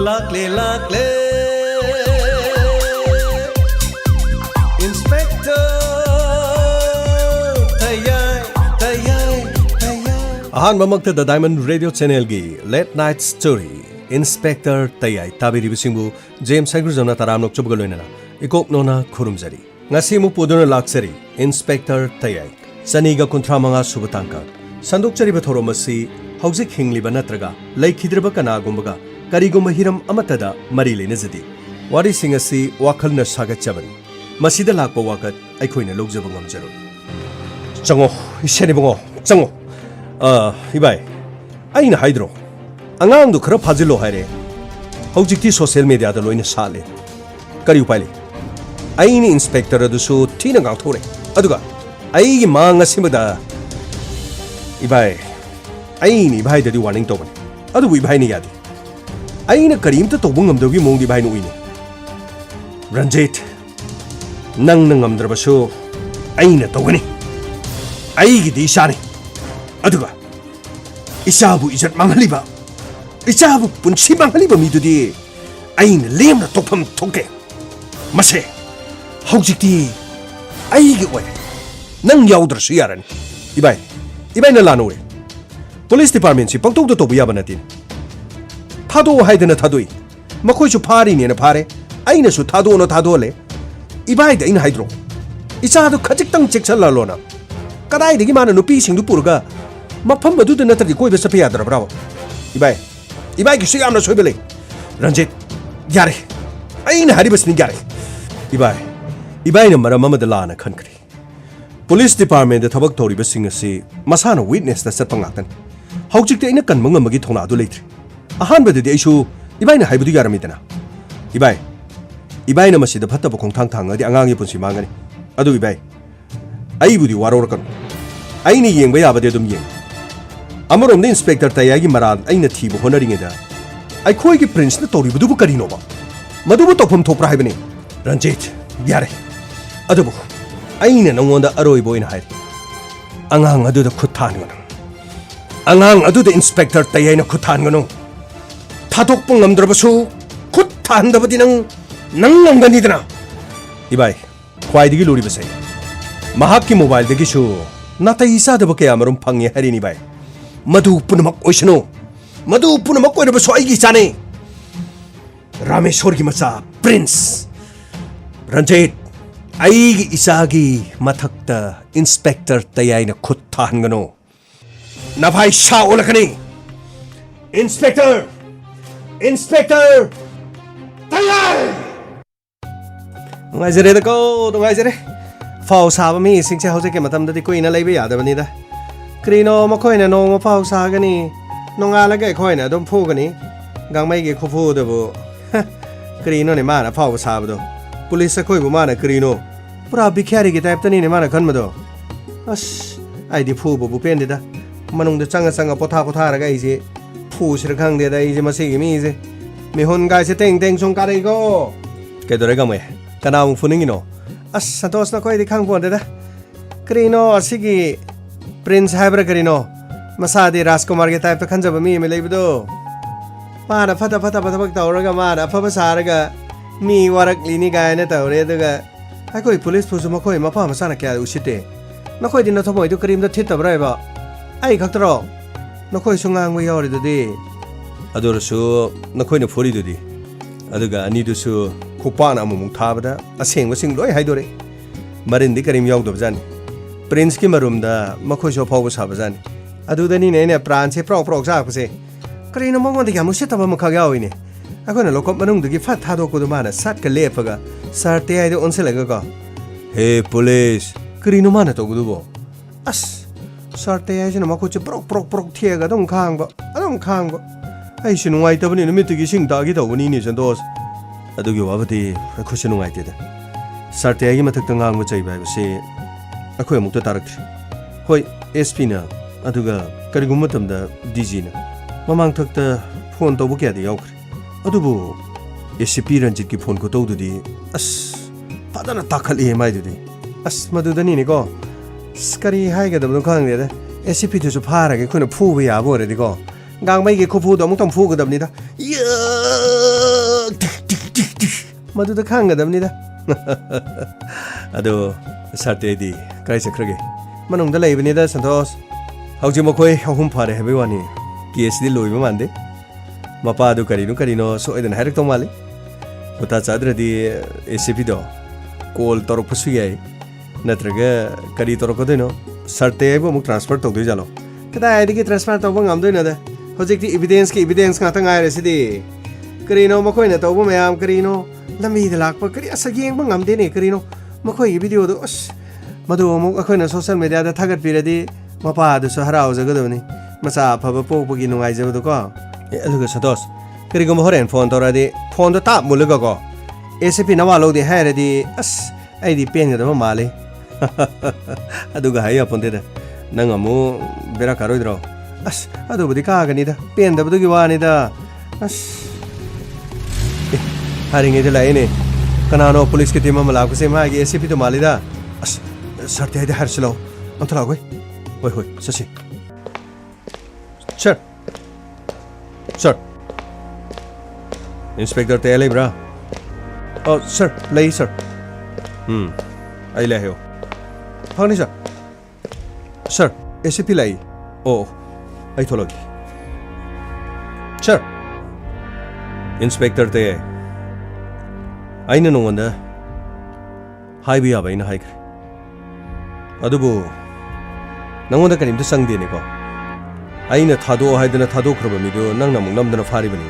lakle Inspector tayay ahanmamakta the Diamond Radio Channel gi Late Night Story Inspector tayay tabiribisingbu James Agrizona taramnok chubgaloinana ikok nona khurumjari ngasi mu puduna laksari Inspector tayay saniga kuntramanga subatangka sandukchariba thoromasi hauzik hingliba natraga laikhidreba kanagumbaga karigumba hiram amatada mari lenajadi wari singasi wakhalna sagachabani masida lakpa wakat aikhoina logjaba ngamjaro chango iseni bongo chango ibai aina haidro angang du khara phajilo haire haujikti social media da loina sale kari upai le aini inspector adu su thina gang thore aduga aigi manga simada ibai aini bai da di warning to bani adu wi bai ni yadi aina karimta to bungam da wi mongdi bai no ine Ranjit nang ngamdrabasu aina to gani aigi di shani aduga isabu ijat manghaliba isabu punsi manghaliba midudi aina lemna tokpham thoke mase haujikti aigi oy nang yaudra su yaran ibai na lanu police department si pangtong to bu yaba natin thado haidana thadoi makhoi su phari ne na phare aina su thado no thado le ibai da ina haidro isa do khajik tang chekchal la lona kadai digi mana nupi singdu purga mafam badu da natri koi besa pe yadra bravo ibai ki sigam na soibele Ranjit yare aina hari basni yare ibai na mara mama da lana khankri police department da thabak thori basing asi masana witness da satpang aktan haujik te ina kan mangam magi thona adu leitri ahan badu de isu ibai na haibudu yarami dana ibai na masida phatta bokong thang thang adi angang yi punsi mangani adu ibai ai budi waror kan ai ni yeng ba yaba de dum yeng amarom ne inspector tayagi maran ai na thibu honoring da ai khoi gi prince na tori budu kari no ba madu bu tokpham thopra haibani Ranjit yare adu bu ai na nongonda aroi boy na hai angang adu da khuthan ngana angang adu da inspector tayai na khuthan ngano thadok pung ngamdrabasu khuthan da badi nang ngangani dana ibai khwai digi lori basai mahakki mobile dagi shu natai isa da bakaya marum phangi hari ni bai madu punamak oisano madu punamak oina basu aigi chane Rameshwar gi macha prince Ranjit aigi isagi mathakta inspector tayai na khut than gano na bhai sha olakani inspector tayai ngai da ko ngai jere fau saba mi singse hause ke matam da di ko ina leibe yada bani da krino ma khoina no ma fau sa gani nonga la ge khoina dom phu gani gangmai ge khofu da bu krino ne ma na fau sa ba do police khoi bu ma na krino pura bikhari ge type tani ne ma na khan ma do as ai di phu bu pen de da manung da changa potha ra ga ise phu sir khang de da ise ma se gi mi ise mi hon ga se teng song ka dai go ke do re ga me kana mu funing no as santos na koi di khang pon de da krino asigi prince haibra krino masadi rajkumar ge type to khanjaba mi me leibudo mana phata bak tawraga mana phaba saraga mi warak lini ga na tawre daga ai koi police phusu ma koi ma pha ma sana kya usite na koi din na thomoi do krim da thit tabra ba ai khaktro na koi sungang we yori de adurasu na koi na phori de aduga ani du su khupana amung thabada aseng wasing loi haidore marin di karim yaw do jani prince ki marum da makhoi so phaw sa bajani adu da ni ne pran se prok sa pse karina mongon de yamu setaba ma khag yaw ine akona lokop manung de phat tha do ko do mana sat ka lepaga sar te ai do onse laga ga hey police karino mana to gudu bo as sar te ai jina makho che prok thiega dong khang ba ai sinu ngai tabani no mit gi sing da gi do ni ni jan dos adu gi wabati khusinu ngai te da sar te ai gi mathak tangang ma chai bai ba se akhoi amuk ta tarak hoi SP na aduga karigum matam da DG na mamang thak ta phone to bu kya de yaukre adubu SP Ranjit ki phone ko to du di as padana takhal e mai du di as madu da ni ko skari hai ga da khang de da SP to su phara ge khuna phu ba ya bo re di ko gang mai ge khu phu do amuk tam phu ga da ni da ꯃꯗꯨꯗ ꯈꯪꯒꯗꯕꯅꯤꯗ ꯑꯗꯣ ꯁꯥꯔꯇꯦꯗꯤ ꯀꯥꯏ ꯆꯠꯈ꯭ꯔꯒꯦ ꯃꯅꯨꯡꯗ ꯂꯩꯕꯅꯤꯗ ꯁꯟꯇꯣꯁ ꯍꯧꯖꯤꯛ ꯃꯈꯣꯏ ꯑꯍꯨꯝ ꯐꯔꯦ ꯍꯥꯏꯕꯩ ꯋꯥꯅꯤ ꯀꯦꯁꯗꯤ ꯂꯣꯏꯕ ꯃꯥꯟꯗꯦ ꯃꯄꯥꯗꯨ ꯀꯔꯤꯅꯣ ꯁꯣꯏꯗꯅ ꯍꯥꯏꯔꯛꯇꯧ ꯃꯥꯜꯂꯤ ꯎꯇꯥ ꯆꯥꯗ꯭ꯔꯗꯤ ACPꯗꯣ ꯀꯣꯜ ꯇꯧꯔꯛꯄꯁꯨ ꯌꯥꯏ ꯅꯠꯇ꯭ꯔꯒ ꯀꯔꯤ ꯇꯧꯔꯛꯀꯗꯣꯏꯅꯣ ꯁꯥꯔꯇꯦ ꯍꯥꯏꯕꯨ ꯑꯃꯨꯛ ꯇ꯭ꯔꯥꯟꯁꯐꯔ ꯇꯧꯗꯣꯏꯖꯥꯠꯂꯣ ꯀꯗꯥꯏꯗꯒꯤ ꯇ꯭ꯔꯥꯟꯁꯐꯔ ꯇꯧꯕ ꯉꯝꯗꯣꯏꯅꯣꯗ ꯍꯧꯖꯤꯛꯇꯤ ꯏꯕꯤꯗꯦꯟꯁ ꯉꯥꯛꯇ ꯉꯥꯏꯔꯁꯤꯗꯤ ꯀꯔꯤꯅꯣ ꯃꯈꯣꯏꯅ ꯇꯧꯕ ꯃꯌꯥꯝ ꯀꯔꯤꯅꯣ ꯂꯝꯕꯤꯗ ꯂꯥꯛꯄ ꯀꯔꯤ ꯑꯁ ꯌꯦꯡꯕ ꯉꯝꯗꯦꯅꯦ ꯀꯔꯤꯅꯣ ꯃꯈꯣꯏꯒꯤ ꯚꯤꯗꯤꯑꯣꯗꯣ ꯑꯁ ꯃꯗꯨ ꯑꯃꯨꯛ ꯑꯩꯈꯣꯏꯅ ꯁꯣꯁꯤꯌꯦꯜ ꯃꯤꯗꯤꯌꯥꯗ ꯊꯥꯒꯠꯄꯤꯔꯗꯤ ꯃꯄꯥꯗꯨꯁꯨ ꯍꯔꯥꯎꯖꯒꯗꯕꯅꯤ ꯃꯆꯥ ꯑꯐꯕ ꯄꯣꯛꯄꯒꯤ ꯅꯨꯡꯉꯥꯏꯖꯕꯗꯣꯀꯣ ꯑꯗꯨꯒ ꯁꯇꯣꯁ ꯀꯔꯤꯒꯨꯝꯕ ꯍꯣꯔꯦꯟ ꯐꯣꯟ ꯇꯧꯔꯛꯑꯗꯤ ꯐꯣꯟꯗꯣ ꯇꯥꯞ ꯃꯨꯜꯂꯒꯀꯣ ACP ꯅꯋꯥ ꯂꯧꯗꯦ ꯍꯥꯏꯔꯗꯤ ꯑꯁ ꯑꯩꯗꯤ ꯄꯦꯟꯒꯗꯕ ꯃꯥꯜꯂꯤ ꯑꯗꯨꯒ ꯍꯥꯏ ꯌꯥꯄꯣꯟꯇꯦꯗ ꯅꯪ ꯑꯃꯨꯛ ꯕꯦꯔꯥ ꯀꯥꯔꯣꯏꯗ꯭ꯔꯣ ꯑꯁ ꯑꯗꯨꯕꯨꯗꯤ ꯀꯥꯒꯅꯤꯗ ꯄꯦꯟꯗꯕꯗꯨꯒꯤ ꯋꯥꯅꯤꯗ ꯑꯁ ꯍꯥꯏꯔꯤꯉꯩꯗ ꯂꯥꯛꯏꯅꯦ ꯀꯅꯥꯅꯣ ꯄꯨꯂꯤꯁꯀꯤ ꯇꯤꯝ ꯑꯃ ꯂꯥꯛꯄꯁꯦ ꯃꯥꯒꯤ ACPꯗꯣ ꯃꯥꯜꯂꯤꯗ ꯑꯁ ꯁꯥꯔꯇꯦ ꯍꯥꯏꯗꯤ ꯍꯥꯏꯔꯁꯤ ꯂꯥꯛꯑꯣ ꯑꯝꯇ ꯂꯥꯛꯑꯣ ꯍꯣꯏ ꯆꯠꯁꯤ ꯁꯔ ꯏꯟꯁꯄꯦꯛꯇꯔ ꯇꯦ ꯂꯩꯕ꯭ꯔꯥ ꯁꯔ ꯂꯩ ꯁꯔ ꯑꯩ ꯂꯩ ꯍꯥꯏꯌꯣ ꯐꯒꯅꯤ ꯁꯔ ACP ꯂꯩ ꯑꯩ ꯊꯣꯛꯂꯛꯀꯦ ꯁꯔ ꯏꯟꯁꯄꯦꯛꯇꯔ ꯇꯦ ꯑꯩꯅ ꯅꯉꯣꯟꯗ ꯍꯥꯏꯕ ꯌꯥꯕ ꯑꯩꯅ ꯍꯥꯏꯈ꯭ꯔꯦ ꯑꯗꯨꯕꯨ ꯅꯉꯣꯟꯗ ꯀꯔꯤꯝꯇ ꯆꯪꯗꯦꯅꯦꯀꯣ ꯑꯩꯅ ꯊꯥꯗꯣꯛꯑꯣ ꯍꯥꯏꯗꯅ ꯊꯥꯗꯣꯛꯈ꯭ꯔꯕ ꯃꯤꯗꯨ ꯅꯪꯅ ꯑꯃꯨꯛ ꯅꯝꯗꯅ ꯐꯥꯔꯤꯕꯅꯤ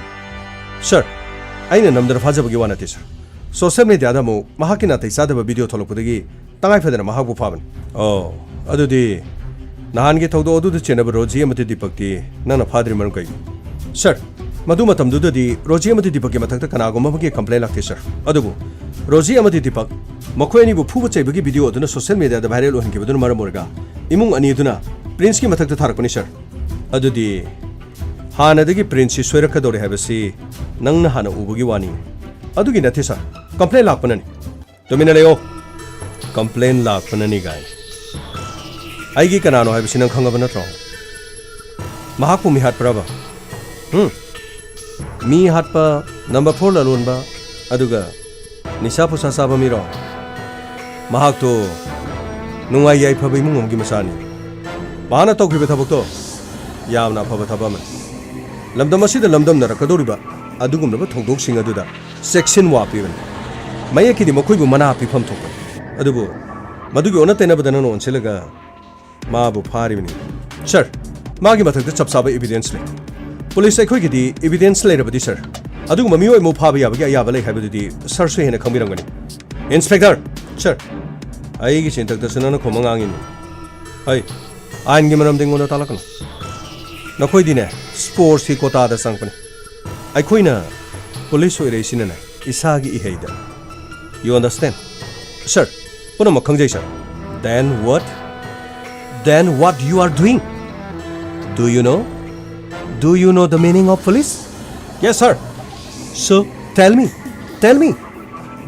ꯁꯔ ꯑꯩꯅ ꯅꯝꯗꯅ ꯐꯥꯖꯕꯒꯤ ꯋꯥ ꯅꯠꯇꯦ ꯁꯔ ꯁꯣꯁꯤꯌꯦꯜ ꯃꯤꯗꯤꯌꯥꯗ ꯑꯃꯨꯛ ꯃꯍꯥꯛꯀꯤ ꯅꯥꯇꯩ ꯆꯥꯗꯕ ꯚꯤꯗꯤꯑꯣ ꯊꯣꯛꯂꯛꯄꯗꯒꯤ ꯇꯉꯥꯏꯐꯗꯅ ꯃꯍꯥꯛꯄꯨ ꯐꯥꯕꯅꯤ ꯑꯗꯨꯗꯤ ꯅꯍꯥꯟꯒꯤ ꯊꯧꯗꯣꯛ ꯑꯗꯨꯗ ꯆꯦꯟꯅꯕ ꯔꯣꯖꯤ ꯑꯃꯗꯤ ꯗꯤꯄꯛꯇꯤ ꯅꯪꯅ ꯐꯥꯗ꯭ꯔꯤ ꯃꯔꯝ ꯀꯩꯒꯤ ꯁꯔ ꯃꯗꯨ ꯃꯇꯝꯗꯨꯗꯗꯤ ꯔꯣꯖꯤ ꯑꯃꯗꯤ ꯗꯤꯄꯛꯀꯤ ꯃꯊꯛꯇ ꯀꯅꯥꯒꯨꯝꯕ ꯑꯃꯒꯤ ꯀꯝꯄ꯭ꯂꯦꯟ ꯂꯥꯛꯇꯦ ꯁꯔ ꯑꯗꯨꯕꯨ ꯔꯣꯖꯤ ꯑꯃꯗꯤ ꯗꯤꯄꯛ ꯃꯈꯣꯏ ꯑꯅꯤꯕꯨ ꯐꯨꯕ ꯆꯩꯕꯒꯤ ꯚꯤꯗꯤꯑꯣ ꯑꯗꯨꯅ ꯁꯣꯁꯤꯌꯦꯜ ꯃꯤꯗꯤꯌꯥꯗ ꯚꯥꯏꯔꯦꯜ ꯑꯣꯏꯍꯟꯈꯤꯕꯗꯨꯅ ꯃꯔꯝ ꯑꯣꯏꯔꯒ ꯏꯃꯨꯡ ꯑꯅꯤ ꯑꯗꯨꯅ ꯄ꯭ꯔꯤꯟꯁꯀꯤ ꯃꯊꯛꯇ ꯊꯥꯔꯛꯄꯅꯤ ꯁꯔ ꯑꯗꯨꯗꯤ ꯍꯥꯟꯅꯗꯒꯤ ꯄ꯭ꯔꯤꯟꯁꯁꯤ ꯁꯣꯏꯔꯛꯀꯗꯧꯔꯦ ꯍꯥꯏꯕꯁꯤ ꯅꯪꯅ ꯍꯥꯟꯅ ꯎꯕꯒꯤ ꯋꯥꯅꯤ ꯑꯗꯨꯒꯤ ꯅꯠꯇꯦ ꯁꯔ ꯀꯝꯄ꯭ꯂꯦꯟ ꯂꯥꯛꯄꯅꯅꯤ ꯇꯨꯃꯤꯟꯅ ꯂꯩꯌꯣ ꯀꯝꯄ꯭ꯂꯦꯟ ꯂꯥꯛꯄꯅꯅꯤ ꯒꯥꯏ ꯑꯩꯒꯤ ꯀꯅꯥꯅꯣ ꯍꯥꯏꯕꯁꯤ ꯅꯪ ꯈꯪꯉꯕ ꯅꯠꯇ꯭ꯔꯣ ꯃꯍꯥꯛꯄꯨ ꯃꯤ ꯍꯥꯠꯄ꯭ꯔꯕ ꯃꯤ ꯍꯥꯠꯄ ꯅꯝꯕꯔ 4 ꯂꯂꯣꯟꯕ ꯑꯗꯨꯒ ꯅꯤꯁꯥ ꯄꯨꯁꯥ ꯆꯥꯕ ꯃꯤꯔꯣ ꯃꯍꯥꯛꯇꯣ ꯅꯨꯡꯉꯥꯏ ꯌꯥꯏꯐꯕ ꯏꯃꯨꯡ ꯑꯃꯒꯤ ꯃꯆꯥꯅꯤ ꯃꯍꯥꯛꯅ ꯇꯧꯈꯤꯕ ꯊꯕꯛꯇꯣ ꯌꯥꯝꯅ ꯑꯐꯕ ꯊꯕꯛ ꯑꯃꯅꯤ ꯂꯝꯗꯝ ꯑꯁꯤꯗ ꯂꯝꯗꯝꯅꯔꯛꯀꯗꯧꯔꯤꯕ ꯑꯗꯨꯒꯨꯝꯂꯕ ꯊꯧꯗꯣꯛꯁꯤꯡ ꯑꯗꯨꯗ ꯆꯦꯛꯁꯤꯟꯋꯥ ꯄꯤꯕꯅꯤ ꯃꯌꯦꯛꯀꯤꯗꯤ ꯃꯈꯣꯏꯕꯨ ꯃꯅꯥ ꯄꯤꯐꯝ ꯊꯣꯛꯄꯅꯤ ꯑꯗꯨꯕꯨ ꯃꯗꯨꯒꯤ ꯑꯣꯟꯅ ꯇꯩꯅꯕꯗ ꯅꯪꯅ ꯑꯣꯟꯁꯤꯜꯂꯒ ꯃꯥꯕꯨ ꯐꯥꯔꯤꯕꯅꯤ ꯁꯔ ꯃꯥꯒꯤ ꯃꯊꯛꯇ ꯆꯞ ꯆꯥꯕ ꯏꯕꯤꯗꯦꯟꯁ ꯂꯩ ꯄꯨꯂꯤꯁ ꯑꯩꯈꯣꯏꯒꯤꯗꯤ ꯏꯕꯤꯗꯦꯟꯁ ꯂꯩꯔꯕꯗꯤ ꯁꯔ ꯑꯗꯨꯒꯨꯝꯕ ꯃꯤꯑꯣꯏ ꯑꯃ ꯐꯥꯕ ꯌꯥꯕꯒꯤ ꯑꯌꯥꯕ ꯂꯩ ꯍꯥꯏꯕꯗꯨꯗꯤ ꯁꯔꯁꯨ ꯍꯦꯟꯅ ꯈꯪꯕꯤꯔꯝꯒꯅꯤ ꯏꯟꯁꯄꯦꯛꯇꯔ ꯁꯔ ꯑꯩꯒꯤ ꯆꯤꯟꯊꯛꯇꯁꯨ ꯅꯪꯅ ꯈꯣꯝꯃ ꯉꯥꯡꯉꯤꯅꯤ ꯑꯥꯏꯟꯒꯤ ꯃꯔꯝꯗ ꯑꯩꯉꯣꯟꯗ ꯇꯥꯛꯂꯛꯀꯅꯨ ꯅꯈꯣꯏꯗꯤꯅꯦ ꯁ꯭ꯄꯣꯔꯠꯁꯀꯤ ꯀꯣꯇꯥꯗ ꯆꯪꯉꯛꯄꯅꯤ ꯑꯩꯈꯣꯏꯅ ꯄꯨꯂꯤꯁ ꯑꯣꯏꯔꯛꯏꯁꯤꯅꯅꯦ ꯏꯁꯥꯒꯤ ꯏꯍꯩꯗ ꯌꯨ ꯑꯟꯗꯔꯁꯇꯦꯟ ꯁꯔ ꯄꯨꯝꯅꯃꯛ ꯈꯪꯖꯩ sir then what you are doing do you know the meaning of police yes sir so tell me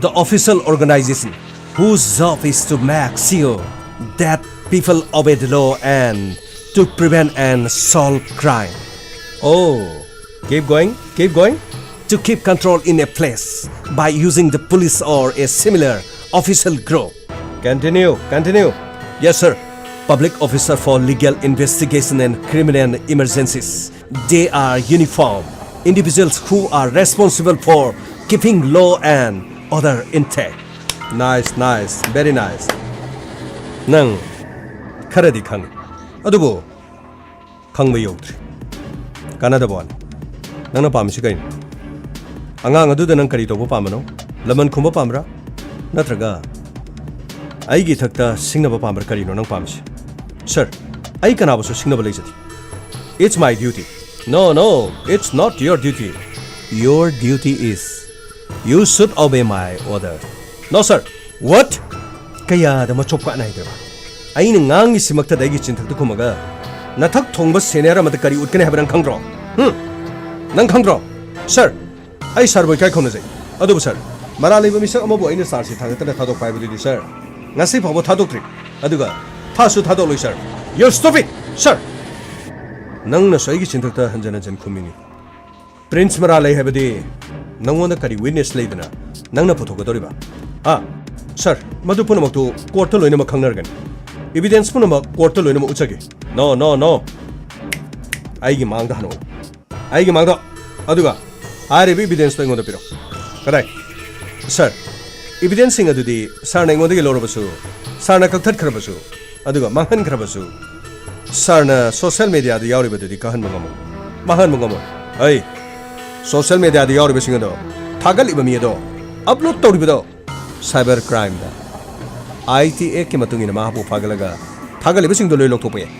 the official organization whose job is to make sure that people obey the law and to prevent and solve crime keep going to keep control in a place by using the police or a similar official group continue yes sir public officer for legal investigation and criminal emergencies they are uniform individuals who are responsible for keeping law and order intact nice very nice nang kharadi khang adubu khangba yodri kanada bon nangna pamsi kain angang aduda nang kari tobo pamano laman khumba pamra natraga aigi thakta singnaba pamra karino nang pamsi sir ai kanabasu singnaba leijati it's my duty no it's not your duty your duty is you should obey my order no sir what kaya da machop ka nai da aina ngang isimakta da igi chinthak da kumaga nathak thongba senior amada kari utkane habrang khangro nang khangro sir ai sir boy kai khona jai adu sir mara leiba misak amabu aina sar si thang ta thadok pai budi sir ngasi phabo thadok tri aduga thasu thadok loi sir you're stupid sir nang na sai gi chinthak ta hanjana jan khumini prince mara lei habadi ꯅꯪꯉꯣꯟꯗ ꯀꯔꯤ witness ꯂꯩꯗꯅ ꯅꯪꯅ ꯄꯨꯊꯣꯛꯀꯗꯧꯔꯤꯕ sir ꯃꯗꯨ ꯄꯨꯝꯅꯃꯛꯇꯨ ꯀꯣꯔꯠꯇ ꯂꯣꯏꯅꯃꯛ ꯈꯪꯅꯔꯒꯅꯤ evidence ꯄꯨꯝꯅꯃꯛ ꯀꯣꯔꯠꯇ ꯂꯣꯏꯅꯃꯛ ꯎꯠꯆꯒꯦ ꯅꯣ ꯑꯩꯒꯤ ꯃꯥꯡꯗ ꯍꯟꯅ ꯑꯩꯒꯤ ꯃꯥꯡꯗ ꯑꯗꯨꯒ ꯍꯥꯏꯔꯤꯕ ꯏꯕꯤꯗꯦꯟꯁꯇꯣ ꯑꯩꯉꯣꯟꯗ ꯄꯤꯔꯣ ꯀꯗꯥꯏ ꯁꯔ ꯏꯕꯤꯗꯦꯟꯁꯁꯤꯡ ꯑꯗꯨꯗꯤ ꯁꯔꯅ ꯑꯩꯉꯣꯟꯗꯒꯤ ꯂꯧꯔꯕꯁꯨ ꯁꯔꯅ ꯀꯛꯊꯠꯈ꯭ꯔꯕꯁꯨ ꯑꯗꯨꯒ ꯃꯥꯡꯍꯟꯈ꯭ꯔꯕꯁꯨ ꯁꯔꯅ ꯁꯣꯁꯤꯌꯦꯜ ꯃꯤꯗꯤꯌꯥꯗ ꯌꯥꯎꯔꯤꯕꯗꯨꯗꯤ ꯀꯛꯍꯟꯕ ꯉꯝꯃꯣꯏ ꯃꯥꯡꯍꯟꯕ ꯉꯝꯃꯣꯏ ꯑꯩ ꯁꯣꯁꯤꯌꯦꯜ ꯃꯤꯗꯤꯌꯥꯗ ꯌꯥꯎꯔꯤꯕꯁꯤꯡ ꯑꯗꯣ ꯊꯥꯒꯠꯂꯤꯕ ꯃꯤ ꯑꯗꯣ ꯑꯞꯂꯣꯗ ꯇꯧꯔꯤꯕꯗꯣ ꯁꯥꯏꯕꯔ ꯀ꯭ꯔꯥꯏꯝꯗ ITA Act ꯃꯇꯨꯡ ꯏꯟꯅ ꯃꯍꯥꯛꯄꯨ ꯐꯥꯒꯠꯂꯒ ꯊꯥꯒꯠꯂꯤꯕꯁꯤꯡꯗꯣ ꯂꯣꯏ ꯂꯧꯊꯣꯛꯄ ꯌꯥꯏ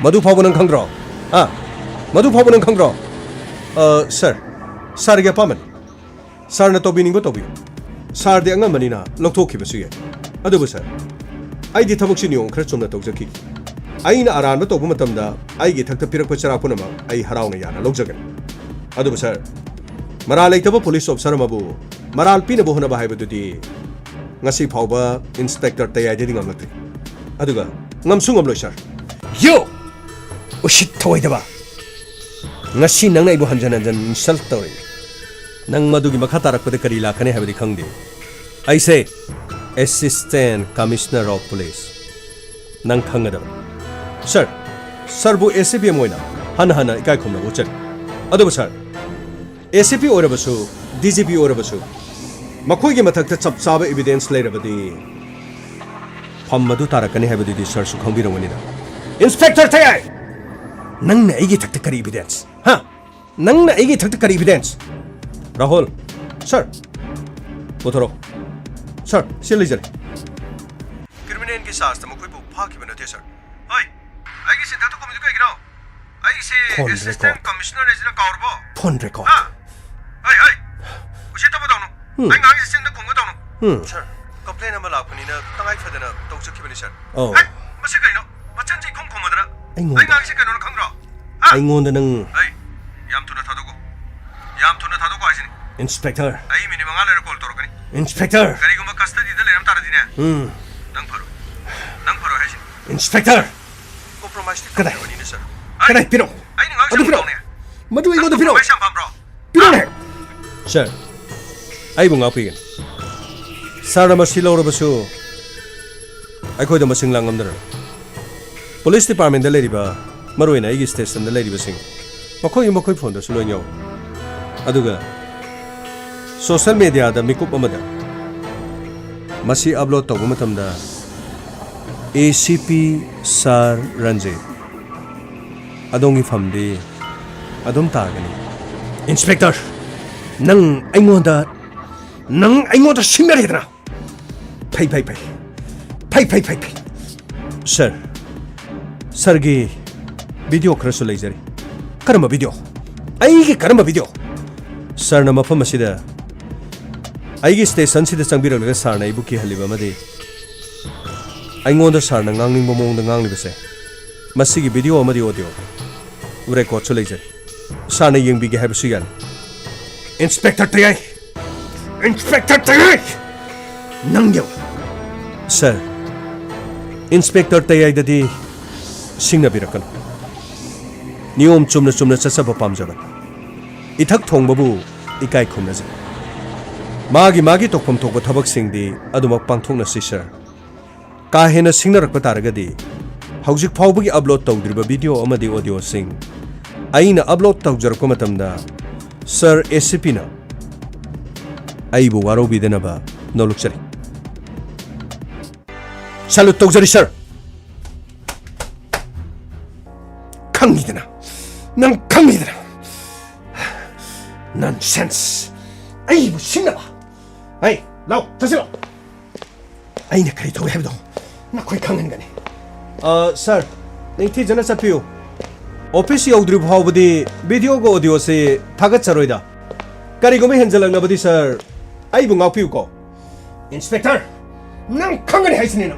ꯃꯗꯨ ꯐꯥꯎꯕ ꯅꯪ ꯈꯪꯗ꯭ꯔꯣ मधु फाव नंग खंग्रो सर सर गे पामन सर न तोबिनिंगो तोबि सर दे अंगमनी ना लौथोखिबसु ये अदुबु सर आइदि थबक सिनियो खर चुमना तौजखि आइना अरानबा तौबु मतमदा आइगे थक्ता पिरक पचरा पुनमा आइ हरावना याना लौजगन अदुबु सर मराल लेतबा पुलिस ऑफिसर मबु मराल पिनबो होना बाहायबदुदि ngasi phawba inspector tayai dedi ngamlakti aduga ngamsu ngamloi sir yo ushit thoidaba ngasi nangna ibu hanjan hanjan insult tawri nang madugi makha tarakpade kari lakhane habedi khangde I say assistant commissioner of police nang khangadaba sir sir bu ACP moina hana hana ikai khomna uchar aduba sir ACP orabasu DGP orabasu मखोई मथक चप चाब evidence लेरबदी फम मधु तारकनी हैबदी sir सु खंबिरंगनी दा inspector थयाय नंगने एगी थक करी evidence हा नंगने एगी थक करी एविडेंस राहुल सर पोथरो सर सिलिजर क्रिमिनल की सास तम कोई फाकी बनते सर ओय एगी से तो कमिटी को गिरो आई से assistant commissioner Izna काउरबो phone record हा ओय ओय उसे तो बताओ I ngang is send the Congo down. Sir, complain about Lapinina, Tangai for the Dr. Kibinisher. Oh, Masicano, Machanji Concomadra. I ngang is a canon Congo. I want the Nung. Yam to the Tadogo. Yam to the Tadogo. Inspector. I mean, call Torgani. Inspector. Cariguma custody the Lam Taradina. Dumpero Hessian. Inspector. Compromise the Canadian, sir. Can I pino? I know. What do we go to pino? Sir. I bung apigan. Sara masilo rabasu. I could a masing lang under. Police department the lady ba. Maruina Igi station the lady basing. Makoy Makoy Fonda Suloyo. Aduga. Social media the Mikup Amada. Masi upload to Gumatamda. ACP Sar Ranjay. Adongi Famdi. Adom Tagani. Inspector. Nang I know that. Nang I want to sing it now. Pay. Sir. Sergey. Video crasulazer. Karma video. I get karma video. Sir Namapamasida. I guess they sensitive Sambira Sarna Ibuki Halibamadi. I want the Sarna Nanging Momong the Nanglibase. Masigi video Amadi audio. Record laser. Sarna Young Big Habsuyan. Inspector Tay. Inspector Tay! Nangyo! Sir, Inspector Tay dadi singna birakan. Niyom chumna sasaba pamjaban. Itak thong babu ikai khumna zi. Magi tokpam tokba thabak singdi adumak pangthokna si sir. Kahena singna rakpa taragadi haujik phawbagi upload tawdriba video amadi audio sing. Aina upload tawjarko matamda Sir ACP na Aibu waro bidenaba no luxury. Salute Togzari, sir. Kangidana. Nang Kangidana. Nonsense. Aibu Sinaba. Hey, now, Tasilo. I na Krito Hebdo. Not quite Kangani. Sir, Niti Janasa Pio. Office Yodrib Hobody, video go audio say Tagatsaroida. Karigumi Henzelang nobody, sir. I bung up you go. Inspector, nang kangan hasinino.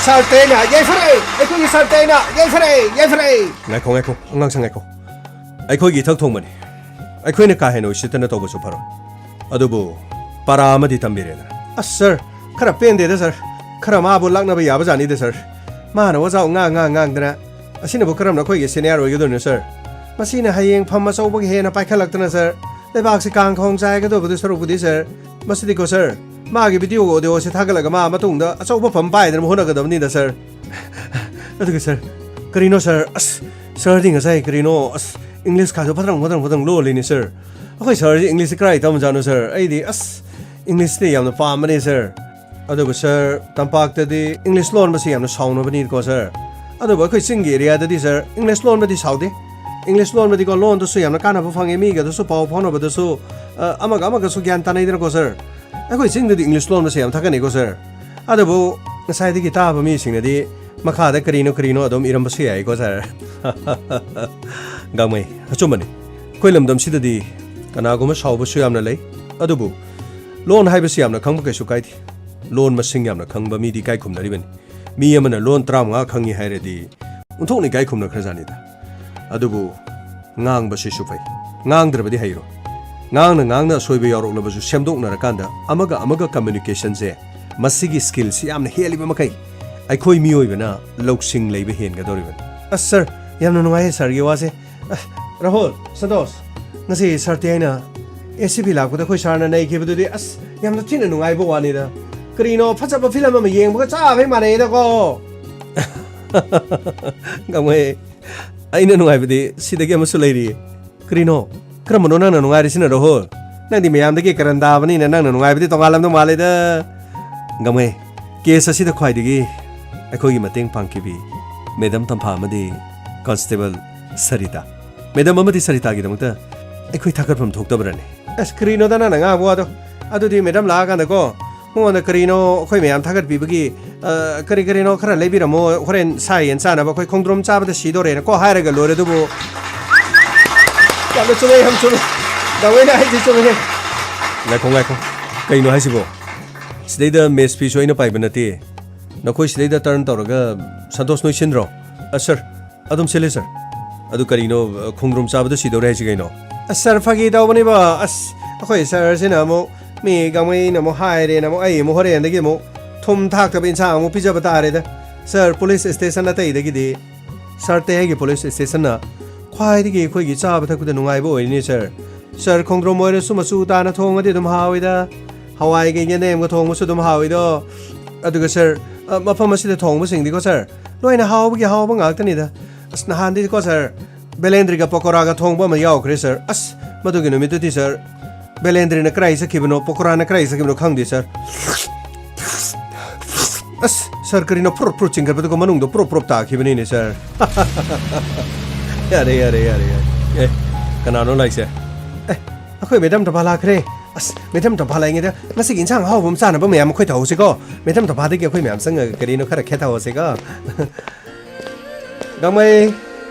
Sartena, yefre! Eko ni Sartena, yefre! Ngako, ngang sang eko. I could get out money. I couldn't kaheno sit in a tobo supero. Adubu, Paramadi Tambirena. Sir, Karapende, sir. Karamabo Lagna Yabazani, sir. Man was out ngang. A sinabukaram no quick scenario you don't, sir. ꯃꯁꯤꯅ ꯍꯌꯦꯡ ꯐꯝ ꯑꯆꯧꯕꯒꯤ ꯍꯦꯟꯅ ꯄꯥꯏꯈꯠꯂꯛꯇꯅ sir ꯂꯩꯕꯥꯛꯁꯤ ꯀꯥꯡ ꯈꯣꯡ ꯆꯥꯏꯒꯗꯧꯕꯗꯨ ꯁꯔꯨꯛꯄꯨꯗꯤ sir ꯃꯁꯤꯗꯤꯀꯣ sir ꯃꯥꯒꯤ video ꯑꯣꯗꯤꯑꯣꯁꯤ ꯊꯥꯒꯠꯂꯒ ꯃꯥ ꯃꯇꯨꯡꯗ ꯑꯆꯧꯕ ꯐꯝ ꯄꯥꯏꯗꯅ ꯍꯣꯠꯅꯒꯗꯕꯅꯤꯗ ꯁꯔ ꯑꯗꯨꯒ ꯁꯔ ꯀꯔꯤꯅꯣ ꯁꯔ ꯑꯁ ꯁꯔꯗꯤ ꯉꯁꯥꯏ ꯀꯔꯤꯅꯣ ꯑꯁ ꯏꯪꯂꯤꯁ ꯀꯥꯁꯨ ꯐꯗꯪ ꯂꯣꯜꯂꯤꯅꯤ ꯁꯔ ꯑꯩꯈꯣꯏ ꯁꯔꯁꯤ ꯏꯪꯂꯤꯁꯁꯤ ꯀꯔꯥꯏ ꯇꯝꯖꯥꯠꯅꯣ ꯁꯔ ꯑꯩꯗꯤ ꯑꯁ ꯏꯪꯂꯤꯁꯇꯤ ꯌꯥꯝꯅ ꯄꯥꯝꯕꯅꯦ ꯁꯔ ꯑꯗꯨꯒ ꯁꯔ ꯇꯝꯄꯥꯛꯇꯗꯤ ꯏꯪꯂꯤꯁ ꯂꯣꯟꯕꯁꯤ ꯌꯥꯝꯅ ꯁꯥꯎꯅꯕꯅꯤꯀꯣ ꯁꯔ ꯑꯗꯨꯕꯨ ꯑꯩꯈꯣꯏ ꯆꯤꯡꯒꯤ ꯑꯦꯔꯤꯌꯥꯗꯗꯤ ꯁꯔ ꯏꯪꯂꯤꯁ ꯂꯣꯟꯕꯗꯤ ꯁꯥꯎꯗꯦ ꯏꯪꯂꯤꯁ ꯂꯣꯟꯕꯗꯤꯀꯣ ꯂꯣꯟꯗꯨꯁꯨ ꯌꯥꯝꯅ ꯀꯥꯟꯅꯕ ꯐꯪꯉꯦ ꯃꯤꯒꯗꯁꯨ ꯄꯥꯎ ꯐꯥꯎꯅꯕꯗꯁꯨ ꯑꯃꯒꯁꯨ ꯒ꯭ꯌꯥꯟ ꯇꯥꯅꯩꯗꯅꯀꯣ ꯁꯔ ꯑꯩꯈꯣꯏ ꯆꯤꯡꯗꯗꯤ ꯏꯪꯂꯤꯁ ꯂꯣꯟꯕꯁꯤ ꯌꯥꯝ ꯊꯥꯒꯠꯅꯩꯀꯣ ꯁꯔ ꯑꯗꯨꯕꯨ ꯉꯁꯥꯏꯗꯒꯤ ꯇꯥꯕ ꯃꯤꯁꯤꯡꯅꯗꯤ ꯃꯈꯥꯗ ꯀꯔꯤꯅꯣ ꯑꯗꯨꯝ ꯏꯔꯝꯕꯁꯨ ꯌꯥꯏꯀꯣ ꯁꯔ ꯒꯥꯡꯃꯩ ꯑꯆꯨꯝꯕꯅꯤ ꯑꯩꯈꯣꯏ ꯂꯝꯗꯝꯁꯤꯗꯗꯤ ꯀꯅꯥꯒꯨꯝꯕ ꯁꯥꯎꯕꯁꯨ ꯌꯥꯝꯅ ꯂꯩ ꯑꯗꯨꯕꯨ ꯂꯣꯟ ꯍꯥꯏꯕꯁꯤ ꯌꯥꯝꯅ ꯈꯪꯕ ꯀꯩꯁꯨ ꯀꯥꯏꯗꯦ ꯂꯣꯟ ꯃꯁꯤꯡ ꯌꯥꯝꯅ ꯈꯪꯕ ꯃꯤꯗꯤ ꯏꯀꯥꯏ ꯈꯨꯝꯅꯔꯤꯕꯅꯤ ꯃꯤ ꯑꯃꯅ ꯂꯣꯟ 35 ꯈꯪꯉꯤ ꯍꯥꯏꯔꯗꯤ ꯑꯣꯟꯊꯣꯛꯅ ꯏꯀꯥꯏ ꯈꯨꯝꯅꯈ꯭ꯔꯖꯥꯠꯅꯤꯗ ꯑꯗꯨꯕꯨ ꯉꯥꯡꯕꯁꯤꯁꯨ ꯐꯩ ꯉꯥꯡꯗ꯭ꯔꯕꯗꯤ ꯍꯩꯔꯣꯏ ꯉꯥꯡꯅ ꯑꯁꯣꯏꯕ ꯌꯥꯎꯔꯛꯂꯕꯁꯨ ꯁꯦꯝꯗꯣꯛꯅꯔꯀꯥꯟꯗ ꯑꯃꯒ ꯀꯝꯃ꯭ꯌꯨꯅꯤꯀꯦꯁꯟꯁꯦ ꯃꯁꯤꯒꯤ ꯁ꯭ꯀꯤꯜꯁꯤ ꯌꯥꯝꯅ ꯍꯦꯜꯂꯤꯕ ꯃꯈꯩ ꯑꯩꯈꯣꯏ ꯃꯤꯑꯣꯏꯕꯅ ꯂꯧꯁꯤꯡ ꯂꯩꯕ ꯍꯦꯟꯒꯗꯧꯔꯤꯕꯅꯤ ꯑꯁ ꯁꯔ ꯌꯥꯝꯅ ꯅꯨꯡꯉꯥꯏꯌꯦ ꯁꯔꯒꯤ ꯋꯥꯁꯦ ꯔꯥꯍꯨꯜ ꯁꯟꯇꯣꯁ ꯉꯁꯤ ꯁꯔꯇꯤ ꯑꯩꯅ SCP ꯂꯥꯛꯄꯗ ꯑꯩꯈꯣꯏ ꯁꯥꯔꯅ ꯅꯩꯈꯤꯕꯗꯨꯗꯤ ꯑꯁ ꯌꯥꯝꯅ ꯊꯤꯅ ꯅꯨꯡꯉꯥꯏꯕ ꯋꯥꯅꯤꯗ ꯀꯔꯤꯅꯣ ꯐꯖꯕ ꯐꯤꯂꯝ ꯑꯃ ꯌꯦꯡꯕꯒ ꯆꯥꯕꯩ ꯃꯥꯟꯅꯩꯗꯀꯣ ꯒꯥꯡꯃꯩ ꯑꯩꯅ ꯅꯨꯡꯉꯥꯏꯕꯗꯤ ꯁꯤꯗꯒꯤ ꯑꯃꯁꯨ ꯂꯩꯔꯤꯌꯦ ꯀꯔꯤꯅꯣ ꯀꯔꯝꯕꯅꯣ ꯅꯪꯅ ꯅꯨꯡꯉꯥꯏꯔꯤꯁꯤꯅ ꯔꯥꯍꯨꯜ ꯅꯪꯗꯤ ꯃꯌꯥꯝꯗꯒꯤ ꯀꯔꯟ ꯇꯥꯕꯅꯤꯅ ꯅꯪꯅ ꯅꯨꯡꯉꯥꯏꯕꯗꯤ ꯇꯣꯉꯥꯟꯂꯝꯗꯧ ꯃꯥꯜꯂꯦꯗ ꯒꯥꯡꯃꯩ ꯀꯦꯁ ꯑꯁꯤꯗ ꯈ꯭ꯋꯥꯏꯗꯒꯤ ꯑꯩꯈꯣꯏꯒꯤ ꯃꯇꯦꯡ ꯄꯥꯡꯈꯤꯕꯤ ꯃꯦꯗꯝ ꯇꯝꯐꯥ ꯑꯃꯗꯤ ꯀꯟꯁꯇꯦꯕꯜ ꯁꯔꯤꯇꯥ ꯃꯦꯗꯝ ꯑꯃꯗꯤ ꯁꯔꯤꯇꯥꯒꯤꯗꯃꯛꯇ ꯑꯩꯈꯣꯏ ꯊꯥꯒꯠꯐꯝ ꯊꯣꯛꯇꯕ꯭ꯔꯅꯦ ꯑꯁ ꯀꯔꯤꯅꯣꯗ ꯅꯪꯅ ꯉꯥꯡꯕ ꯋꯥꯗꯣ ꯑꯗꯨꯗꯤ ꯃꯦꯗꯝ ꯂꯥꯛꯑꯀꯥꯟꯗꯀꯣ ꯃꯉꯣꯟꯗ ꯀꯔꯤꯅꯣ ꯑꯩꯈꯣꯏ ꯃꯌꯥꯝ ꯊꯥꯒꯠꯄꯤꯕꯒꯤ ꯀꯔꯤꯅꯣ ꯈꯔ ꯂꯩꯕꯤꯔꯝꯃꯣ ꯍꯣꯔꯦꯟ ꯁꯥ ꯌꯦꯟ ꯆꯥꯅꯕ ꯑꯩꯈꯣꯏ ꯈꯣꯡꯗ꯭ꯔꯨꯝ ꯆꯥꯕꯗ ꯁꯤꯗꯣꯔꯦꯅꯀꯣ ꯍꯥꯏꯔꯒ ꯂꯣꯏꯔꯦ ꯑꯗꯨꯕꯨ ꯌꯥꯝꯅ ꯆꯨꯝꯃꯦ ꯌꯥꯝ ꯆꯨꯝꯃꯦ ꯒꯥꯡꯃꯩꯅ ꯍꯥꯏꯁꯤ ꯆꯨꯝꯃꯦ ꯉꯥꯏꯈꯣ ꯀꯩꯅꯣ ꯍꯥꯏꯁꯤꯕꯣ ꯁꯤꯗꯩꯗ ꯃꯦꯁ ꯐꯤꯁꯨ ꯑꯩꯅ ꯄꯥꯏꯕ ꯅꯠꯇꯦ ꯅꯈꯣꯏ ꯁꯤꯗꯩꯗ ꯇꯔꯟ ꯇꯧꯔꯒ ꯁꯟꯇꯣꯁ ꯅꯣꯏ ꯁꯤꯟꯗ꯭ꯔꯣ ꯁꯔ ꯑꯗꯨꯝ ꯁꯤꯜꯂꯦ ꯁꯔ ꯑꯗꯨ ꯀꯔꯤꯅꯣ ꯈꯣꯡꯗ꯭ꯔꯨꯝ ꯆꯥꯕꯗ ꯁꯤꯗꯧꯔꯦ ꯍꯥꯏꯁꯤ ꯀꯩꯅꯣ ꯁꯔ ꯐꯥꯒꯤ ꯇꯧꯕꯅꯤꯕ ꯑꯁ ꯑꯩꯈꯣꯏ ꯁꯔꯁꯤꯅ ꯑꯃꯨꯛ ꯃꯤ ꯒꯥꯡꯃꯩꯅ ꯑꯃꯨꯛ ꯍꯥꯏꯔꯦꯅ ꯑꯃꯨꯛ ꯑꯩ ꯑꯃꯨꯛ ꯍꯣꯔꯦꯟꯗꯒꯤ ꯑꯃꯨꯛ ꯊꯨꯝ ꯊꯥꯛꯇꯕ ꯏꯟꯁꯥꯡ ꯑꯃꯨꯛ ꯄꯤꯖꯕ ꯇꯥꯔꯦꯗ ꯁꯔ ꯄꯨꯂꯤꯁ ꯁ꯭ꯇꯦꯁꯟ ꯑꯇꯩꯗꯒꯤꯗꯤ ꯁꯔ ꯇꯦꯒꯤ ꯄꯨꯂꯤꯁ ꯁ꯭ꯇꯦꯁꯟꯅ ꯈ꯭ꯋꯥꯏꯗꯒꯤ ꯑꯩꯈꯣꯏꯒꯤ ꯆꯥꯕ ꯊꯛꯄꯗ ꯅꯨꯡꯉꯥꯏꯕ ꯑꯣꯏꯔꯤꯅꯤ ꯁꯔ ꯈꯣꯡꯗ꯭ꯔꯨꯝ ꯑꯣꯏꯔꯁꯨ ꯃꯆꯨ ꯇꯥꯅ ꯊꯣꯡꯉꯗꯤ ꯑꯗꯨꯝ ꯍꯥꯎꯏꯗ ꯍꯋꯥꯏꯒ ꯌꯦꯟꯗꯦꯝꯒ ꯊꯣꯡꯕꯁꯨ ꯑꯗꯨꯝ ꯍꯥꯎꯏꯗꯣ ꯑꯗꯨꯒ ꯁꯔ ꯃꯐꯝ ꯑꯁꯤꯗ ꯊꯣꯡꯕꯁꯤꯡꯗꯤꯀꯣ ꯁꯔ ꯂꯣꯏꯅ ꯍꯥꯎꯕꯒꯤ ꯍꯥꯎꯕ ꯉꯥꯛꯇꯅꯤda ꯑꯁ ꯅꯍꯥꯟꯗꯤꯀꯣ ꯁꯔ ꯕꯦꯂꯦꯟꯗ꯭ꯔꯤꯒ ꯄꯀꯣꯔꯥꯒ ꯊꯣꯡꯕ ꯑꯃ ꯌꯥꯎꯈ꯭रे सर अस मदुगी नुमितुदी सर बेलेंद्रीना कराई सखिबनो पकोराना कराई सखिबनो खंगदे सर अस सर करिनो प्रो प्रो चिंगरबदको मनुंगदो प्रो प्रो ताखिबनिने सर यारे ए कनानो लाइसे ए अखोय मेडम त बालाखरे अस मेडम त बालाइङेदा मसि इन्साङ हाउबम चानबा मयाम खै थाउसेको मेडम त बादे अखोय मयाम संग करिनो खरा खेताउसेको गामै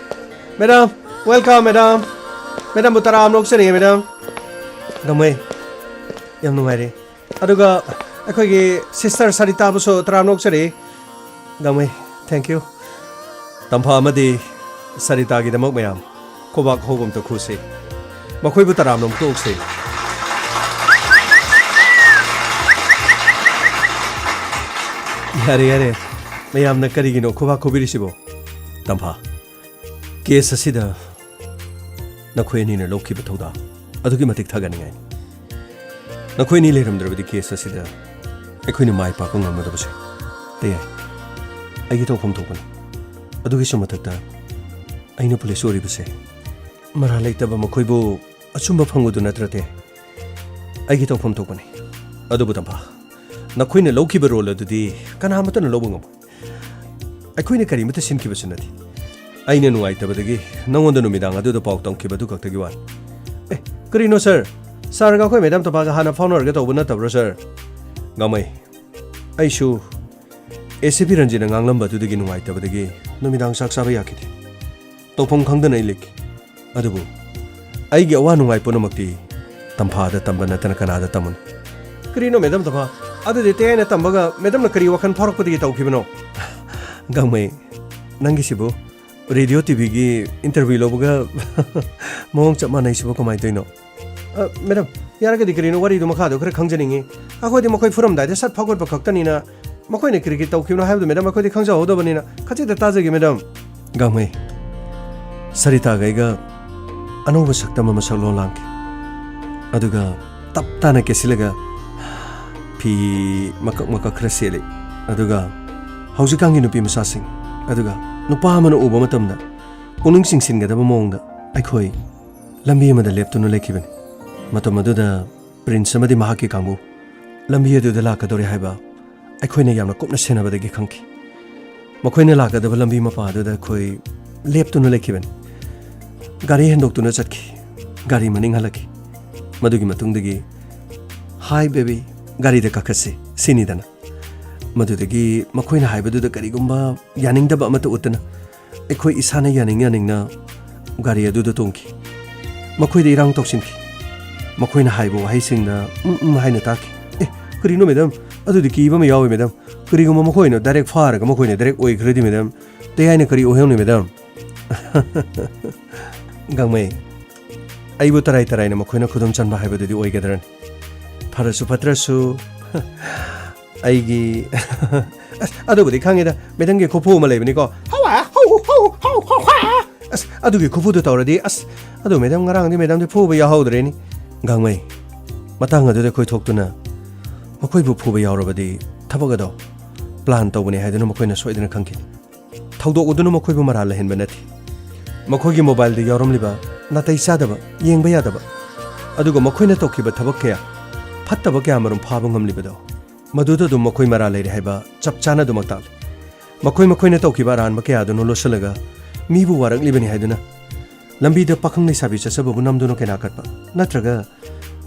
मैडम वेलकम मैडम बुतराम नोक्सरी मैडम गमै यम नुमाइरे अदुगा अखोगी सिस्टर सरिता बुसो तराम नोक्सरी गमै थैंक यू तंफा अमदी सरिता गी दमक मयाम कोबाक होबम तो खुसे मखोय बुतराम नोम तोक्से यारे मयाम न करिगिनो कोबाक खोबिरिसिबो तंफा केस असिदा नखोयनीना लौखिबा थौदा अदुगी मतिक थागनिङाइ नखोयनी लेरमद्रबदि केस असिदा अखोयनी माइ पाक ngमदबसे ते आइगी तौफम थोपन अदुगी सुमथकता अइना पुलिस ओरिबसे मरा लेतबा मखोयबो अचुम्बा फंगुदु नत्रते आइगी तौफम थोपनि अदुबु तंफा नखोयना लौखिबा रोल अदुदी कनामतन लौबंगम अखोयना करिमता सिनखिबसु नथि अइना नुवाइतबदगी नंगोंदा नुमिदांग अदुदा पाउ तंखिबदु खक्तगी वान ए करिनो सर गा खोय मैडम तबागा हाना फाउनरगे तौबु नतब्रो सर गामै आइसु एसीपी रंजिना nganglambadudagi नुवाइतबदगी नुमिदांग साक्साबा याखिदि तौफम खंगदना इलिक अदुबु आइगे अवा नुवाइ पुनमक्ति तंफादा तंबा नतन कनादा तमुन करिनो मैडम तबा अदुदि तेना तंबगा मैडम न करि वखन फरकपदगी तौखिबनो गामै नंगिसिबु रेडियो टीवी की इंटरव्यू लोबगा मोंग चप मानै सिबो कमाइ तैनो मैडम यारगदि करिनो वारिदो मखादो खरे खंजनिङे अखोदि मखोय फुरम दाइदे सट फगोट बखक्तनिना मखोयने क्रिकेट तौखिबनो हायबदो मैडम अखोदि खंजाहोदबनिना खचिदा ताजगी मैडम गामै सरिता गैगा ꯑꯅꯧꯕ ꯁꯛꯇꯝ ꯑꯃ ꯁꯛꯂꯣꯟ ꯂꯥꯡꯈꯤ ꯑꯗꯨꯒ ꯇꯞ ꯇꯥꯅ ꯀꯦꯁꯤꯜꯂꯒ ꯐꯤ ꯃꯀꯛ ꯈꯔ ꯁꯦꯠꯂꯤ ꯑꯗꯨꯒ ꯍꯧꯖꯤꯛꯀꯥꯟꯒꯤ ꯅꯨꯄꯤ ꯃꯆꯥꯁꯤꯡ ꯑꯗꯨꯒ ꯅꯨꯄꯥ ꯑꯃꯅ ꯎꯕ ꯃꯇꯝꯗ ꯄꯨꯛꯅꯤꯡ ꯆꯤꯡꯁꯤꯟꯒꯗꯕ ꯃꯑꯣꯡꯗ ꯑꯩꯈꯣꯏ ꯂꯝꯕꯤ ꯑꯃꯗ ꯂꯦꯞꯇꯨꯅ ꯂꯩꯈꯤꯕꯅꯤ ꯃꯇꯝ ꯑꯗꯨꯗ ꯄ꯭ꯔꯤꯟꯁ ꯑꯃꯗꯤ ꯃꯍꯥꯛꯀꯤ ꯀꯥꯡꯕꯨ ꯂꯝꯕꯤ ꯑꯗꯨꯗ ꯂꯥꯛꯀꯗꯧꯔꯦ ꯍꯥꯏꯕ ꯑꯩꯈꯣꯏꯅ ꯌꯥꯝꯅ ꯀꯨꯞꯅ ꯁꯦꯟꯅꯕꯗꯒꯤ ꯈꯪꯈꯤ ꯃꯈꯣꯏꯅ ꯂꯥꯛꯀꯗꯕ ꯂꯝꯕꯤ ꯃꯄꯥ ꯑꯗꯨꯗ ꯑꯩꯈꯣꯏ ꯂꯦꯞꯇꯨꯅ ꯂꯩꯈꯤꯕꯅꯤ ꯒꯥꯔꯤ ꯍꯦꯟꯗꯣꯛꯇꯨꯅ ꯆꯠꯈꯤ ꯒꯥꯔꯤ ꯃꯅꯤꯡ ꯍꯜꯂꯛꯈꯤ ꯃꯗꯨꯒꯤ ꯃꯇꯨꯡꯗꯒꯤ ꯍꯥꯏ ꯕꯦꯕꯤ ꯒꯥꯔꯤꯗ ꯀꯥꯈꯠꯁꯤ ꯁꯤꯅꯤꯗꯅ ꯃꯗꯨꯗꯒꯤ ꯃꯈꯣꯏꯅ ꯍꯥꯏꯕꯗꯨꯗ ꯀꯔꯤꯒꯨꯝꯕ ꯌꯥꯅꯤꯡꯗꯕ ꯑꯃꯠꯇ ꯎꯠꯇꯅ ꯑꯩꯈꯣꯏ ꯏꯁꯥꯅ ꯌꯥꯅꯤꯡꯅ ꯒꯥꯔꯤ ꯑꯗꯨꯗ ꯇꯣꯡꯈꯤ ꯃꯈꯣꯏꯗ ꯏꯔꯥꯡ ꯇꯧꯁꯤꯟꯈꯤ ꯃꯈꯣꯏꯅ ꯍꯥꯏꯕ ꯋꯥꯍꯩꯁꯤꯡꯅ ꯍꯥꯏꯅ ꯇꯥꯈꯤ ꯀꯔꯤꯅꯣ ꯃꯦꯗꯥꯝ ꯑꯗꯨꯗꯤ ꯀꯤꯕ ꯑꯃ ꯌꯥꯎꯋꯤ ꯃꯦꯗꯥꯝ ꯀꯔꯤꯒꯨꯝꯕ ꯃꯈꯣꯏꯅ ꯗꯥꯏꯔꯦꯛ ꯐꯥꯔꯒ ꯃꯈꯣꯏꯅ ꯗꯥꯏꯔꯦꯛ ꯑꯣꯏꯈ꯭ꯔꯗꯤ ꯃꯦꯗꯥꯝ ꯇꯌꯥꯏꯅ ꯀꯔꯤ ꯑꯣꯏꯍꯧꯅꯤ ꯃꯦꯗꯥꯝ ꯒꯥꯡꯃꯩ ꯑꯩꯕꯨ ꯇꯔꯥꯏꯅ ꯃꯈꯣꯏꯅ ꯈꯨꯗꯨꯝ ꯆꯟꯕ ꯍꯥꯏꯕꯗꯨꯗꯤ ꯑꯣꯏꯒꯗ꯭ꯔꯅꯤ ꯐꯔꯁꯨ ꯐꯠꯇ꯭ꯔꯁꯨ ꯑꯩꯒꯤ ꯑꯗꯨꯕꯨꯗꯤ ꯈꯪꯉꯦꯗ ꯃꯦꯗꯥꯝꯒꯤ ꯈꯨꯐꯨ ꯑꯃ ꯂꯩꯕꯅꯤꯀꯣ ꯑꯗꯨꯒꯤ ꯈꯨꯐꯨꯗꯨ ꯇꯧꯔꯗꯤ ꯑꯗꯨ ꯃꯦꯗꯥꯝ ꯉꯔꯥꯡꯗꯤ ꯃꯦꯗꯥꯝꯗꯤ ꯐꯨꯕ ꯌꯥꯎꯍꯧꯗ꯭ꯔꯦꯅꯤ ꯒꯥꯡꯃꯩ ꯃꯇꯥꯡ ꯑꯗꯨꯗ ꯑꯩꯈꯣꯏ ꯊꯣꯛꯇꯨꯅ ꯃꯈꯣꯏꯕꯨ ꯐꯨꯕ ꯌꯥꯎꯔꯕꯗꯤ ꯊꯕꯛ ꯑꯗꯣ ꯄ꯭ꯂꯥꯟ ꯇꯧꯕꯅꯤ ꯍꯥꯏꯗꯨꯅ ꯃꯈꯣꯏꯅ ꯁꯣꯏꯗꯅ ꯈꯪꯈꯤꯅꯤ ꯊꯧꯗꯣꯛ ꯑꯗꯨꯅ ꯃꯈꯣꯏꯕꯨ ꯃꯔꯥꯜ ꯂꯩꯍꯟꯕ ꯅꯠꯇꯦ ꯃꯈꯣꯏꯒꯤ ꯃꯣꯕꯥꯏꯜꯗ ꯌꯥꯎꯔꯝꯂꯤꯕ ꯅꯥꯇꯩ ꯆꯥꯗꯕ ꯌꯦꯡꯕ ꯌꯥꯗꯕ ꯑꯗꯨꯒ ꯃꯈꯣꯏꯅ ꯇꯧꯈꯤꯕ ꯊꯕꯛ ꯀꯌꯥ ꯐꯠꯇꯕ ꯀꯌꯥ ꯃꯔꯨꯝ ꯐꯥꯕ ꯉꯝꯂꯤꯕꯗꯣ ꯃꯗꯨꯗ ꯑꯗꯨꯝ ꯃꯈꯣꯏ ꯃꯔꯥꯜ ꯂꯩꯔꯦ ꯍꯥꯏꯕ ꯆꯞ ꯆꯥꯅ ꯑꯗꯨꯃꯛ ꯇꯥꯛꯂꯤ ꯃꯈꯣꯏꯅ ꯇꯧꯈꯤꯕ ꯑꯔꯥꯟꯕ ꯀꯌꯥꯗꯨꯅ ꯂꯣꯠꯁꯤꯜꯂꯒ ꯃꯤꯕꯨ ꯋꯥꯔꯛꯂꯤꯕꯅꯤ ꯍꯥꯏꯗꯨꯅ ꯂꯝꯕꯤꯗ ꯄꯥꯈꯪ ꯂꯩꯁꯥꯕꯤ ꯆꯠꯆꯕꯕꯨ ꯅꯝꯗꯨꯅ ꯀꯩꯅꯥ ꯀꯠꯄ ꯅꯠꯇ꯭ꯔꯒ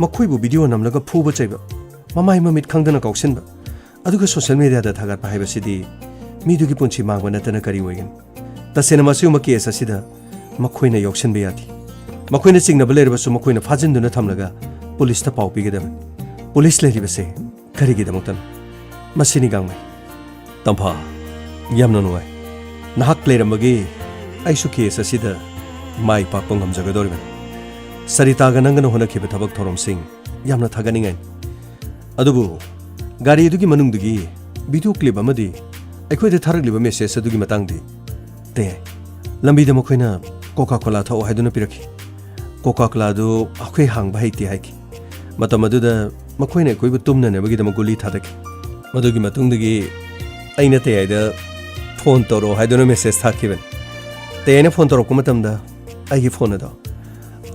ꯃꯈꯣꯏꯕꯨ ꯚꯤꯗꯤꯑꯣ ꯅꯝꯂꯒ ꯐꯨꯕ ꯆꯩꯕ ꯃꯃꯥꯏ ꯃꯃꯤꯠ ꯈꯪꯗꯅ ꯀꯥꯎꯁꯤꯟꯕ ꯑꯗꯨꯒ ꯁꯣꯁꯤꯌꯦꯜ ꯃꯤꯗꯤꯌꯥꯗ ꯊꯥꯒꯠꯄ ꯍꯥꯏꯕꯁꯤꯗꯤ ꯃꯤꯗꯨꯒꯤ ꯄꯨꯟꯁꯤ ꯃꯥꯡꯕ ꯅꯠꯇꯅ ꯀꯔꯤ ꯑꯣꯏꯒꯅꯤ ꯇꯁꯦꯡꯅ ꯃꯁꯤꯒꯨꯝꯕ ꯀꯦꯁ ꯑꯁꯤꯗ ꯃꯈꯣꯏꯅ ꯌꯥꯎꯁꯤꯟꯕ ꯌꯥꯗꯦ ꯃꯈꯣꯏꯅ ꯆꯤꯡꯅꯕ ꯂꯩꯔꯕꯁꯨ ꯃꯈꯣꯏꯅ ꯐꯥꯖꯤꯟꯗꯨꯅ ꯊꯝꯂꯒ ꯄꯨꯂꯤꯁꯇ ꯄꯥꯎ ꯄꯤꯒꯗꯕꯅꯤ ꯄꯨꯂꯤꯁ ꯂꯩꯔꯤꯕꯁꯦ ꯀꯔꯤꯒꯤꯗꯃꯛꯇꯅꯣ ꯃꯁꯤꯅꯤ ꯒꯥꯡꯃꯩ ꯇꯝꯐꯥ ꯌꯥꯝꯅ ꯅꯨꯡꯉꯥꯏ ꯅꯍꯥꯛ ꯂꯩꯔꯝꯕꯒꯤ ꯑꯩꯁꯨ ꯀꯦꯁ ꯑꯁꯤꯗ ꯃꯥꯏ ꯄꯥꯛꯄ ꯉꯝꯖꯒꯗꯧꯔꯤꯕꯅꯤ ꯁꯔꯤꯇꯥꯒ ꯅꯪꯒꯅ ꯍꯣꯠꯅꯈꯤꯕ ꯊꯕꯛ ꯊꯧꯔꯝꯁꯤꯡ ꯌꯥꯝꯅ ꯊꯥꯒꯠꯅꯤꯡꯉꯥꯏꯅꯤ ꯑꯗꯨꯕꯨ ꯒꯥꯔꯤ ꯑꯗꯨꯒꯤ ꯃꯅꯨꯡꯗꯒꯤ ꯚꯤꯗꯤꯑꯣ ꯀ꯭ꯂꯤꯞ ꯑꯃꯗꯤ ꯑꯩꯈꯣꯏꯗ ꯊꯥꯔꯛꯂꯤꯕ ꯃꯦꯁꯦꯖ ꯑꯗꯨꯒꯤ ꯃꯇꯥꯡꯗꯤ ꯇꯌꯥꯏ ꯂꯝꯕꯤꯗ ꯃꯈꯣꯏꯅ ꯀꯣꯀꯥ ꯀꯣꯂꯥ ꯊꯛꯑꯣ ꯍꯥꯏꯗꯨꯅ ꯄꯤꯔꯛꯈꯤ ꯀꯣꯀꯥ ꯀꯣꯂꯥꯗꯨ ꯑꯩꯈꯣꯏ ꯍꯥꯡꯕ ꯍꯩꯇꯦ ꯍꯥꯏꯈꯤ ꯃꯇꯝ ꯑꯗꯨꯗ ꯃꯈꯣꯏꯅ ꯑꯩꯈꯣꯏꯕꯨ ꯇꯨꯝꯅꯅꯕꯒꯤꯗꯃꯛ ꯒꯨꯂꯤ ꯊꯥꯗꯈꯤ ꯃꯗꯨꯒꯤ ꯃꯇꯨꯡꯗꯒꯤ ꯑꯩꯅ ꯇꯌꯥꯏꯗ ꯐꯣꯟ ꯇꯧꯔꯛꯑꯣ ꯍꯥꯏꯗꯨꯅ ꯃꯦꯁꯦꯖ ꯊꯥꯈꯤꯕꯅꯤ ꯇꯌꯥꯏꯅ ꯐꯣꯟ ꯇꯧꯔꯛꯄ ꯃꯇꯝꯗ ꯑꯩꯒꯤ ꯐꯣꯟ ꯑꯗꯣ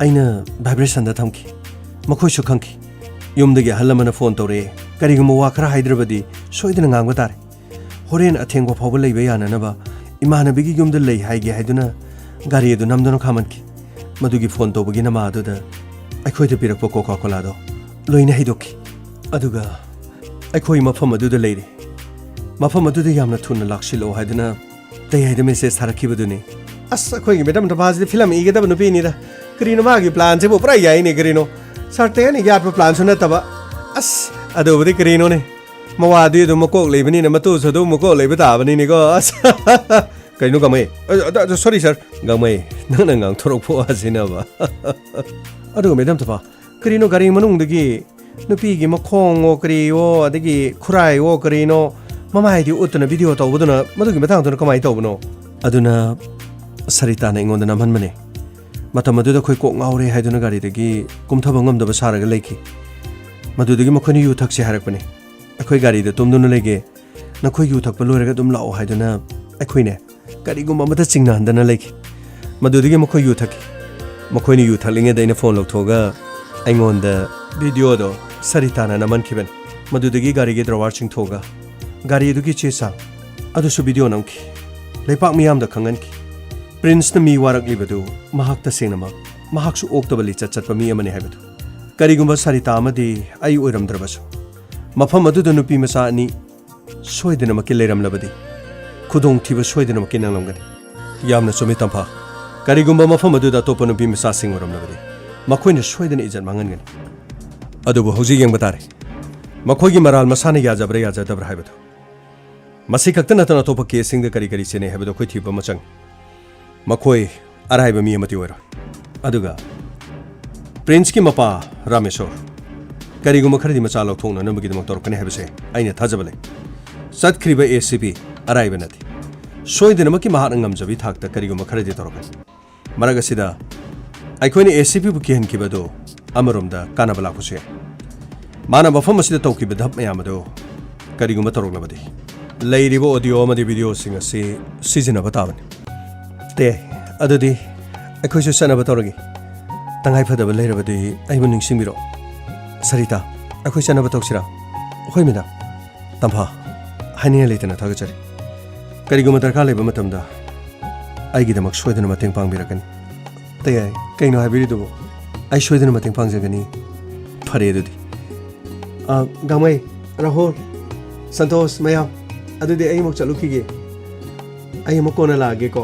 ꯑꯩꯅ ꯚꯥꯏꯕ꯭ꯔꯦꯁꯟꯗ ꯊꯝꯈꯤ ꯃꯈꯣꯏꯁꯨ ꯈꯪꯈꯤ ꯌꯨꯝꯗꯒꯤ ꯑꯍꯜ ꯑꯃꯅ ꯐꯣꯟ ꯇꯧꯔꯛꯑꯦ ꯀꯔꯤꯒꯨꯝꯕ ꯋꯥ ꯈꯔ ꯍꯥꯏꯗ꯭ꯔꯕꯗꯤ ꯁꯣꯏꯗꯅ ꯉꯥꯡꯕ ꯇꯥꯔꯦ ꯍꯣꯔꯦꯟ ꯑꯊꯦꯡꯕ ꯐꯥꯎꯕ ꯂꯩꯕ ꯌꯥꯅꯅꯕ ꯏꯃꯥꯟꯅꯕꯤꯒꯤ ꯌꯨꯝꯗ ꯂꯩ ꯍꯥꯏꯒꯦ ꯍꯥꯏꯗꯨꯅ ꯒꯥꯔꯤ ꯑꯗꯨ ꯅꯝꯗꯨꯅ ꯈꯥꯝꯍꯟꯈꯤ ꯃꯗꯨꯒꯤ ꯐꯣꯟ ꯇꯧꯕꯒꯤ ꯅꯃꯥ ꯑꯗꯨꯗ ꯑꯩꯈꯣꯏꯗ ꯄꯤꯔꯛꯄ ꯀꯣꯀꯥ ꯀꯣꯂꯥꯗꯣ ꯂꯣꯏꯅ ꯍꯩꯗꯣꯛꯈꯤ ꯑꯗꯨꯒ ꯑꯩꯈꯣꯏ ꯃꯐꯝ ꯑꯗꯨꯗ ꯂꯩꯔꯦ ꯃꯐꯝ ꯑꯗꯨꯗ ꯌꯥꯝꯅ ꯊꯨꯅ ꯂꯥꯛꯁꯤꯜꯂꯛꯑꯣ ꯍꯥꯏꯗꯨꯅ ꯇꯌꯥꯏꯗ ꯃꯦꯁꯦꯖ ꯊꯥꯔꯛꯈꯤꯕꯗꯨꯅꯤ ꯑꯩꯈꯣꯏꯒꯤ ꯃꯦꯗꯥꯝ ꯇꯝꯐꯥꯁꯤꯗꯤ ꯐꯤꯂꯝ ꯏꯒꯗꯕ ꯅꯨꯄꯤꯅꯤꯗ ꯀꯔꯤꯅꯣ ꯃꯥꯒꯤ ꯄ꯭ꯂꯥꯟꯁꯤꯕꯨ ꯄꯨꯔꯥ ꯌꯥꯏꯅꯦ ꯀꯔꯤꯅꯣ ꯁꯥꯔ ꯇꯌꯥꯏꯅ ꯌꯥꯠꯄ ꯄ꯭ꯂꯥꯟꯁꯨ ꯅꯠꯇꯕ ꯑꯗꯨꯕꯨꯗꯤ ꯀꯔꯤꯅꯣꯅꯦ ꯃꯋꯥꯗꯤ ꯑꯗꯨꯝ ꯃꯀꯣꯛ ꯂꯩꯕꯅꯤꯅ ꯃꯇꯨꯁꯨ ꯑꯗꯨꯝ ꯃꯀꯣꯛ ꯂꯩꯕ ꯇꯥꯕꯅꯤꯅꯦꯀꯣ ꯀꯩꯅꯣ ꯒꯥꯡꯃꯩ ꯁꯣꯔꯤ ꯁꯥꯔ ꯒꯥꯡꯃꯩ ꯅꯪꯅ ꯉꯥꯡꯊꯣꯔꯛꯄ ꯋꯥꯁꯤꯅꯕ ꯑꯗꯨꯒ ꯃꯦꯗꯥꯝ ꯇꯝꯐꯥ ꯀꯔꯤꯅꯣ ꯒꯥꯔꯤ ꯃꯅꯨꯡꯗꯒꯤ ꯅꯨꯄꯤꯒꯤ ꯃꯈꯣꯡꯉꯣ ꯀꯔꯤꯌꯣ ꯑꯗꯒꯤ ꯈꯨꯔꯥꯏꯋꯣ ꯀꯔꯤꯅꯣ ꯃꯃꯥꯏꯗꯤ ꯎꯠꯇꯨꯅ ꯚꯤꯗꯤꯑꯣ ꯇꯧꯕꯗꯨꯅ ꯃꯗꯨꯒꯤ ꯃꯇꯥꯡꯗꯨꯅ ꯀꯃꯥꯏꯅ ꯇꯧꯕꯅꯣ ꯑꯗꯨꯅ ꯁꯔꯤꯇꯥꯅ ꯑꯩꯉꯣꯟꯗ ꯅꯝꯍꯟꯕꯅꯦ ꯃꯇꯝ ꯑꯗꯨꯗ ꯑꯩꯈꯣꯏ ꯀꯣꯛ ꯉꯥꯎꯔꯦ ꯍꯥꯏꯗꯨꯅ ꯒꯥꯔꯤꯗꯒꯤ ꯀꯨꯝꯊꯕ ꯉꯝꯗꯕ ꯁꯥꯔꯒ ꯂꯩꯈꯤ ꯃꯗꯨꯗꯒꯤ ꯃꯈꯣꯏꯅ ꯌꯨ ꯊꯛꯁꯦ ꯍꯥꯏꯔꯛꯄꯅꯦ ꯑꯩꯈꯣꯏ ꯒꯥꯔꯤꯗ ꯇꯨꯝꯗꯨꯅ ꯂꯩꯒꯦ ꯅꯈꯣꯏ ꯌꯨ ꯊꯛꯄ ꯂꯣꯏꯔꯒ ꯑꯗꯨꯝ ꯂꯥꯛꯑꯣ ꯍꯥꯏꯗꯨꯅ ꯑꯩꯈꯣꯏꯅꯦ ꯀꯔꯤꯒꯨꯝꯕ ꯑꯃꯇ ꯆꯤꯡꯅꯍꯟꯗꯅ ꯂꯩꯈꯤ ꯃꯗꯨꯗꯒꯤ ꯃꯈꯣꯏ ꯌꯨ ꯊꯛꯈꯤ ꯃꯈꯣꯏꯅ ꯌꯨ ꯊꯛꯂꯤꯉꯩꯗ ꯑꯩꯅ ꯐꯣꯟ ꯂꯧꯊꯣꯛꯑꯒ ꯑꯩꯉꯣꯟꯗ ꯚꯤꯗꯤꯑꯣꯗꯣ ꯁꯔꯤꯇꯥꯅ ꯅꯝꯍꯟꯈꯤꯕꯅꯤ ꯃꯗꯨꯗꯒꯤ ꯒꯥꯔꯤꯒꯤ ꯗ꯭ꯔꯋꯥꯔ ꯆꯤꯡꯊꯣꯛꯑꯒ ꯒꯥꯔꯤ ꯑꯗꯨꯒꯤ ꯆꯦ ꯆꯥꯡ ꯑꯗꯨꯁꯨ ꯚꯤꯗꯤꯑꯣ ꯅꯝꯈꯤ ꯂꯩꯄꯥꯛ ꯃꯤꯌꯥꯝꯗ ꯈꯪꯍꯟꯈꯤ ꯄ꯭ꯔꯤꯟꯁꯅ ꯃꯤ ꯋꯥꯔꯛꯂꯤꯕꯗꯨ ꯃꯍꯥꯛ ꯇꯁꯦꯡꯅꯃꯛ ꯃꯍꯥꯛꯁꯨ ꯑꯣꯛꯇꯕ ꯂꯤꯆꯠ ꯆꯠꯄ ꯃꯤ ꯑꯃꯅꯤ ꯍꯥꯏꯕꯗꯨ ꯀꯔꯤꯒꯨꯝꯕ ꯁꯔꯤꯇꯥ ꯑꯃꯗꯤ ꯑꯩ ꯑꯣꯏꯔꯝꯗ꯭ꯔꯕꯁꯨ ꯃꯐꯝ ꯑꯗꯨꯗ ꯅꯨꯄꯤ ꯃꯆꯥ ꯑꯅꯤ ꯁꯣꯏꯗꯅꯃꯛꯀꯤ ꯂꯩꯔꯝꯂꯕꯗꯤ ꯈꯨꯗꯣꯡꯊꯤꯕ ꯁꯣꯏꯗꯅꯃꯛꯀꯤ ꯅꯪꯂꯝꯒꯅꯤ ꯌꯥꯝꯅ ꯆꯨꯝꯃꯤ ꯇꯝꯐꯥ ꯀꯔꯤꯒꯨꯝꯕ ꯃꯐꯝ ꯑꯗꯨꯗ ꯑꯇꯣꯞꯄ ꯅꯨꯄꯤ ꯃꯆꯥꯁꯤꯡ ꯑꯣꯏꯔꯝꯂꯕꯗꯤ ꯃꯈꯣꯏꯅ ꯁꯣꯏꯗꯅ ꯏꯖꯠ ꯃꯥꯡꯍꯟꯒꯅꯤ ꯑꯗꯨꯕꯨ ꯍꯧꯖꯤꯛ ꯌꯦꯡꯕ ꯇꯥꯔꯦ ꯃꯈꯣꯏꯒꯤ ꯃꯔꯥꯜ ꯃꯁꯥꯅ ꯌꯥꯖꯕ꯭ꯔꯥ ꯌꯥꯖꯗꯕ꯭ꯔꯥ ꯍꯥꯏꯕꯗꯨ ꯃꯁꯤ ꯈꯛꯇ ꯅꯠꯇꯅ ꯑꯇꯣꯞꯄ ꯀꯦꯁꯁꯤꯡꯗ ꯀꯔꯤ ꯀꯔꯤ ꯆꯦꯟꯅꯩ ꯍꯥꯏꯕꯗꯨ ꯑꯩꯈꯣꯏ ꯊꯤꯕ ꯑꯃ ꯆꯪꯏ ꯃꯈꯣꯏ ꯑꯔꯥꯏꯕ ꯃꯤ ꯑꯃꯗꯤ ꯑꯣꯏꯔꯣꯏ ꯑꯗꯨꯒ ꯄ꯭ꯔꯤꯟꯁꯀꯤ ꯃꯄꯥ ꯔꯥꯃꯦꯁꯣꯔ ꯀꯔꯤꯒꯨꯝꯕ ꯈꯔꯗꯤ ꯃꯆꯥ ꯂꯧꯊꯣꯛꯅꯅꯕꯒꯤꯗꯃꯛ ꯇꯧꯔꯛꯀꯅꯤ ꯍꯥꯏꯕꯁꯦ ꯑꯩꯅ ꯊꯥꯖꯕ ꯂꯩ ꯆꯠꯈ꯭ꯔꯤꯕ ACP ꯑꯔꯥꯏꯕ ꯅꯠꯇꯦ ꯁꯣꯏꯗꯅꯃꯛꯀꯤ ꯃꯍꯥꯛꯅ ꯉꯝꯖꯕꯤ ꯊꯥꯛꯇ ꯀꯔꯤꯒꯨꯝꯕ ꯈꯔꯗꯤ ꯇꯧꯔꯛꯀꯅꯤ ꯃꯔꯛ ꯑꯁꯤꯗ ꯑꯩꯈꯣꯏꯅ ACPꯕꯨ ꯀꯤꯍꯟꯈꯤꯕꯗꯨ ꯑꯃꯔꯣꯝꯗ ꯀꯥꯟꯅꯕ ꯂꯥꯛꯄꯁꯨ ꯌꯥꯏ ꯃꯥꯅ ꯃꯐꯝ ꯑꯁꯤꯗ ꯇꯧꯈꯤꯕ ꯙꯞ ꯃꯌꯥꯝ ꯑꯗꯨ ꯀꯔꯤꯒꯨꯝꯕ ꯇꯧꯔꯛꯂꯕꯗꯤ ꯂꯩꯔꯤꯕ ꯑꯣꯗꯤꯑꯣ ꯑꯃꯗꯤ ꯚꯤꯗꯤꯑꯣꯁꯤꯡ ꯑꯁꯤ ꯁꯤꯖꯤꯟꯅꯕ ꯇꯥꯕꯅꯤ ꯇꯦ ꯑꯗꯨꯗꯤ ꯑꯩꯈꯣꯏꯁꯨ ꯆꯠꯅꯕ ꯇꯧꯔꯒꯦ ꯇꯉꯥꯏꯐꯗꯕ ꯂꯩꯔꯕꯗꯤ ꯑꯩꯕꯨ ꯅꯤꯡꯁꯤꯡꯕꯤꯔꯛꯑꯣ ꯁꯔꯤꯇꯥ ꯑꯩꯈꯣꯏ ꯆꯠꯅꯕ ꯇꯧꯁꯤꯔꯥ ꯍꯣꯏ ꯃꯦꯗꯥꯝ ꯇꯝꯐꯥ ꯍꯥꯏꯅꯤꯡꯉꯥꯏ ꯂꯩꯇꯅ ꯊꯥꯒꯠꯆꯔꯤ ꯀꯔꯤꯒꯨꯝꯕ ꯗꯔꯀꯥꯔ ꯂꯩꯕ ꯃꯇꯝꯗ ꯑꯩꯒꯤꯗꯃꯛ ꯁꯣꯏꯗꯅ ꯃꯇꯦꯡ ꯄꯥꯡꯕꯤꯔꯛꯀꯅꯤ ꯇꯌꯥꯏ ꯀꯩꯅꯣ ꯍꯥꯏꯕꯤꯔꯤꯗꯨꯕꯨ ꯑꯩ ꯁꯣꯏꯗꯅ ꯃꯇꯦꯡ ꯄꯥꯡꯖꯒꯅꯤ ꯐꯔꯦ ꯑꯗꯨꯗꯤ ꯒꯥꯡꯃꯩ ꯔꯥꯍꯨꯜ ꯁꯟꯇꯣꯁ ꯃꯌꯥꯝ ꯑꯗꯨꯗꯤ ꯑꯩ ꯑꯃꯨꯛ ꯆꯠꯂꯨꯈꯤꯒꯦ ꯑꯩ ꯑꯃꯨꯛ ꯀꯣꯟꯅ ꯂꯥꯛꯑꯒꯦꯀꯣ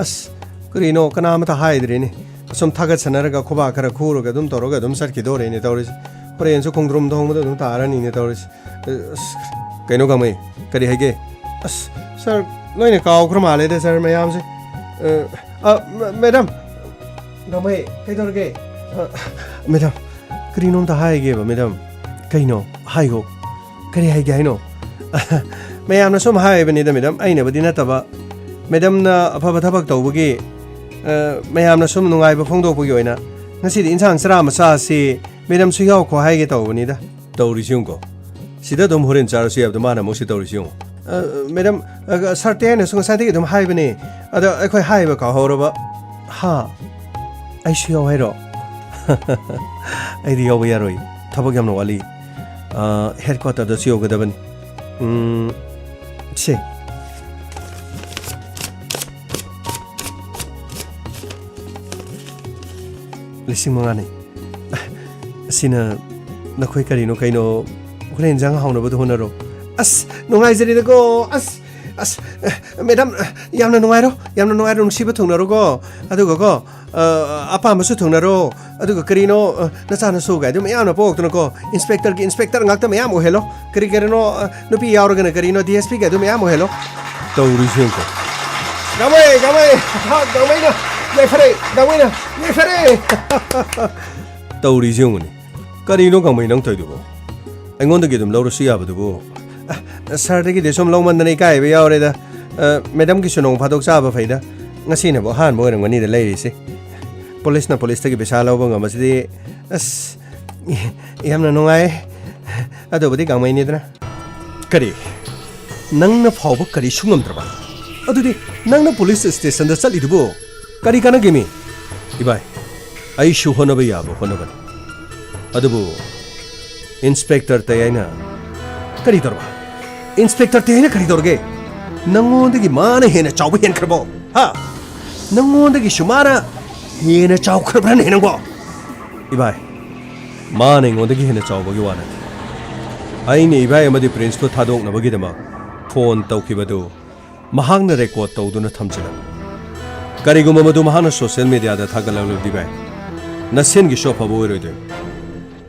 ꯑꯁ ꯀꯔꯤꯅꯣ ꯀꯅꯥꯃꯇ ꯍꯥꯏꯗ꯭ꯔꯦꯅꯦ ꯑꯁꯨꯝ ꯊꯥꯒꯠꯁꯟꯅꯔꯒ ꯈꯨꯕꯥꯛ ꯈꯔ ꯈꯨꯔꯒ ꯑꯗꯨꯝ ꯇꯧꯔꯒ ꯑꯗꯨꯝ ꯆꯠꯈꯤꯗꯣꯔꯦꯅꯦ ꯇꯧꯔꯤꯁꯦ ꯍꯣꯔꯦꯟꯁꯨ ꯈꯣꯡꯗ꯭ꯔꯨꯝ ꯊꯣꯡꯕꯗ ꯑꯗꯨꯝ ꯇꯥꯔꯅꯤꯅꯦ ꯇꯧꯔꯤꯁꯦ ꯑꯁ ꯀꯩꯅꯣ ꯒꯥꯡꯃꯩ ꯀꯔꯤ ꯍꯥꯏꯒꯦ ꯑꯁ ꯁꯥꯔ ꯂꯣꯏꯅ ꯀꯥꯎꯈ꯭ꯔ ꯃꯥꯜꯂꯦꯗ ꯁꯥꯔ ꯃꯌꯥꯝꯁꯦ ꯃꯦꯗꯥꯝ ꯒꯥꯡꯃꯩ ꯀꯩꯗꯧꯔꯒꯦ ꯃꯦꯗꯥꯝ ꯀꯔꯤꯅꯣꯝꯇ ꯍꯥꯏꯒꯦꯕ ꯃꯦꯗꯥꯝ ꯀꯩꯅꯣ ꯍꯥꯏꯌꯣ ꯀꯔꯤ ꯍꯥꯏꯒꯦ ꯍꯥꯏꯅꯣ ꯃꯌꯥꯝꯅ ꯁꯨꯝ ꯍꯥꯏꯕꯅꯤꯗ ꯃꯦꯗꯥꯝ ꯑꯩꯅꯕꯨꯗꯤ ꯅꯠꯇꯕ ꯃꯦꯗꯥꯝꯅ ꯑꯐꯕ ꯊꯕꯛ ꯇꯧꯕꯒꯤ ꯃꯌꯥꯝꯅ ꯁꯨꯝ ꯅꯨꯡꯉꯥꯏꯕ ꯐꯣꯡꯗꯣꯛꯄꯒꯤ ꯑꯣꯏꯅ ꯉꯁꯤꯗꯤ ꯏꯟꯁꯥꯡ ꯆꯔꯥ ꯃꯆꯥ ꯑꯁꯤ ꯃꯦꯗꯥꯝꯁꯨ ꯌꯥꯎꯈꯣ ꯍꯥꯏꯒꯦ ꯇꯧꯕꯅꯤꯗ ꯇꯧꯔꯤꯁꯤ ꯌꯦꯡꯉꯨꯀꯣ ꯁꯤꯗ ꯑꯗꯨꯝ ꯍꯣꯔꯦꯟ ꯆꯥꯔꯁꯨ ꯌꯥꯕꯗꯣ ꯃꯥꯅ ꯑꯃꯨꯛ ꯁꯤ ꯇꯧꯔꯤꯁꯤ ꯌꯦꯡꯉꯨ ꯃꯦꯗꯥꯝ ꯁꯥꯔ ꯇꯦꯅꯁꯨ ꯉꯁꯥꯏꯗꯒꯤ ꯑꯗꯨꯝ ꯍꯥꯏꯕꯅꯦ ꯑꯗꯣ ꯑꯩꯈꯣꯏ ꯍꯥꯏꯕ ꯀꯥꯎꯍꯧꯔꯕ ꯍꯥ ꯑꯩꯁꯨ ꯌꯥꯎ ꯍꯥꯏꯔꯣ ꯑꯩꯗꯤ ꯌꯥꯎꯕ ꯌꯥꯔꯣꯏ ꯊꯕꯛ ꯌꯥꯝꯅ ꯋꯥꯠꯂꯤ ꯍꯦꯗ ꯀ꯭ꯋꯥꯇꯔꯗꯁꯨ ꯌꯧꯒꯗꯕꯅꯤ ꯁꯦ ꯂꯤꯁꯤꯡ ꯃꯉꯥꯅꯤ ꯑꯁꯤꯅ ꯅꯈꯣꯏ ꯀꯔꯤꯅꯣ ꯀꯩꯅꯣ ꯍꯣꯔꯦꯟ ꯏꯟꯖꯥꯡ ꯍꯥꯎꯅꯕꯗꯣ ꯍꯣꯠꯅꯔꯣ ꯑꯁ ꯅꯨꯡꯉꯥꯏꯖꯔꯤꯗꯀꯣ ꯑꯁ ꯃꯦꯗꯥꯝ ꯌꯥꯝꯅ ꯅꯨꯡꯉꯥꯏꯔꯣ ꯅꯨꯡꯁꯤꯕ ꯊꯨꯡꯅꯔꯣꯀꯣ ꯑꯗꯨꯒꯀꯣ ꯑꯄꯥꯝꯕꯁꯨ ꯊꯨꯡꯅꯔꯣ ꯑꯗꯨꯒ ꯀꯔꯤꯅꯣ ꯅꯆꯥꯅꯁꯨ ꯒꯥꯏꯗꯨ ꯃꯌꯥꯝꯅ ꯄꯣꯛꯇꯅꯀꯣ ꯏꯟꯁꯄꯦꯛꯇꯔ ꯉꯥꯛꯇ ꯃꯌꯥꯝ ꯑꯣꯏꯍꯜꯂꯣ ꯀꯔꯤꯅꯣ ꯅꯨꯄꯤ ꯌꯥꯎꯔꯒꯅ ꯀꯔꯤꯅꯣ DSP ꯒꯥꯏꯗꯨ ꯃꯌꯥꯝ ꯑꯣꯏꯍꯜꯂꯣ ꯇꯧꯔꯤꯁꯤ ꯌꯦꯡꯀꯣ ꯒꯥꯡꯃꯩꯅ ꯌꯥꯏꯐꯔꯦ ꯇꯧꯔꯤꯁꯤ ꯌꯦꯡꯉꯨꯅꯦ ꯀꯔꯤꯅꯣ ꯒꯥꯡꯃꯩ ꯅꯪ ꯇꯧꯏꯗꯨꯕꯣ ꯑꯩꯉꯣꯟꯗꯒꯤ ꯑꯗꯨꯝ ꯂꯧꯔꯁꯨ ꯌꯥꯕꯗꯨꯕꯨ ꯁꯥꯔꯗꯒꯤꯗꯤ ꯁꯨꯝ ꯂꯧꯃꯟꯗꯅ ꯏꯀꯥꯏꯕ ꯌꯥꯎꯔꯦꯗ ꯃꯦꯗꯥꯝꯒꯤꯁꯨ ꯅꯣꯡ ꯐꯥꯗꯣꯛ ꯆꯥꯕ ꯐꯩꯗ ꯉꯁꯤꯅꯕꯨ ꯑꯍꯥꯟꯕ ꯑꯣꯏꯔꯝꯒꯅꯤꯗ ꯂꯩꯔꯤꯁꯦ ꯄꯨꯂꯤꯁꯅ ꯄꯨꯂꯤꯁꯇꯒꯤ ꯄꯩꯁꯥ ꯂꯧꯕ ꯉꯝꯕꯁꯤꯗꯤ ꯑꯁ ꯌꯥꯝꯅ ꯅꯨꯡꯉꯥꯏ ꯑꯗꯨꯕꯨꯗꯤ ꯒꯥꯡꯃꯩꯅꯤꯗꯅ ꯀꯔꯤ ꯅꯪꯅ ꯐꯥꯎꯕ ꯀꯔꯤꯁꯨ ꯉꯝꯗ꯭ꯔꯕ ꯑꯗꯨꯗꯤ ꯅꯪꯅ ꯄꯨꯂꯤꯁ ꯁ꯭ꯇꯦꯁꯟꯗ ꯆꯠꯂꯤꯗꯨꯕꯨ ꯀꯔꯤ ꯀꯥꯟꯅꯒꯦꯃꯤ 이봐이 ꯑꯩꯁꯨ ꯍꯣꯠꯅꯕ ꯌꯥꯕ ꯍꯣꯠꯅꯕꯅꯤ ꯑꯗꯨꯕꯨ ꯏꯟꯁꯄꯦꯛꯇꯔ ꯇꯌꯥꯏꯅ ꯀꯔꯤ ꯇꯧꯔꯕ ꯏꯟꯁꯄꯦꯛꯇꯔ ꯇꯌꯥꯏꯅ ꯀꯔꯤ ꯇꯧꯔꯒꯦ ꯅꯪꯉꯣꯟꯗꯒꯤ ꯃꯥꯅ ꯍꯦꯟꯅ ꯆꯥꯎꯕ ꯍꯦꯟꯈ꯭ꯔꯕꯣ ꯍꯥ ꯅꯪꯉꯣꯟꯗꯒꯤꯁꯨ ꯃꯥꯅ ꯍꯦꯟꯅ ꯆꯥꯎꯈ꯭ꯔꯕ꯭ꯔꯅꯦ ꯅꯪꯕꯣ 이봐이 마는 어디기 해내 짜오버기 와는 아이니 이바이 아마디 프린스도 타독 나버기다막 폰 떠우키바도 마학나 레코드 떠우두나 탐지나 까리고 마마도 마하나 소셜 미디어다 타갈라로 디바이 나센기 쇼파보 오이로이데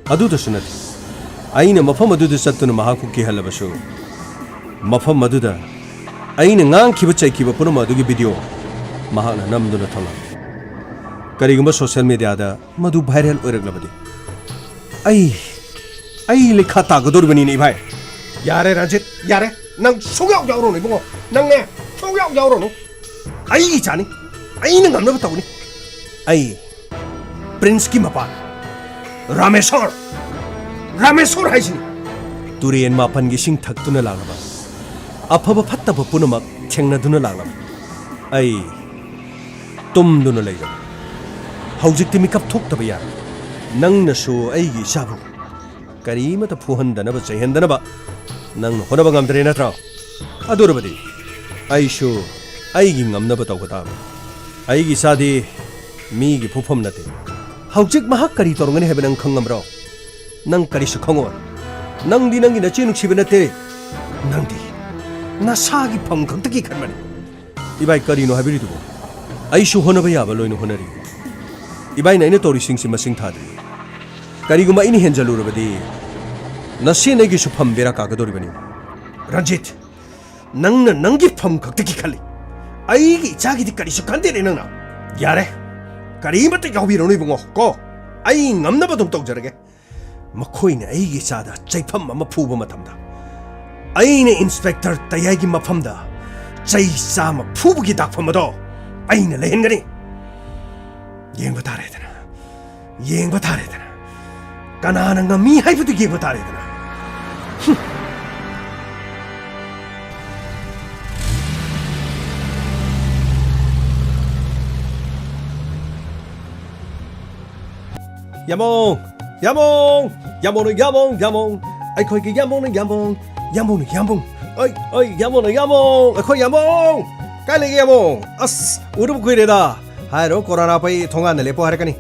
아두도 수나티 아이니 마파 마두도 삿두나 마하쿠키 할라바쇼 마파 마두다 아이니 낭 키바차이 키바 puno 마두기 비디오 마하나 남두나 탐라 까리고 마 소셜 미디어다 마두 바이럴 오이럭라바디 아이 레카 따거도르버니 이바이 야래 란짓 야래 낭 속역 야오로니 보고 낭네 속역 야오로노 아이 자니 아이는 감나부터구니 아이 프린스키 마파 라메솔 하이시니 두리엔 마판기 싱탁두나 랑라바 아파바 팟다바 뿌노막 챙나두나 랑라바 아이 똠두나 레이라 하우직티 미캅 톡다바 야 낭나수 아이기 샤부 까리마다 푸한다나바 제현다나바 낭나 호나바 감드레 나트라 아도르바디 아이슈 아이기 감나바 타고다 아이기 사디 미기 부폼나데 하우직 마학 까리 토롱네 헤베낭 컹감브로 낭 까리슈 컹어 낭디 나치누 치베나테 낭디 나 사기 펑 컴뜨기 칸마니 이바이 까리노 하비리두고 아이슈 호나바 야바 로이노 호나리 이바이 나이네 토리 싱시 마싱 타데 까리구마 이니 헨잘루르바디 나시네기 슈팜 베라 까가도리바니 란짓 낭나 낭기 팜 각득기 칼리 아이기 자기디 까리슈 칸데레 낭나 야레 까리마트 야비로니 붕어 고 아이 남나바 좀 떡저러게 마코이네 아이기 자다 자이팜 마마 푸바 마탐다 아이네 인스펙터 따야기 마팜다 자이 사마 푸부기 닥팜마도 아이네 레헨가니 ꯌꯦꯡꯕ ꯇꯥꯔꯦꯗꯅ ꯌꯦꯡꯕ ꯇꯥꯔꯦꯗꯅ ꯀꯅꯥꯅ ꯉꯝꯃꯤ ꯍꯥꯏꯕꯗꯨ ꯌꯦꯡꯕ ꯇꯥꯔꯦꯗꯅ 야몽 야몽 야몽은 야몽 야몽 아이코이게 야몽은 야몽 야몽은 야몽 어이 야몽은 야몽 아이코 야몽 깔리게 야몽 아스 우르부 구이래다 하이로 코로나 파이 통화는 레포 하라카니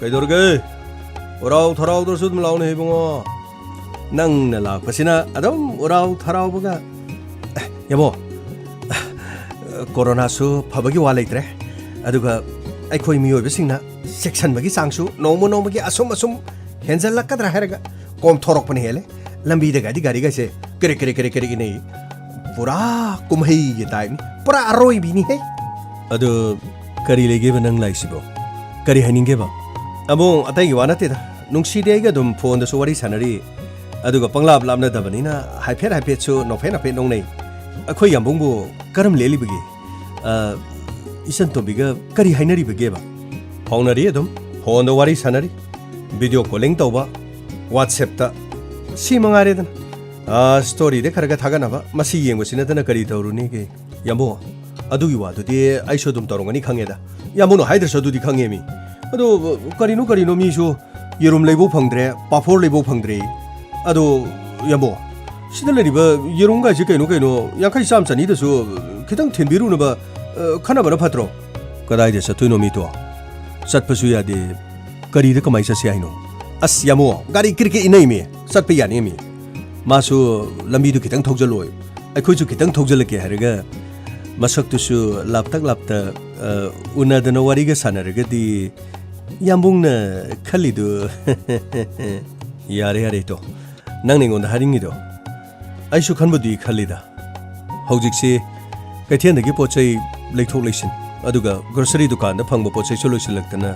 그이도르게 오라우 타라우도 수좀 나오네 해봉어 낭나 라파시나 아담 오라우 타라우부가 야모 코로나 수 파버기 와레이트레 아두가 아이코이 미오베싱나 섹션ꯕꯒꯤ ꯆꯥꯡꯁꯨ ꯅꯣꯡꯃꯒꯤ ꯑꯁꯨꯝ ꯍꯦꯟꯖꯜꯂꯛꯀꯗ꯭ꯔꯥ ꯍꯥꯏꯔꯒ ꯀꯣꯝꯊꯣꯔꯛꯄꯅ ꯍꯦꯜꯂꯦ ꯂꯝꯕꯤꯗꯒꯗꯤ ꯒꯥꯔꯤꯒꯁꯦ ꯀꯔꯤ ꯏꯅꯩ ꯄꯨꯔꯥ ꯀꯨꯝꯍꯩꯒꯤ ꯇꯥꯏꯞꯅꯤ ꯄꯨꯔꯥ ꯑꯔꯣꯏꯕꯤꯅꯤꯍꯦ ꯑꯗꯨ ꯀꯔꯤ ꯂꯩꯒꯦꯕ ꯅꯪ ꯂꯥꯛꯏꯁꯤꯕꯣ ꯀꯔꯤ ꯍꯥꯏꯅꯤꯡꯒꯦꯕ ꯑꯃꯨꯛ ꯑꯇꯩꯒꯤ ꯋꯥ ꯅꯠꯇꯦꯗ ꯅꯨꯡꯁꯤꯗꯤ ꯑꯩꯒ ꯑꯗꯨꯝ ꯐꯣꯟꯗꯁꯨ ꯋꯥꯔꯤ ꯁꯥꯟꯅꯔꯤ ꯑꯗꯨꯒ ꯄꯪꯂꯥꯞ ꯂꯥꯞꯅꯗꯕꯅꯤꯅ ꯍꯥꯏꯐꯦꯠꯁꯨ ꯅꯣꯐꯦꯠ ꯅꯣꯡꯅꯩ ꯑꯩꯈꯣꯏ ꯌꯥꯝꯕꯨꯡꯕꯨ ꯀꯔꯝ ꯂꯦꯜꯂꯤꯕꯒꯦ ꯏꯆꯟꯇꯣꯝꯕꯤꯒ ꯀꯔꯤ ꯍꯥꯏꯅꯔꯤꯕꯒꯦꯕ ꯐꯥꯎꯅꯔꯤ ꯑꯗꯨꯝ ꯐꯣꯟꯗ ꯋꯥꯔꯤ ꯁꯥꯟꯅꯔꯤ ꯚꯤꯗꯤꯑꯣ ꯀꯣꯂꯤꯡ ꯇꯧꯕ ꯋꯥꯠꯁꯑꯦꯞꯇ ꯁꯤ ꯃꯉꯥꯏꯔꯦꯗꯅ ꯁ꯭ꯇꯣꯔꯤꯗ ꯈꯔꯒ ꯊꯥꯒꯠꯅꯕ ꯃꯁꯤ ꯌꯦꯡꯕꯁꯤ ꯅꯠꯇꯅ ꯀꯔꯤ ꯇꯧꯔꯨꯅꯤꯒꯦ ꯌꯥꯝꯕꯣ ꯑꯗꯨꯒꯤ ꯋꯥꯗꯨꯗꯤ ꯑꯩꯁꯨ ꯑꯗꯨꯝ ꯇꯧꯔꯝꯒꯅꯤ ꯈꯪꯉꯦꯗ ꯌꯥꯝꯕꯣꯅ ꯍꯥꯏꯗ꯭ꯔꯁꯨ ꯑꯗꯨꯗꯤ ꯈꯪꯉꯦꯃꯤ ꯑꯗꯣ ꯀꯔꯤꯅꯣ ꯃꯤꯁꯨ ꯌꯦꯔꯨꯝ ꯂꯩꯕꯧ ꯐꯪꯗ꯭ꯔꯦ ꯄꯥꯐꯣꯔ ꯂꯩꯕꯧ ꯐꯪꯗ꯭ꯔꯦ ꯑꯗꯣ ꯌꯥꯝꯕꯣ ꯁꯤꯗ ꯂꯩꯔꯤꯕ ꯌꯦꯔꯨꯝꯒꯥꯏꯁꯦ ꯀꯩꯅꯣ ꯌꯥꯡꯈꯩ ꯆꯥꯝ ꯆꯅꯤꯗꯁꯨ ꯈꯤꯇꯪ ꯊꯤꯟꯕꯤꯔꯨꯅꯕ ꯈꯟꯅꯕꯅ ꯐꯠꯇ꯭ꯔꯣ ꯀꯗꯥꯏꯗ ꯆꯠꯇꯣꯏꯅꯣ ꯃꯤꯗꯣ ꯆꯠꯄꯁꯨ ꯌꯥꯗꯦ ꯀꯔꯤꯗ ꯀꯃꯥꯏ ꯆꯠꯁꯤ ꯍꯥꯏꯅꯣ ꯑꯁ ꯌꯥꯃꯣ ꯒꯥꯔꯤ ꯀ꯭ꯔꯤꯀꯦꯠ ꯏꯅꯩꯃꯤ ꯆꯠꯄ ꯌꯥꯅꯤꯃꯤ ꯃꯥꯁꯨ ꯂꯝꯕꯤꯗꯨ ꯈꯤꯇꯪ ꯊꯧꯖꯜꯂꯣꯏ ꯑꯩꯈꯣꯏꯁꯨ ꯈꯤꯇꯪ ꯊꯧꯖꯜꯂꯛꯀꯦ ꯍꯥꯏꯔꯒ ꯃꯁꯛꯇꯨꯁꯨ ꯂꯥꯞꯇꯛ ꯎꯅꯗꯅ ꯋꯥꯔꯤꯒ ꯁꯥꯟꯅꯔꯒꯗꯤ ꯌꯥꯝꯕꯨꯡꯅ ꯈꯜꯂꯤꯗꯨ ꯌꯥꯔꯦ ꯇꯣ ꯅꯪꯅ ꯑꯩꯉꯣꯟꯗ ꯍꯥꯏꯅꯤꯡꯉꯤꯗꯣ ꯑꯩꯁꯨ ꯈꯟꯕꯗꯤ ꯈꯜꯂꯤꯗ ꯍꯧꯖꯤꯛꯁꯤ ꯀꯩꯊꯦꯜꯗꯒꯤ ꯄꯣꯠ ꯆꯩ ꯂꯩꯊꯣꯛ ꯂꯩꯁꯤꯟ ꯑꯗꯨꯒ ꯒ꯭ꯔꯣꯁꯔꯤ ꯗꯨꯀꯥꯟꯗ ꯐꯪꯕ ꯄꯣꯠ ꯆꯩꯁꯨ ꯂꯣꯏꯁꯤꯜꯂꯛꯇꯅ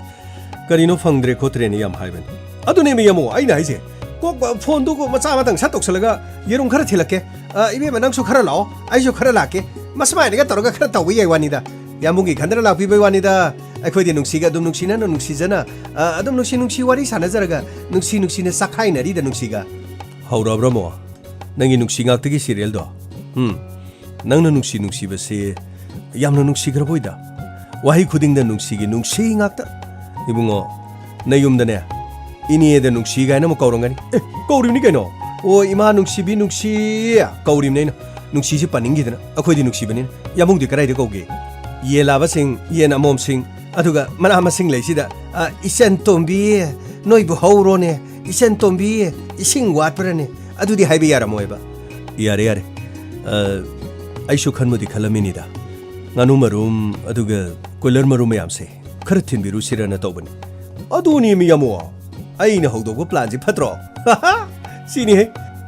ꯀꯔꯤꯅꯣ ꯐꯪꯗ꯭ꯔꯦ ꯈꯣꯠꯇ꯭ꯔꯦꯅ ꯌꯥꯝ ꯍꯥꯏꯕꯅꯤ ꯑꯗꯨꯅꯦ ꯃꯤ ꯑꯃꯨꯛ ꯑꯩꯅ ꯍꯥꯏꯁꯦ ꯀꯣꯛ ꯐꯣꯟꯗꯨ ꯃꯆꯥ ꯑꯃꯇꯪ ꯁꯠ ꯇꯧꯁꯜꯂꯒ ꯌꯦꯔꯨꯝ ꯈꯔ ꯊꯤꯜꯂꯛꯀꯦ 이ቤ마 ꯅꯪꯁꯨ ꯈꯔ ꯂꯥꯛꯑꯣ ꯑꯩꯁꯨ ꯈꯔ ꯂꯥꯛꯀꯦ ꯃꯁꯨꯃꯥꯏꯅꯒ ꯇꯧꯔꯒ ꯈꯔ ꯇꯧꯕ ꯌꯥꯏ ꯋꯥꯅꯤꯗ ꯌꯥꯝꯕꯨꯡꯒꯤ ꯈꯟꯗꯅ ꯂꯥꯛꯄꯤꯕꯩ ꯋꯥꯅꯤꯗ ꯑꯩꯈꯣꯏꯗꯤ ꯅꯨꯡꯁꯤꯒ ꯑꯗꯨꯝ ꯅꯨꯡꯁꯤꯅꯅ ꯅꯨꯡꯁꯤꯖꯅ ꯑꯗꯨꯝ ꯅꯨꯡꯁꯤ ꯋꯥꯔꯤ ꯁꯥꯟꯅꯖꯔꯒ ꯅꯨꯡꯁꯤꯅ ꯆꯥꯈꯥꯏꯅꯔꯤꯗ ꯅꯨꯡꯁꯤꯒ ꯍꯧꯔꯕ꯭ꯔꯃꯣ ꯅꯪꯒꯤ ꯅꯨꯡꯁꯤ ꯉꯥꯛꯇꯒꯤ ꯁꯤꯔꯤꯌꯦꯜꯗꯣ ꯅꯪꯅ ꯅꯨꯡꯁꯤꯕꯁꯦ ꯌꯥꯝꯅ ꯅꯨꯡꯁꯤꯈ꯭ꯔꯕꯣꯏꯗ ꯋꯥꯍꯩ ꯈꯨꯗꯤꯡꯗ ꯅꯨꯡꯁꯤ ꯉꯥꯛꯇ 이붕어 내 ꯌꯨꯝꯗꯅꯦ 이니에다 ꯅꯨꯡꯁꯤ 가이나 뭐 거렁가니 거울이니 그노 오 이마 ꯅꯨꯡꯁꯤ비 ꯅꯨꯡꯁꯤ 거울이네 ꯅꯨꯡꯁꯤ지 빠닝기드나 아코이디 ꯅꯨꯡꯁꯤꯕꯅꯤ 야몽디 그라이데 거기 예라바싱 예나mom싱 아두가 마나마싱 레시다 이센톰비 너이부 하우로네 이센톰비 이싱 왓브라네 아두디 하이비 야라 모에바 야레 아이쇼 칸무디 칼라미니다 nganu marum aduga koiler marum mayamse khara thinbiru sirana tobani aduni mi yamo aina hogdogo plan ji phatro sini he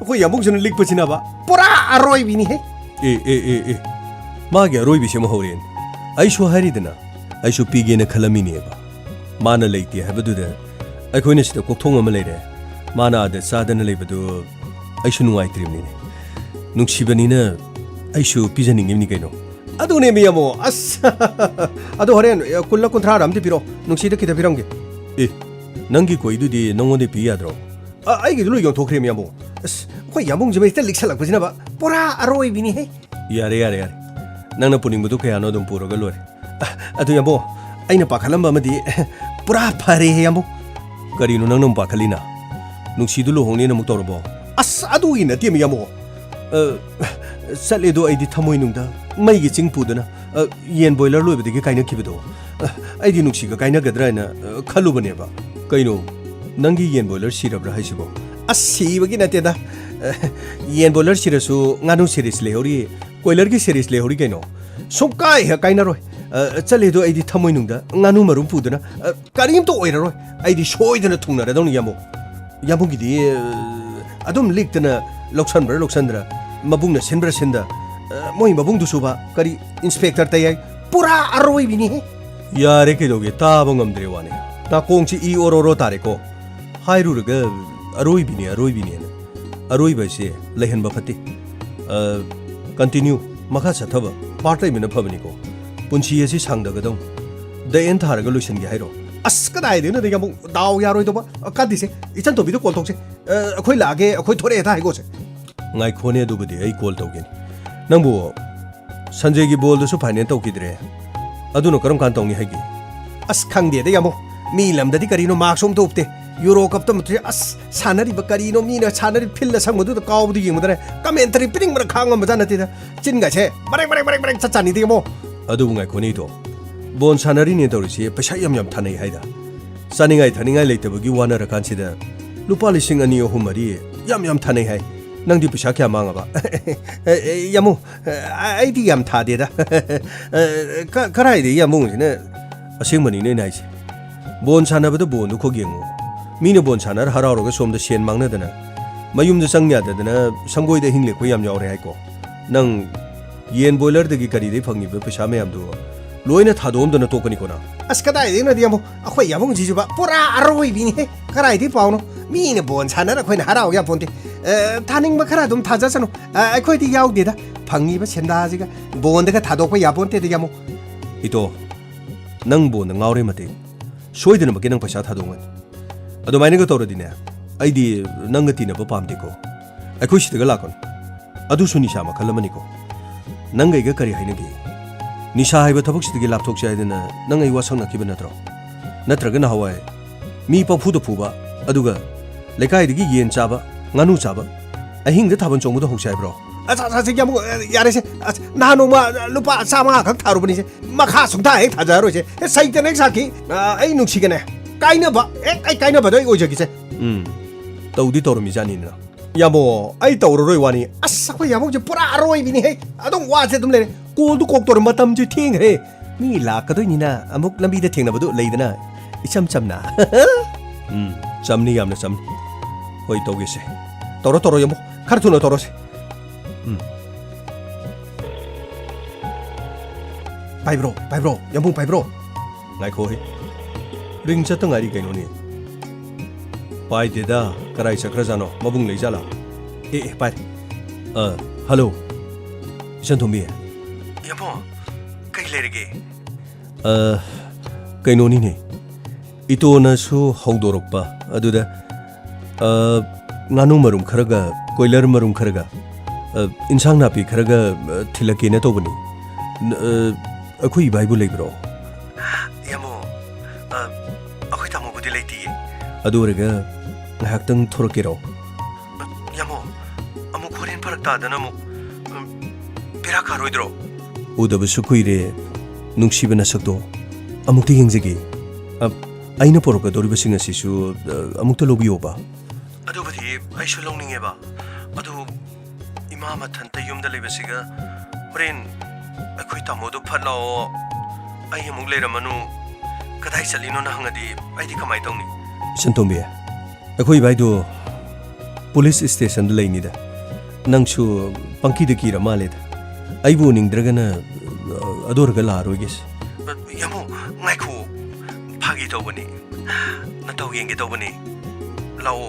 ko yamung jun lik pachina ba pura aroi bini he e ma ge aroi bi sema horen aisho haridana aisho pige na khalamini ba mana leiti habaduda aikoina sida kokthong ama leire mana da sadana leibadu aisho nuai trimni nungsibani na aisho pijaning ni kaino अदुने Miami अस अदु हरेन कुल्ला कुंथ्रा रामदि पिरो नुंसीदा किदा पिरंगे ए नंगी कोइदुदि नंगोदि पि याद्रो आइगे दुलो यो थोख्रे Miami अस खो यामुंग जमे इता लिखसलक बजिना बा पुरा अरोय बिनि हे यारे नंगना पुनिंग बदु कयानो दम पुरोगा लोरे अदु यामो आइना पाखलम बमदि पुरा फरे हे यामो करिनो नंगनम पाखलिना नुंसीदु लोहोंगने नमु तोरबो अस अदु इन नति मियामो ꯆꯠꯂꯦꯗꯣ ꯑꯩꯗꯤ ꯊꯃꯣꯏꯅꯨꯡꯗ ꯃꯩꯒꯤ ꯆꯤꯡ ꯄꯨꯗꯅ ꯌꯦꯟ ꯕꯣꯏꯂꯔ ꯂꯣꯏꯕꯗꯒꯤ ꯀꯥꯏꯅꯈꯤꯕꯗꯣ ꯑꯩꯗꯤ ꯅꯨꯡꯁꯤꯒ ꯀꯥꯏꯅꯒꯗ꯭ꯔꯥꯅ ꯈꯜꯂꯨꯕꯅꯦꯕ ꯀꯩꯅꯣ ꯅꯪꯒꯤ ꯌꯦꯟ ꯕꯣꯏꯂꯔ ꯁꯤꯔꯕ꯭ꯔꯥ ꯍꯥꯏꯁꯤꯕꯣ ꯑꯁ ꯁꯤꯕꯒꯤ ꯅꯠꯇꯦꯗ ꯌꯦꯟ ꯕꯣꯏꯂꯔ ꯁꯤꯔꯁꯨ ꯉꯥꯅꯨ ꯁꯦꯔꯤꯁ ꯂꯩꯍꯧꯔꯤ ꯀꯣꯏꯂꯔꯒꯤ ꯁꯦꯔꯤꯁ ꯂꯩꯍꯧꯔꯤ ꯀꯩꯅꯣ ꯁꯨꯡꯀꯥꯏ ꯍꯦꯛ ꯀꯥꯏꯅꯔꯣꯏ ꯆꯠꯂꯦꯗꯣ ꯑꯩꯗꯤ ꯊꯃꯣꯏꯅꯨꯡꯗ ꯉꯥꯅꯨ ꯃꯔꯨꯝ ꯄꯨꯗꯅ ꯀꯔꯤꯝꯇ ꯑꯣꯏꯔꯔꯣꯏ ꯑꯩꯗꯤ ꯁꯣꯏꯗꯅ ꯊꯨꯡꯅꯔꯗꯧꯅꯤ ꯌꯥꯝꯕꯨꯡꯒꯤꯗꯤ ꯑꯗꯨꯝ ꯂꯤꯛꯇꯅ ꯂꯧꯁꯟꯗ꯭ꯔꯥ mabungna senbra senda moi mabung du suba kari inspector tayai pura aroi bini he yare ke doge ta bangam dre wane ta kongchi I ororo tare ko hairu ga aroi bini na aroi ba se lehen ba phati continue makha chathaba part time na phabani ko punchi esi sangda ga dong the end thar ga lusion ge hairo ꯑꯁ ꯀꯗꯥꯏꯗꯩꯅꯣꯗ ꯌꯥꯝ ꯗꯥꯎ ꯌꯥꯔꯣꯏꯗꯧꯕ ꯀꯥꯟꯗꯤꯁꯦ ꯏꯆꯟ ꯇꯣꯝꯕꯤꯗꯣ call ꯇꯧꯁꯦ ꯑꯩꯈꯣꯏ ꯂꯥꯛꯑꯒꯦ ꯑꯩꯈꯣꯏ ꯊꯣꯔꯛꯑꯦ ꯍꯥꯏꯒꯣꯁꯦ ꯉꯥꯏꯈꯣꯅꯦ ꯑꯗꯨꯕꯨꯗꯤ ꯑꯩ ꯀꯣꯜ ꯇꯧꯒꯦꯅꯤ ꯅꯪꯕꯨ ꯁꯟꯖꯦꯒꯤ ꯕꯣꯜꯗꯨꯁꯨ ꯐꯥꯏꯅꯦꯜ ꯇꯧꯈꯤꯗ꯭ꯔꯦ ꯑꯗꯨꯅ ꯀꯔꯝ ꯀꯥꯟ ꯇꯧꯅꯤ ꯍꯥꯏꯒꯦ ꯑꯁ ꯈꯪꯗꯦꯗ ꯌꯥꯝꯃꯣ ꯃꯤ ꯂꯝꯗꯗꯤ ꯀꯔꯤꯅꯣ ꯃꯥꯛꯁꯨ ꯑꯝꯇ ꯎꯞꯇꯦ ꯌꯨꯔꯣ ꯀꯞꯇ ꯃꯇꯨꯡ ꯑꯁ ꯁꯥꯟꯅꯔꯤꯕ ꯀꯔꯤꯅꯣ ꯃꯤꯅ ꯁꯥꯟꯅꯔꯤꯕ ꯐꯤꯜꯗ ꯁꯪꯕꯗꯨꯗ ꯀꯥꯎꯕꯗꯨ ꯌꯦꯡꯕꯗꯅꯦ ꯀꯃꯦꯟꯇꯔꯤ ꯄꯤꯅꯤꯡꯕꯅ ꯈꯥꯡꯉꯝꯕꯖꯥꯠ ꯅꯠꯇꯦꯗ ꯆꯤꯟꯒꯥꯏꯁꯦ ꯃꯔꯦꯛ ꯆꯠ ꯆꯥꯅꯤꯗ ꯌꯥꯝꯃꯣ ꯑꯗꯨꯕꯨ ꯉꯥꯏꯈꯣꯅꯦꯗꯣ ꯕꯣꯜ ꯁꯥꯟꯅꯔꯤꯅꯦ ꯇꯧꯔꯤꯁꯦ ꯄꯩꯁꯥ ꯌꯥꯝ ꯊꯥꯅꯩ ꯍꯥꯏꯗ ꯆꯥꯅꯤꯡꯉꯥꯏ ꯊꯛꯅꯤꯡꯉꯥꯏ ꯂꯩꯇꯕꯒꯤ ꯋꯥꯅꯔꯀꯥꯟꯁꯤꯗ ꯂꯨꯄꯥ 2,000 2,3 4 ꯌꯥꯝ ꯊꯥꯅꯩ ꯍꯥꯏ ꯅꯪꯗꯤ ꯄꯩꯁా ꯀꯌꯥ ꯃꯥꯡꯉꯕ ꯌꯥꯝꯃꯨ ꯑꯩꯗꯤ ꯌꯥꯝ ꯊꯥꯗꯦꯗ ꯀꯔꯥꯏꯗꯒꯤ ꯌꯥꯝꯃꯨꯁꯤꯅ ꯑꯁꯦꯡꯕꯅꯤꯅꯦ ꯑꯩꯅ ꯍꯥꯏꯁꯦ ꯕꯣꯜ ꯁꯥꯟꯅꯕꯗ ꯕꯣꯜꯗꯨ ꯈꯣꯛ ꯌꯦꯡꯉꯨ ꯃꯤꯅ ꯕꯣꯜ ꯁꯥꯟꯅꯔ ꯍꯔꯥꯎꯔꯒ ꯁꯣꯝꯗ ꯁꯦꯟ ꯃꯥꯡꯅꯗꯅ ꯃꯌꯨꯝꯗ ꯆꯪ ꯌꯥꯗꯗꯅ ꯁꯪꯒꯣꯏꯗ ꯍꯤꯡ ꯂꯦꯛꯄ ꯌꯥꯝ ꯌꯥꯎꯔꯦ ꯍꯥꯏꯀꯣ ꯅꯪ ꯌꯦꯟ ꯕꯣꯏꯂꯔꯗꯒꯤ ꯀꯔꯤꯗꯩ ꯐꯪꯉꯤꯕ ꯄꯩꯁꯥ ꯃꯌꯥꯝꯗꯨ ꯂꯣꯏꯅ ꯊꯥꯗꯣꯛꯑꯝꯗꯅ ꯇꯣꯛꯀꯅꯤꯀꯣ ꯅꯪ ꯑꯁ ꯀꯗꯥꯏꯗꯩꯅꯣꯗꯤ ꯌꯥꯝꯃꯨ ꯑꯩꯈꯣꯏ ꯌꯥꯝꯃꯨꯡꯁꯤꯁꯨꯕ ꯄꯨꯔꯥ ꯑꯔꯣꯏꯕꯤꯅꯤꯍꯦ ꯀꯔꯥꯏꯗꯩ ꯄꯥꯎꯅꯣ ꯃꯤꯅ ꯕꯣꯜ ꯁꯥꯟꯅꯔ ꯑꯩꯈꯣꯏꯅ ꯍꯔꯥꯎ ꯌꯥꯄꯣꯟꯇꯦ ꯊꯥꯅꯤꯡꯕ ꯈꯔ ꯑꯗꯨꯝ ꯊꯥꯖꯁꯅꯨ ꯑꯩꯈꯣꯏꯗꯤ ꯌꯥꯎꯗꯦꯗ ꯐꯪꯉꯤꯕ ꯁꯦꯟꯗꯥꯁꯤꯒ ꯕꯣꯟꯗꯒ ꯊꯥꯗꯣꯛꯄ ꯌꯥꯄꯣꯟꯇꯦꯗ ꯌꯥꯝꯃꯨ ꯏꯇꯣ ꯅꯪ ꯕꯣꯟꯗ ꯉꯥꯎꯔꯦ ꯃꯇꯦ ꯁꯣꯏꯗꯅꯃꯛꯀꯤ ꯅꯪ ꯄꯩꯁꯥ ꯊꯥꯗꯣꯛꯉꯅꯤ ꯑꯗꯨꯃꯥꯏꯅꯒ ꯇꯧꯔꯗꯤꯅꯦ ꯑꯩꯗꯤ ꯅꯪꯒ ꯇꯤꯟꯅꯕ ꯄꯥꯝꯗꯦꯀꯣ ꯑꯩꯈꯣꯏ ꯁꯤꯗꯒ ꯂꯥꯛꯀꯅꯨ ꯑꯗꯨꯁꯨ ꯅꯤꯁꯥ ꯃꯈꯜ ꯑꯃꯅꯤꯀꯣ ꯅꯪꯒꯩꯒ ꯀꯔꯤ ꯍꯥꯏꯅꯒꯦ ꯅꯤꯁꯥ ꯍꯥꯏꯕ ꯊꯕꯛꯁꯤꯗꯒꯤ ꯂꯥꯞꯊꯣꯛꯁꯦ ꯍꯥꯏꯗꯅ ꯅꯪ ꯑꯩ ꯋꯥꯁꯛꯅꯈꯤꯕ ꯅꯠꯇ꯭ꯔꯣ ꯅꯠꯇ꯭ꯔꯒꯅ ꯍꯋꯥꯏ ꯃꯤ ꯄꯪꯐꯨꯗ ꯐꯨꯕ ꯑꯗꯨꯒ ꯂꯩꯀꯥꯏꯗꯒꯤ ꯌꯦꯟ ꯆꯥꯕ ꯉꯥꯅꯨ ꯆꯥꯕ ꯑꯍꯤꯡꯗ ꯊꯥꯕꯜ ꯆꯣꯡꯕꯗ ꯍꯧꯁꯦ ꯍꯥꯏꯕ꯭ꯔꯣ ꯑꯁ ꯌꯥꯝꯃꯨꯛ ꯌꯥꯔꯦꯁꯦ ꯑꯁ ꯅꯍꯥꯟ ꯅꯣꯡꯃ ꯂꯨꯄꯥ 500 ꯈꯛ ꯊꯥꯔꯨꯕꯅꯤꯁꯦ ꯃꯈꯥ ꯁꯨꯡꯊꯥ ꯍꯦꯛ ꯊꯥꯖꯔꯣꯏꯁꯦ ꯁꯩꯇꯅ ꯍꯦꯛ ꯁꯥꯈꯤ ꯑꯩ ꯅꯨꯡꯁꯤꯒꯅꯦ ꯀꯥꯏꯅꯕ ꯍꯦꯛ ꯑꯩ ꯀꯥꯏꯅꯕꯗꯣ ꯑꯩ ꯑꯣꯏꯖꯒꯤꯁꯦ ꯇꯧꯗꯤ ꯇꯧꯔꯝꯃꯤꯖꯥꯅꯤꯅ ꯌꯥꯝꯃꯣ ꯑꯩ ꯇꯧꯔꯔꯣꯏ ꯋꯥꯅꯤ ꯑꯁ ꯑꯩꯈꯣꯏ ꯌꯥꯝꯃꯨꯁꯦ ꯄꯨꯔꯥ ꯑꯔꯣꯏꯕꯤꯅꯤꯍꯦ ꯑꯗꯨꯝ ꯋꯥꯁꯦ ꯑꯗꯨꯝ ꯂꯩꯔꯦ ꯀꯣꯜꯗꯨ ꯀꯣꯛꯇꯧꯔ ꯃꯇꯝꯁꯦ ꯊꯦꯡꯈ꯭ꯔꯦ ꯃꯤ ꯂꯥꯛꯀꯗꯣꯏꯅꯤꯅ ꯑꯃꯨꯛ ꯂꯝꯕꯤꯗ ꯊꯦꯡꯅꯕꯗꯨ ꯂꯩꯗꯅ 이참 짬나. 짬니 얌나 짬니. 호이 떠오겠세. 떨어 여보. 카르투너 떨어세. 바이브로. 연봉 바이브로. 나이 코이. 링 쳤던 아리 개노니. 바이데다. 카라이 사크라자노. 마붕 레이자라. 바이. 할로. 이천 돈비. 여보. kay leirige. Kainonini. Itonasu haudoroppa aduda nganu marum kharaga koilar marum kharaga insang napi kharaga thilakena tobani akhui baibu leibro yamo akhui tamu budi leiti aduraga ngahaktang thorokero yamo amu khoren parak ta dana mu pera kharoidro udabasu kuire nungsibana sakdo amukti yengjegi aina poroka doribasing asisu amukta lobiyoba adubadi aishu longningeba adu ima mathanta yumda lebasiga horen akhoi tamodu phalao ai amuk leramanu kadai chalino na hangadi aidi kamai tongni santombe akhoi baidu police station lainida nangsu pangki de kira maleda aibu ningdragana adorga la roigis yamu ngaikhu phagi tobani natau yenge tobani lao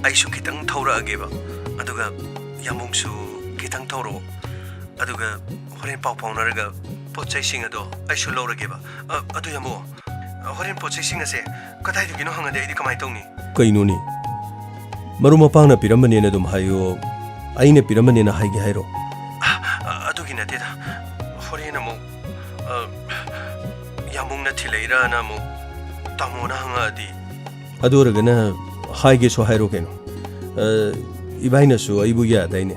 aisu kitang thaura ageba aduga yamungsu kitang thauro aduga horen pau paunaraga pochai singa do aisu lorageba adu yamu horen pochai singa se kadai dugino hangade idi kamai tongni kaino ni maruma pangna piramani na dum hayo aina piramani na haigi hairo adugi nateda horen amu yamungna thileira na mu tamona hangadi aduragana haige so hairo keno ibaina su aibu ya daine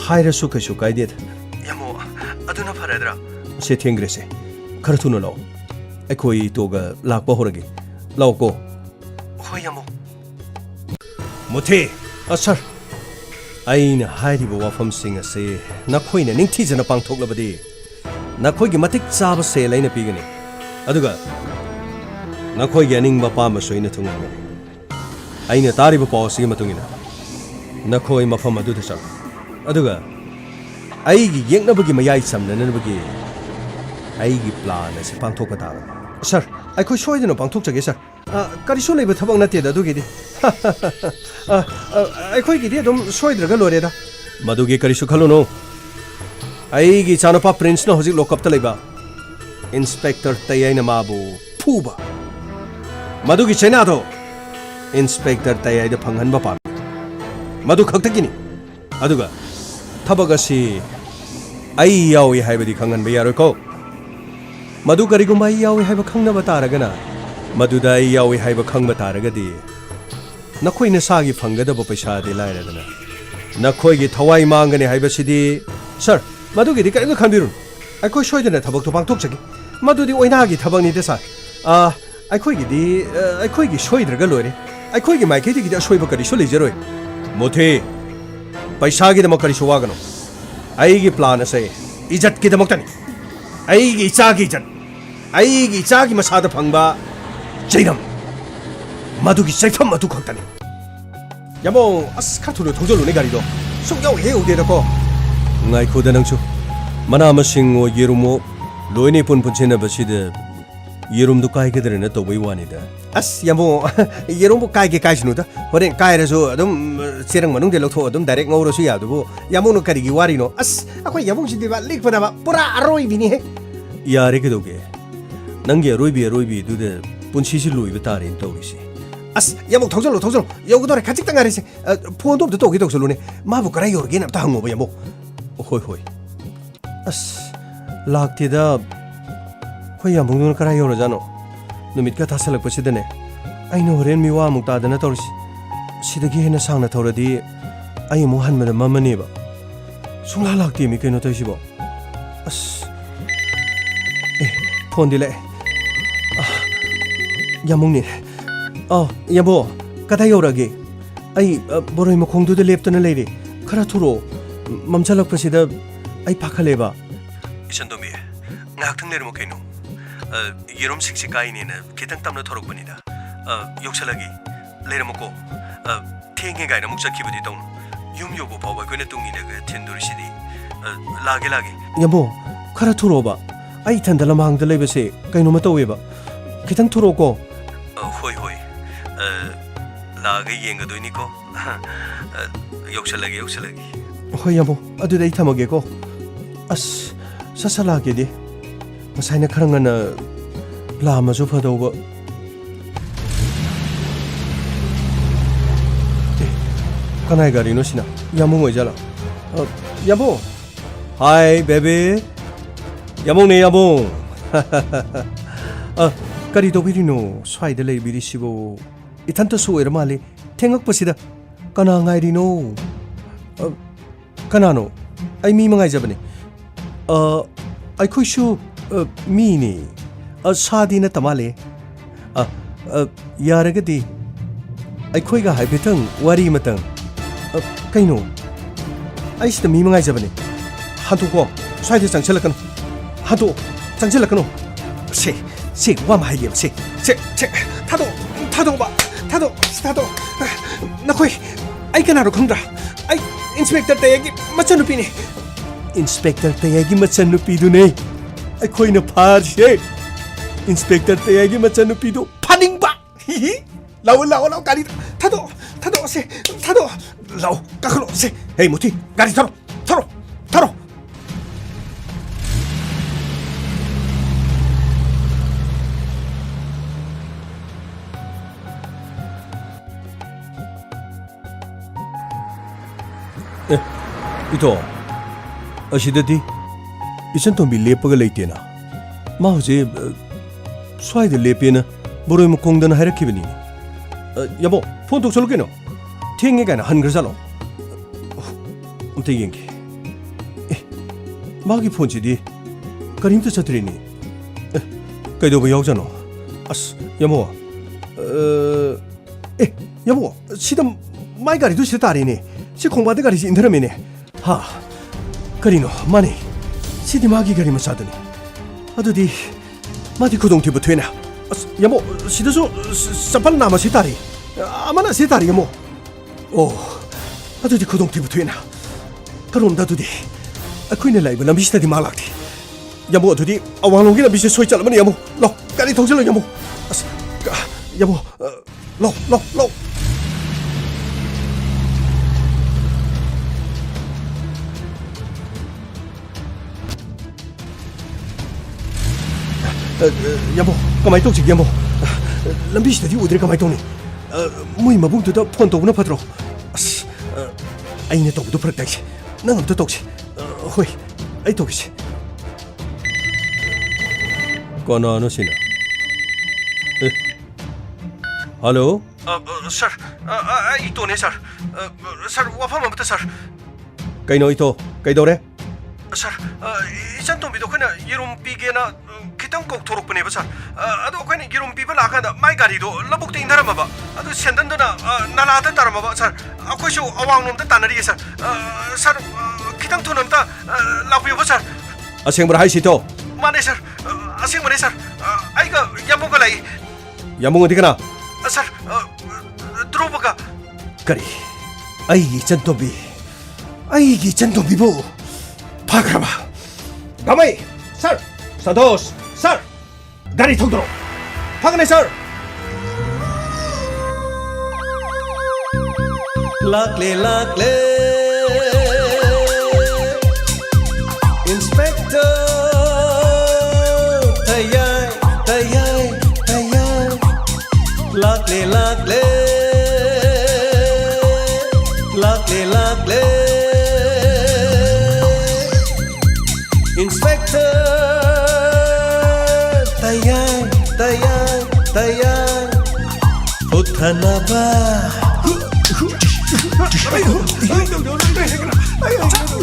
haira su kasu kaidet yamo aduna faradra se thengrese kharthuna law akhoi toga lakpa horage law ko hoi yamo muthe asar aina hairibo wafam singa se nakhoina ningthijana pangthoklabadi nakhoigi matik chaba se laina pigani aduga nakhoigi aningba pama soina thungani aina tariba pawsi matungina nakhoi mafam aduda chak aduga aigi yengnabagi mayai samnanabagi aigi plan ase pangthokpa ta sir akhoi soidana pangthokjage sir kari so leiba thabak natte da dugidi akhoi gidi dum soidraga lore da madugi kari su khalono aigi chanapa prince na hojik lokap ta leiba 인스펙터 따야이나 마부 푸바 마두기 제나도 인스펙터 따야이다 방한바 밤 마두 각택기니 아두가 타바가시 아이 야오이 하이바디 강한바 야로코 마두 가리고마 아이 야오이 하이바 강나바 따라가나 마두다 아이 야오이 하이바 강바 따라가디 나코이네 사기 방가다바 पैसा디 라이라다나 나코이기 타와이 망가네 하이바시디 sir Madhugiri करिनो खनबिरुन आइखोय सोयदना थबकतो पांथोकजगे मधुदि ओइनागी थबकनि देसा आइखोयगी सोयद्रगा लोरे आइखोयगी माइकेदिगिदि असोयबा करिसो लेजरोय मोथे पैसागी दमक करिसो वागनो आइगी plan असे इज्जत की दमकतनि आइगी इचागी इज्जत आइगी इचागी मसादा फंगबा जैरम मधुगी सैफम मधु खक्तनि यामो अस खाथुलो थोजलुने गारिदो सुंयाव हे उदेदको ngaikhoda nangchu mana masing o yerumo loine pun punchena basida yerum du kai gedrena to bai wani da as yamo yerum kai ge kai sunu da horen kai ra so adum serang manung de lokho adum direct ngoro su ya du yamo no kari gi wari no as akoi yamo sidi ba lik pada ba pura aroi bini he yare ke doge nangi aroi bi du de punchi si lui ba tarin to isi as yamo thojalo yogo dore khachik tang are se phone dom to gi doksolune ma bu karai yorge na ta hango ba yamo होय होय अस लाक्तिदा खोय यामुंगन करा your जानो नुमित का थासलक पसिदने आइनो होरेन मिवा मुक्तादना तोरसि सिदगी हेना सांगना थौरदि आइ मु हनमदा ममनेबा सुंला लाक्ति मि केनो तसिबो अस ए फोन दिले यामुंगनि याबो कथा योरगे आइ बोरोय मखोंदुदे लेपतना लेरे खरा थुरो 맘찰럭पसिदा आइ पाखलेबा किसनदोमि ngakthang nermo kaino yerom sikse kainena kitang tamna thorokbanida yoksalagi lermoko thenge gaina mukchakibudi tong yum yobo pawa koina tungina ga thendurishidi lage yamo khara thuroba ai thandala mangda lebese kaino ma toweba kitang thuroko hoi lage yenga doini ko yoksalagi होय याबो अदुदै थमगेको अस ससलागेदि मसाइना खरंगना लामाजु फदौबो कनाय गारि नसिना यामो मोइजाला याबो hi baby यामो ने याबो करि दोबिरिनो स्वाइदा लेबिरिसिबो इथान्त सोएर माले थेंगक पसिदा कना गाइरिनो कनानो आई मी मंगाई जबने आई खुशु मीनी सादी न तमाले यारगदी आई खोइगा हाइबेतंग वारी मतंग कइनो आई सिद मी मंगाई जबने हातु को साइदे चंगचलकन हातु चंगचलकनो से वाम हाइगे से थादो नखोइ आई कनारो खंद्रा आई इंस्पेक्टर तयगी मचनुपीने इंस्पेक्टर तयगी मचनुपीदुने अखोइना फारसे इंस्पेक्टर तयगी मचनुपीदु फानिंगबा लाओ गाड़ी थादो से लाओ काखलो से हे मुथी गाड़ी थरो इतो असिददी इसन तोंबी लेपगा लेतेना मा होजे स्वाइद लेपेना बोरोय मकोंदना हायरखिबनी याबो फोन तोक्सलो केनो थेंगे गाना हनग्र जालो उमते येंगे मागी फोन सिदी करिमत छत्रिनी कइदोबो यावजानो अस यामो यामो सिदा माइ गारिदो सिदा तारिने 시 공바데 가리지 인터메네 하 그리노 마니 시디 마기 가리 마사드니 아두디 마디 고동티부 되나 야모 시드소 사팔 나마 시타리 아마나 시타리 야모 오 아두디 고동티부 되나 그럼 다두디 아쿠이네 라이브 나 미시타디 말락디 야모 아두디 아왕롱기나 미시 소이 잘라면 야모 로 가리 통질러 야모 야모 로 yamo kamai tok yamo lambi sida di udre kamai tong ni mui mabung tu da phone tong na phatro as ai ne tok du prak dai nang am tu tok si hoi ai tok si kono ano sina hello sir ai to ne sir sir wafam am ta sir kai no ito kai do re sir isan to bi do kana yerum pi ge na kitang kok thorok pane ba sir ado kana yerum pi ba la kana mai gari do labuk te indara ma ba ado sendan do na nala ta tar ma ba sir akoi shu awang nom ta tanari sir sir kitang thonam ta lapu ba sir aseng bra hai si to mane sir aseng mane sir ai ga yamu ga lai yamu ngadi kana sir drop ga kari ai chan to bi 아이기 전도비보 파그라마 가마이 살 사도스 살 다리 통도로 파그네 살 락레 락레 인스펙터 타야이 타야이 타야이 락레 락레 락레 락레 Inspector tayang tayang tayang Uthanaba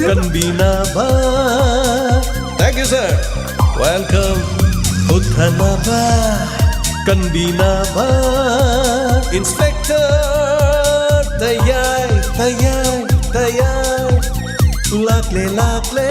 Kanbinaba Thank you sir Welcome Uthanaba Kanbinaba Inspector tayang tayang tayang Lakle lakle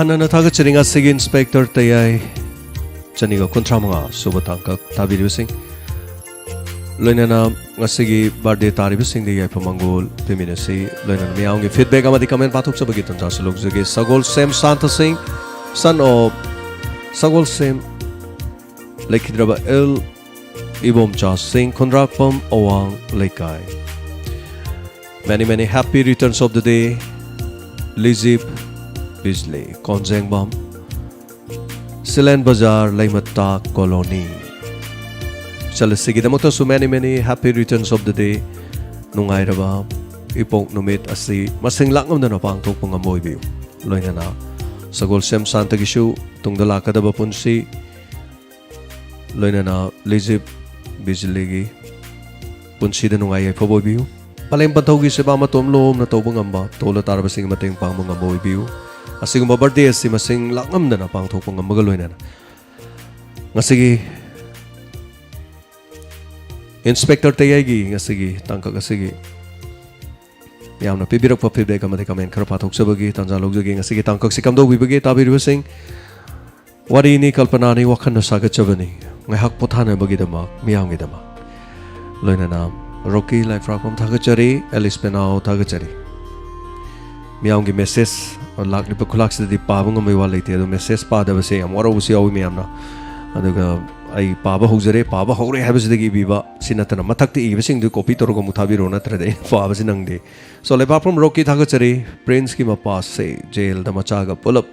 Hanana taga chiringa sigi inspector tayai chaniga kuntramunga subatangkak tabiribising loinana ngasigi birthday taribising de yai pamangol feminisi loinana miyaungi feedback amadi comment pathuk sabagi tanja sulok jage Sagol Sem Santa Singh son of Sagol Sem Lekhidraba El Ibomcha Singh Khundrakpam Awang Lekai. Many happy returns of the day. Lizib Bisley Konzengbam Silen Bazar Laimata Colony. Salasigidamota so many happy returns of the day nungai raba ipong numit asi masing langam na napangtok pangamoy biyo loina na Sagol Sem Santa Gishu tungdala kadaba punsi loina na Lizib Bisley punsi da nungai ay paboy biyo palayang pantawgi si Bama Tomlom na tawbang amba tola tarabasing mating pang mga moy biyo asing birthday si masing langam na napangtok pang magaloy na nga sige Inspector tayagi nga sige tangka nga sige yam na pibirak pa pibday kamati kamen karapatok sa bagi tanjalog jagi nga sige tangkak si kamdo bibagi tabi ribasing wari ni kalpanani wakan na sagat chabani nga hakpotana bagi dama miyang dama loy na nam Rocky Life Rakam Thagachari Alice Penao Thagachari miyang gi message or lak ni pakulak sa di pabang may walay tiyo message pa da basi am waro usi awi miyam na aduga ay paba hogzare paba hogre habis dagi biba sinatana matakti ibasing du copy toro ko mutabiro na trade paba sinang de so le from Rocky Thagachari Prince ki mapas se jail da machaga pull up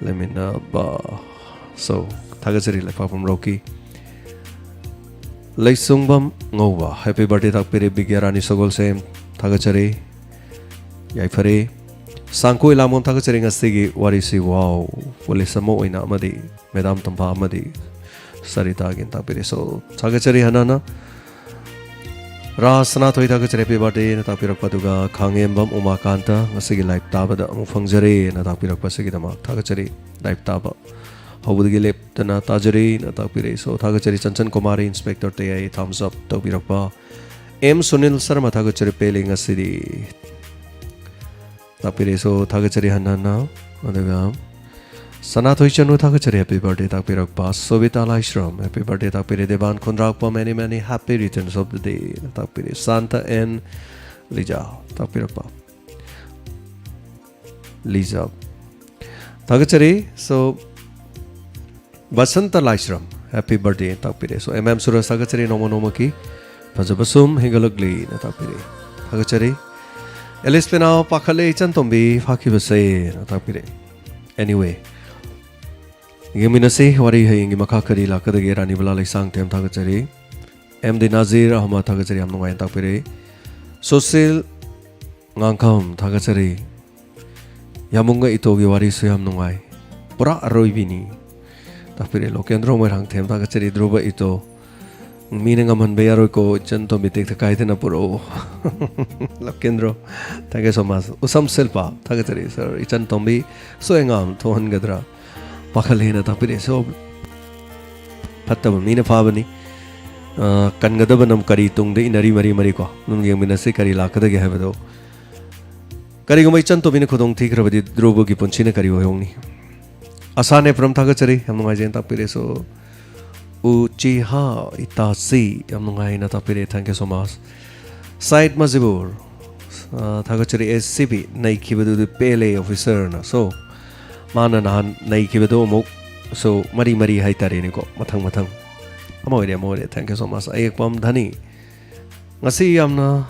lemina ba so Thagachari le from Rocky Laisungbam Ngowa happy birthday tak pere bigyarani Sagol Sem Thagachari yai fare Sangko ilamon Thagachari ngasigi warisi wow wali samo ina amadi medam tampa amadi sarita gin tak pere so Thagachari hanana rasana thoi Thagachari happy birthday na tak pirak paduga khangembam umakanta ngasigi live tabada mu fangjare na tak pirak pasigi dama Thagachari live taba Hobudgi lep na tajari na takpire so Thagachari Chanchan Kumari Inspector tayai thumbs up takpirakpa M Sunil Sharma Thagachari peling asidi takpire so thagachari hanana adaga Sanathoi chanu thagachari happy birthday takpirakpa Sobita Laishram happy birthday takpire Devan Kundrakpa many happy returns of the day takpire Santa and Lija takpirakpa Lisa thagachari so Basanta Laishram happy birthday takpire so MM Suras thagachari noma ki Pajabasum hingalagli na takpire thagachari Elis Penao Pakale Chantombi Fakibase Natapire. Anyway, Giminasi, Wari Hing Makakari Lakadagi Ranibala Sang Tem Tagachari, M. D. Nazir Ahmad Tagachari Amno Tapire, Sosil Ngankam Tagachari, Yamunga Itogi Wari Suyam Nungai, Pura Aroibini, Tapire Lokendro Merang Tem Tagachari Druba Ito. Meaning a man bear ko chanto bitik the kaite na puro Lakendro. Thank you so much. Usam selpa tagatari sir ichan tombi so engam tohan gadra pakalina tapire so patab mina pabani kan gadabanam kari tung de inari mari ko nung yang minasi kari lakada ge have do kari gumai chanto bina khodong thik rabadi drobo gi punchina kari hoyongni asane from tagatari hamnga jen tapire so Uchiha Itasi Yamungai Natapire, thank you so much. Said Mazibur Thagachari SCP Naikibedu the Pele officer so Mananan Naikibedo Mok so Mari Haitarinico Matang Amore, thank you so much. Ayakpam Dhani Ngasi Yamna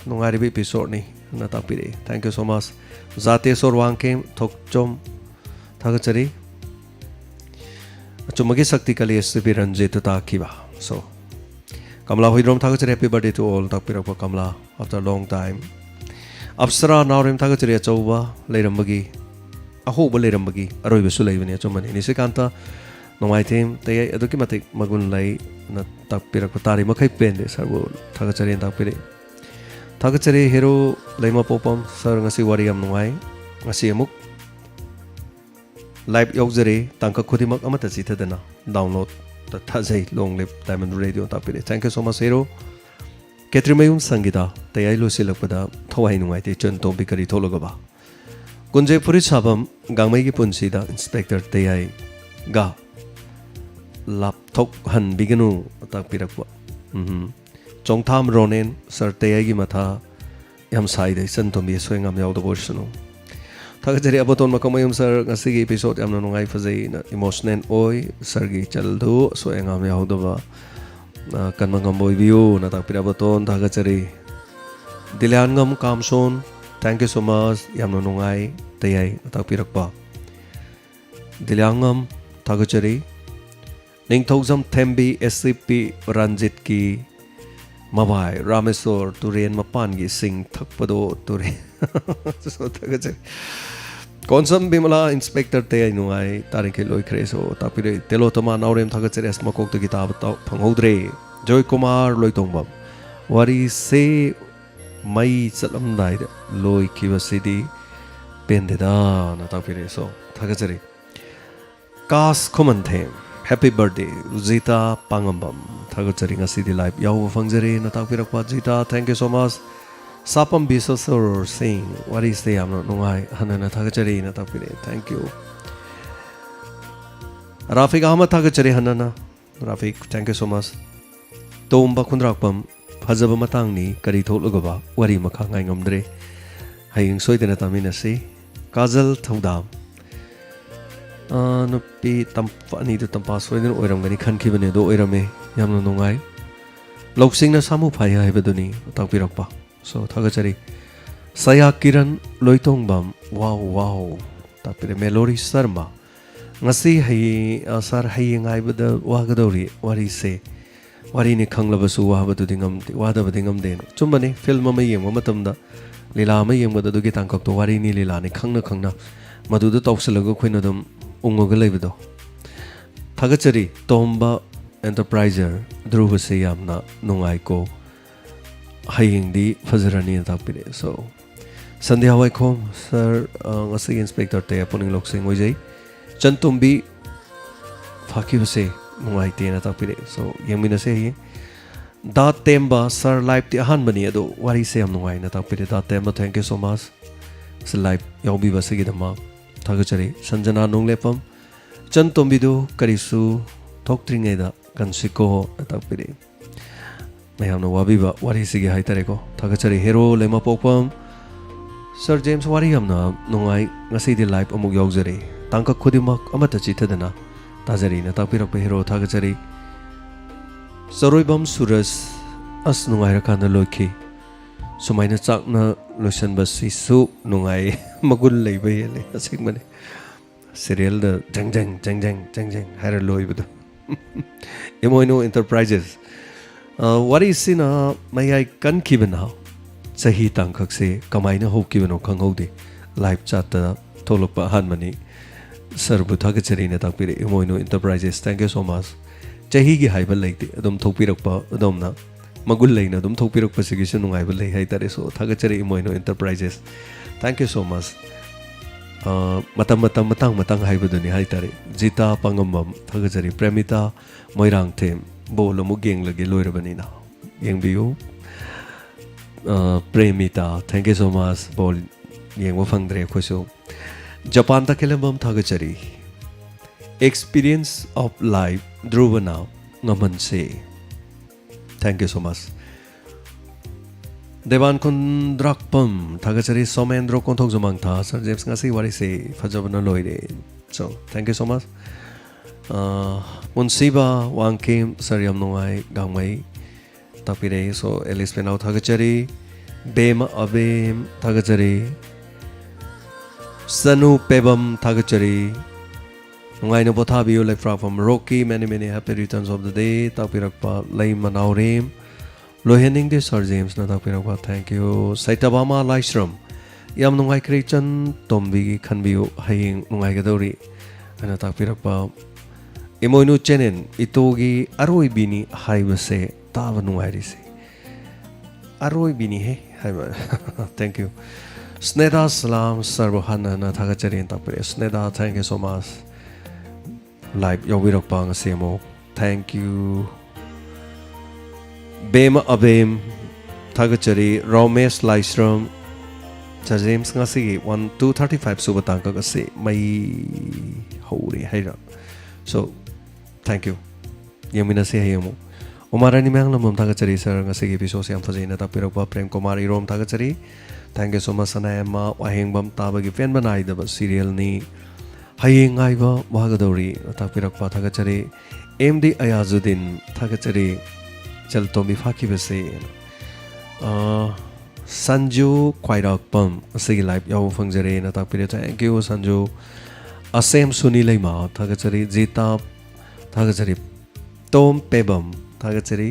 Nungaribi Pisorni Natapire, thank you so much. Zate Sorwang came Tokchom Thagachari Chumagi Sakti Kali SCP Ranjit Takiba. So Kamla Hidrom Thagachari happy birthday to all Takpirapa Kamla after a long time. Apsara Naurim Thagachari Chauba Lerambagi Ahoba Lerambagi Aroy Sulaivani Chomani Nisikanta no my team they educatic Magun Lai na Takpirakatari Makai Pende Sarbo Thagachari and Takpiri Thagachari Hero Lema Popam Sar Ngasi Wariam Noai Ngasiamuk Live Yogzere, Tanka Kudimak Amatazita Dana, download the Tazay Long Lip Diamond Radio Tapire. Thank you so much, Hero. Ketrimayum Sangita, Tayalo Silapada, Tawainway, Chun Tobikari Tologaba. Gunje Purisabam, Gamagi Punsida, Inspector Tayai, Ga Laptop Han Biganu, Tapirakwa. Chongtam Ronen, Sir Tayagi Mata, Yam Side, Santomi, Swing am Yaudaboshano. Thagachari abaton makamayum sir ngasigi episode amna nungai fazai na emotional oi sargi chaldo so engam yahudoba kan mangamboy view na takpira abaton thagachari dilyangam kamson thank you so much yamna nungai tayai takpirakpa dilyangam thagachari ningthogzam thembi SCP Ranjit ki Mawai Ramesor Turen Mapangi Sing Thakpado Turen so thagachari Konsam Bimala Inspector Te Nungai Tariki Loi Creso Tapire Telotoma Naurem Thagachari Asmakok the Kitab Panghodre Joy Kumar Loitongbam Wari Se Mai Salam Died Loi Kiva City Pendeda Natapire so Thagachari Kas Komanthem Happy birthday Zita Pangambam Thagachari Ngasi Live Yahu Fangjari Natapira Zita thank you so much Sapam Bisosor saying, what is the Amno Nungai Hanana Thagachari Natapire? Thank you. Rafik Ahmad Thagachari Hanana. Rafik, thank you so much. Tomba Kundrakpam, Pazaba Matangni, Karito Lugaba, Wari Makangai Ngamdre, Haying Soidenatamina Kazal Tawdam. No P. Tampani to Tampas, Oiram Gani Kankibane, do Irame, Yamno Nungai. Loksing na Samu Paya Hebeduni, Tapirapa. So Thagachari Saya Kiran Loitongbam wow Tapire Melori Sarma Ngasi Hai Asar Haying Ibada Wagadori Wari Se Wari ni Kanglabasu Wabatu Dingam Wadabadingam Den Chumbani Film Mayim Matamda Lila Mayim with the Dugitankok to Wari ni Lila ni Kangna Madu the Toxalago Quinodum Ungogalevido Thagachari Tomba Enterpriser Druva Sayamna Nungaiko Haying di Fazarani Tapire. So Sunday Hawaikom, Sir Ngasi Inspector Te Poning Loksing Wajay Chantumbi Fakibase Mungai Tina Tapire. So Yamina say Da Temba Sir Life the Hanbani Ado Wari Sam Nungai Natapire Da Temba, thank you so much. Live याबीबसिगिदमक थागचरी संजना नोंगलेपम चन तोंबिदु करिसु थोक्त्रिङैदा कनसिको ताकपिरे मैमना वाबीबा वारीसिगे हाइतारेको थागचरी हेरो lemma पोकपम sir James वारी हमना नोंगाई ngasiदी live अमुक यावजरे तांका खुदिमक अमता चिथदना ताजरीना ताकपिरक हेरो थागचरी सरोइबम सुरस अस नोंगाइरकाना लोखी सुमाइना चाकना लोसनबसिसु नोंगाई मगुल लेबे हेले असिगमने सीरियल द जंग जंग जंग जंग जंग जंग हायर लोइबदो एमोइनो एंटरप्राइजेस वारी सिना मयाई कन किबना सही तांखक से कमाइना हो किबनो खंगौदे लाइव चाट थोलप हानमनी सरबु थागचरीना ताकपिरे Emoinu enterprises thank you so much चही की हाइबल लेते अदम थोपिरकपा अदमना मगुल लेना अदम थोपिरकपसिगिसु नुंगाइबल ले हाइतारे सो थागचरी Emoinu enterprises thank you so much मतंग हाइबदुनी हाइतारे जीता पंगमबम थागचरी प्रेमिता मोइरांग थेम बोल अमुक गेंगलगे लोइरबनिना येंबियु Premita thank you so much बोल येंगबो फंगद्रे खोसो जापान ता केलबम थागचरी एक्सपीरियंस ऑफ लाइफ ध्रुवना ngमन से थैंक यू सो मच देवान कुंद्राकपम थागचरी सोमेंद्र कोंथोक जमांग था सर जेम्स ngasi वारी से फजबना लोइरे so thank you so much मुनसिबा वांगकेम सर यम नोंगाई गांगमई तापिरे सो एलिस पेनाउ थागचरी बेम अबेम थागचरी सनु पेबम थागचरी nungai no botha biu like from Rocky many happy returns of the day tapirakpa lai manaurem lohening de Sir James na tapirakpa thank you Saitabama Laishram yam nungai krichan tombi khanbiu haying nungai gadori ana tapirakpa emoinu chenen itogi aroi bini haibase taba nungai rise aroi bini he haiba thank you Sneda Salam Sarbohana na thagachari tapire Sneda thank you so much live yawirakpa ngasemo thank you bem abem thagachari Ramesh Laishram Sir James ngasi 1235 subatangka kase mai hori haira so thank you yamina se hayamo umarani mang lamam thagachari sir ngasi gi episode yam fajina tapirakpa Prem Kumar Irom thagachari thank you so much sanayama wahengbam tabagi fan banai da serial ni hayeng aiba wagadori tapirakpa thagachari MD Ayazuddin thagachari chal tombi phaki base Sanju Khwairakpam asigi live yaw fangjare na tapire thank you Sanju Asem Sunilaima thagachari Jita thagachari Tom Pebam thagachari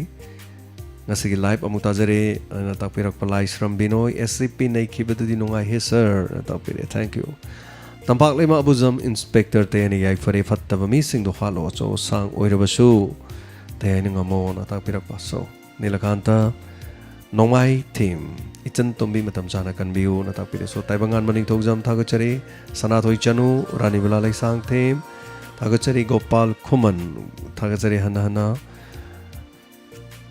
ngasigi live amutajare na tapirakpa Laishram Binoy SCP nei khibadudi nungai he sir na tapire thank you Tampak lima abuzam inspector tayani yai fare fattaba mi sing do halo so sang oirabasu tayani ngamo na tapirakpa so Nilakanta Nongmai team Ichen tombi matam sana kanbiu na tapire so taibangan maning thogjam thagachari Sanathoi Chanu Rani Bilalai sang team thagachari Gopal Khuman thagachari hana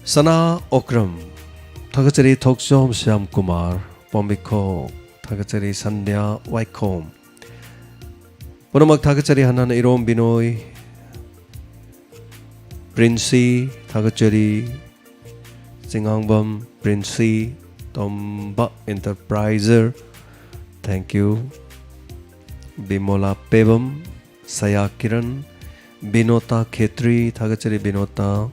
Sana Okram thagachari Thokjom Syam Kumar Pombikho thagachari Sandhya Waikom Punamak thagachari hanan Irom Binoy Princey thagachari Singangbam Princey Tomba Enterpriser thank you Bimola Pebam Saya Kiran Binota Khetri thagachari Binota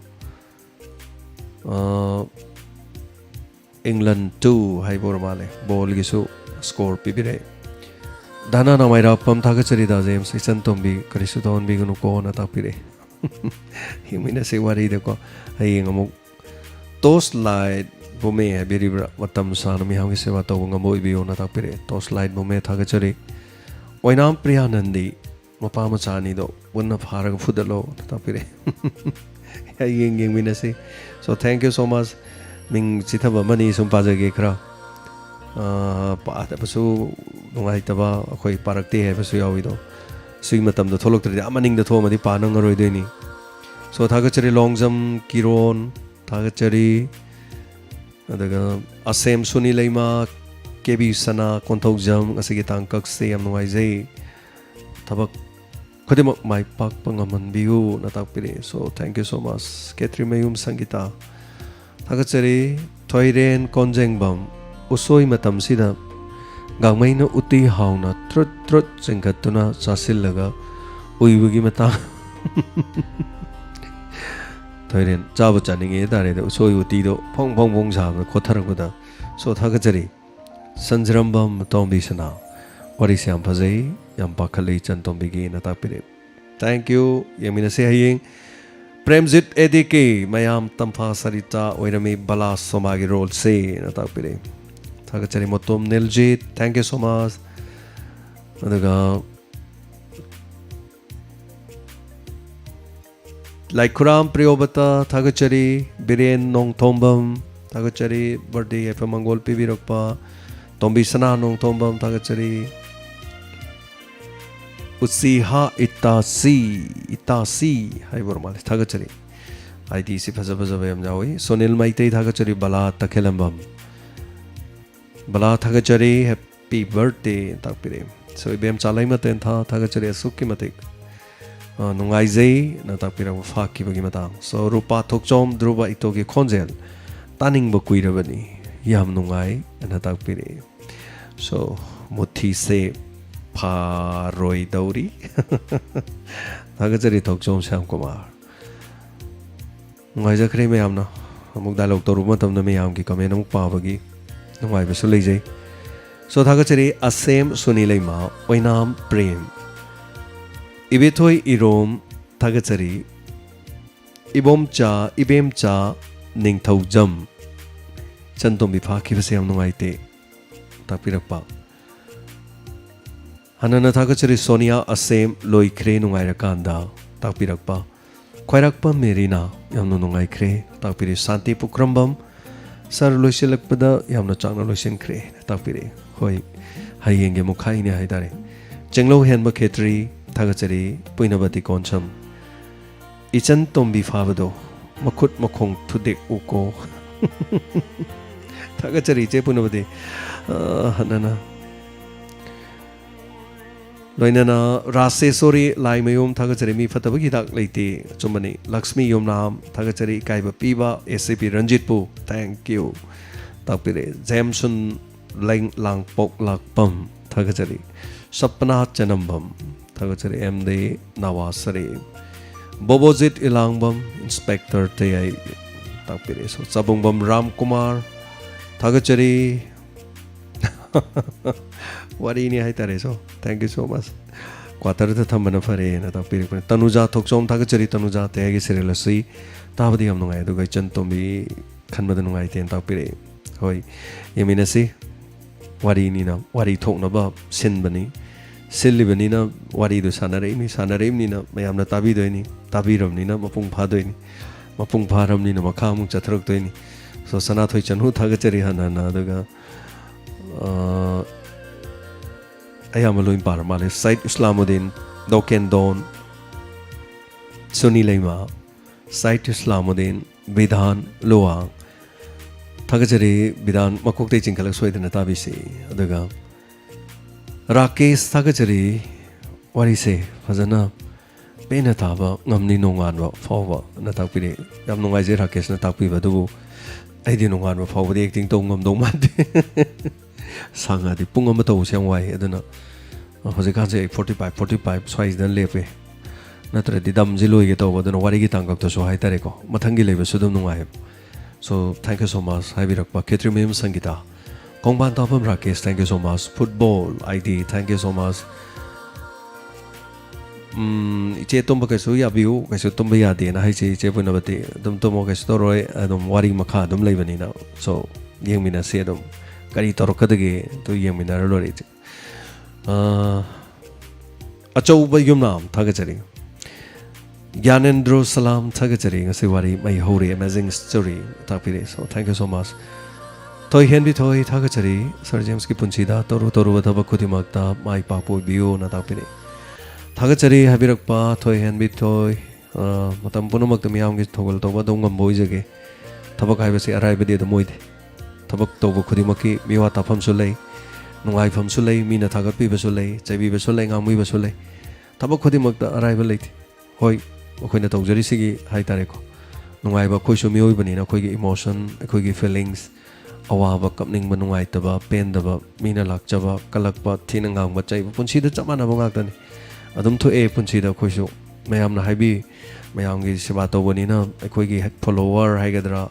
England 2 hai bormale ball gisu score pibire dana na maira pam thagachari da James isan tombi karisu don bigunu ko na tapire himina se wari de ko hai ngamuk tos light bome beribra watam sana mi hangi sewa to ngamoi bio na tapire tos light bome thagachari oinam priyanandi mapa machani do bunna pharaga fudalo tapire yeng mina se so thank you so much ming chithaba mani sum pajage khra pa ta pasu nungai taba akhoi parakte he pasu yawi do sui matam do tholok tri amaning da thomadi pa nang roi doini so thagachari longjam kiron thagachari adaga Asem Sunilaima केबी सना कोंथौजम असगी तांकक से यम नुंगाइजै थबक खुदिमक माइ पाक पंगमनबियु नताकपिरे so thank you so much Khetrimayum Sangeeta थागचरी थोइरेन कोंजेंगबम उसोई मतम सिदा गांगमैन उती हाउना ट्रुट ट्रुट चिंगतुना चासिलगा उइबगी मता थोइरेन चाबो चानिंगे दारे उसोई उतीदो फोंग फोंग फोंग साबना खोथरगदा सो थागचरी संजरम्बम तोंबिसना वरी से हम फजै यम पाखलै चंतोंबिगी नताकपिरे थैंक यू यमिनसे हयेंग प्रेमजित एडीके मयाम तंफा सरिता ओइरमी बला सोमागी रोल से नताकपिरे थागचरी मोतोम Niljit thank you so much अदुगा लाइकुराम प्रियोबता थागचरी बिरेन नोंथोंबम थागचरी बर्थडे एफ मंगोल पिबिरकपा तोंबी सना नोंथोंबम थागचरी उसीहा इतासी हाय बोरमाले थागचरी आईडी सी फजा फजा बयम जावई सोनिल माइते थागचरी बला तखेलंबम बला थागचरी हैप्पी बर्थडे ताकपिरे सो इबेम चालाई मतेन था थागचरी असुकी मते नुंगाइजै न ताकपिरा फाकी बगी मता सो रूपा थोकचोम द्रुबा इतोगे खोंजेल तानिंग ब कुइरबनी याम नुंगाई न ताकपिरे सो मुथी से फारोई दौरी थागचरी थोकचोम श्याम कुमार नुंगाइजखरे मयामना अमुक डायलॉग तोरु मतमना मयामगी कमेंट अमुक पाबगी नुंगाइबसु लेजै सो थागचरी असेम सुनीलैमा ओइनाम प्रेम इबेथोय इरोम थागचरी इबेमचा निंगथौजम चंतोंबी फाखिबसे याम नुंगाइते तापिरकपा हनना थागचरी सोनिया असेम लोइख्रे नुंगाइरकांदा तापिरकपा ख्वाइरकपा मेरीना यामनो नुंगाइख्रे तापिरे शांति पुक्रमबम सर लोइसिलकपदा यामनो चांगना लोइसिनख्रे तापिरे होय हयेंगे मुखाइने हाइदारे चेंगलो हेनबा खेत्री थागचरी पुइनबती कोनसम इचन तोंबी फाबदो मखुत मखोंग थुदेक उको थागचरी चे पुइनबती हनना लोइनना रासेश्वरी लाइमयोम थागचरी मी फतबगी दाक लेते चुमनी लक्ष्मी योमनाम थागचरी काइबा पीबा एसपी रंजितपु थैंक यू ताकपिरे जेमसुन लांगपोक लाकपम थागचरी सपना चनम्बम थागचरी एमदे नवासरे बोबोजित इलांगबम इंस्पेक्टर ते आई ताकपिरे सो सबुंगबम राम कुमार थागचरी वारी नि हाइतारे so thank you so much quarter थ थमन फरे न ताकपिरे तनुजा थोकचोम थागचरी तनुजा तेगी सिरेलसी ताबदी हम नुंगाय दुगै चंतोंबी खनबद नुंगाय तेन ताकपिरे होय यमिनसी वारी नि ना वारी थोकनबा सिनबनी सिल्लिबनीना वारीदो सानरेमनिना मयामना ताबिदोइनी ताबिरमनिना मपुंग फादोइनी मपुंग फारमनिना मखामुंग चथरकदोइनी सो सनाथोय चन्हु थागचरी हनाना दुगा अयामलोइन पार माले साइड इस्लामुद्दीन दोकेन दोन सुनीलैमा साइड इस्लामुद्दीन विधान लोआंग थागचरी विधान मकोक्ते चिंखलक सोइदना ताबिसे अदुगा राकेश थागचरी वारीसे फजना पेना ताबा ngамनि नोंगानबा फावबा न ताकपिरे याम नोंगाइजे राकेश न ताकपिबा दुबु आइदि नोंगानबा फावबदि एक्टिंग तो ngамदौ मादे सांगादि पुंग अमा तौ सें वाइ अदना हजिकानसे 45 स्वाइजदन लेपे नत्रदि दमजि लोइगे तौबा दना वारीगी तांगक तसो हाइतारेको मथंगी लेबसु दम नोंगाइ so thank you so much हाइबिरकपा Khetrimayum Sangeeta Kongban Topam Rakesh, thank you so much. Football ID, thank you so much. Iche tumba kaisu yabiu kaisu tumba yade na hai che punabati dum tumo kaisu toroi adum wari makha dum leibani na so yengmina se dum kari torokadage to yengmina lori achauba yumnam thagachari Gyanendro Salam thagachari ngasi wari mai hore amazing story tapire so thank you so much. Toy Henry Toy Thagachari, Sir James Kipunchida, Toru Vatavakutimagta, my papo bio natapire. Thagachari, Habirakpa, Toy Henry Toy, Matampunamak the Miam gets toggle over Dongam boys again. Tabak I was arrived at the Moid. Tabak Togo Kudimaki, Miwata Pamsule, ꯅꯨꯡꯉꯥꯏꯐꯝꯁꯨ ꯂꯩ ꯃꯤꯅ ꯊꯥꯒꯠꯄꯤꯕꯁꯨ ꯂꯩ ꯆꯩꯕꯤꯕꯁꯨ ꯂꯩ ꯉꯥꯡꯕꯤꯕꯁꯨ ꯂꯩ ꯊꯕꯛ ꯈꯨꯗꯤꯡꯃꯛꯇ ꯑꯔꯥꯏꯕ ꯂꯩꯇꯦ ꯍꯣꯏ ꯑꯩꯈꯣꯏꯅ ꯇꯧꯖꯔꯤꯁꯤꯒꯤ ꯍꯥꯏꯇꯥꯔꯦꯀꯣ ꯅꯨꯡꯉꯥꯏꯕ ꯑꯩꯈꯣꯏꯁꯨ ꯃꯤꯑꯣꯏꯕꯅꯤꯅ ꯑꯩꯈꯣꯏꯒꯤ ꯏꯃꯣꯁꯟ ꯑꯩꯈꯣꯏꯒꯤ ꯐꯤꯂꯤꯡꯁ ꯑꯋꯥꯕ ꯀꯞꯅꯤꯡꯕ ꯅꯨꯡꯉꯥꯏꯇꯕ ꯄꯦꯟꯗꯕ ꯃꯤꯅ ꯂꯥꯛꯆꯕ ꯀꯜꯂꯛꯄ ꯊꯤꯅ ꯉꯥꯡꯕ ꯆꯩꯕ ꯄꯨꯟꯁꯤꯗ ꯆꯞ ꯃꯥꯟꯅꯕ ꯉꯥꯛꯇꯅꯤ ꯑꯗꯨꯝ ꯊꯣꯛꯑꯦ ꯄꯨꯟꯁꯤꯗ ꯑꯩꯈꯣꯏꯁꯨ ꯃꯌꯥꯝꯅ ꯍꯥꯏꯕꯤ ꯃꯌꯥꯝꯒꯤ ꯁꯦꯕꯥ ꯇꯧꯕꯅꯤꯅ ꯑꯩꯈꯣꯏꯒꯤ ꯐꯣꯂꯣꯋꯔ ꯍꯥꯏꯒꯗ꯭ꯔꯥ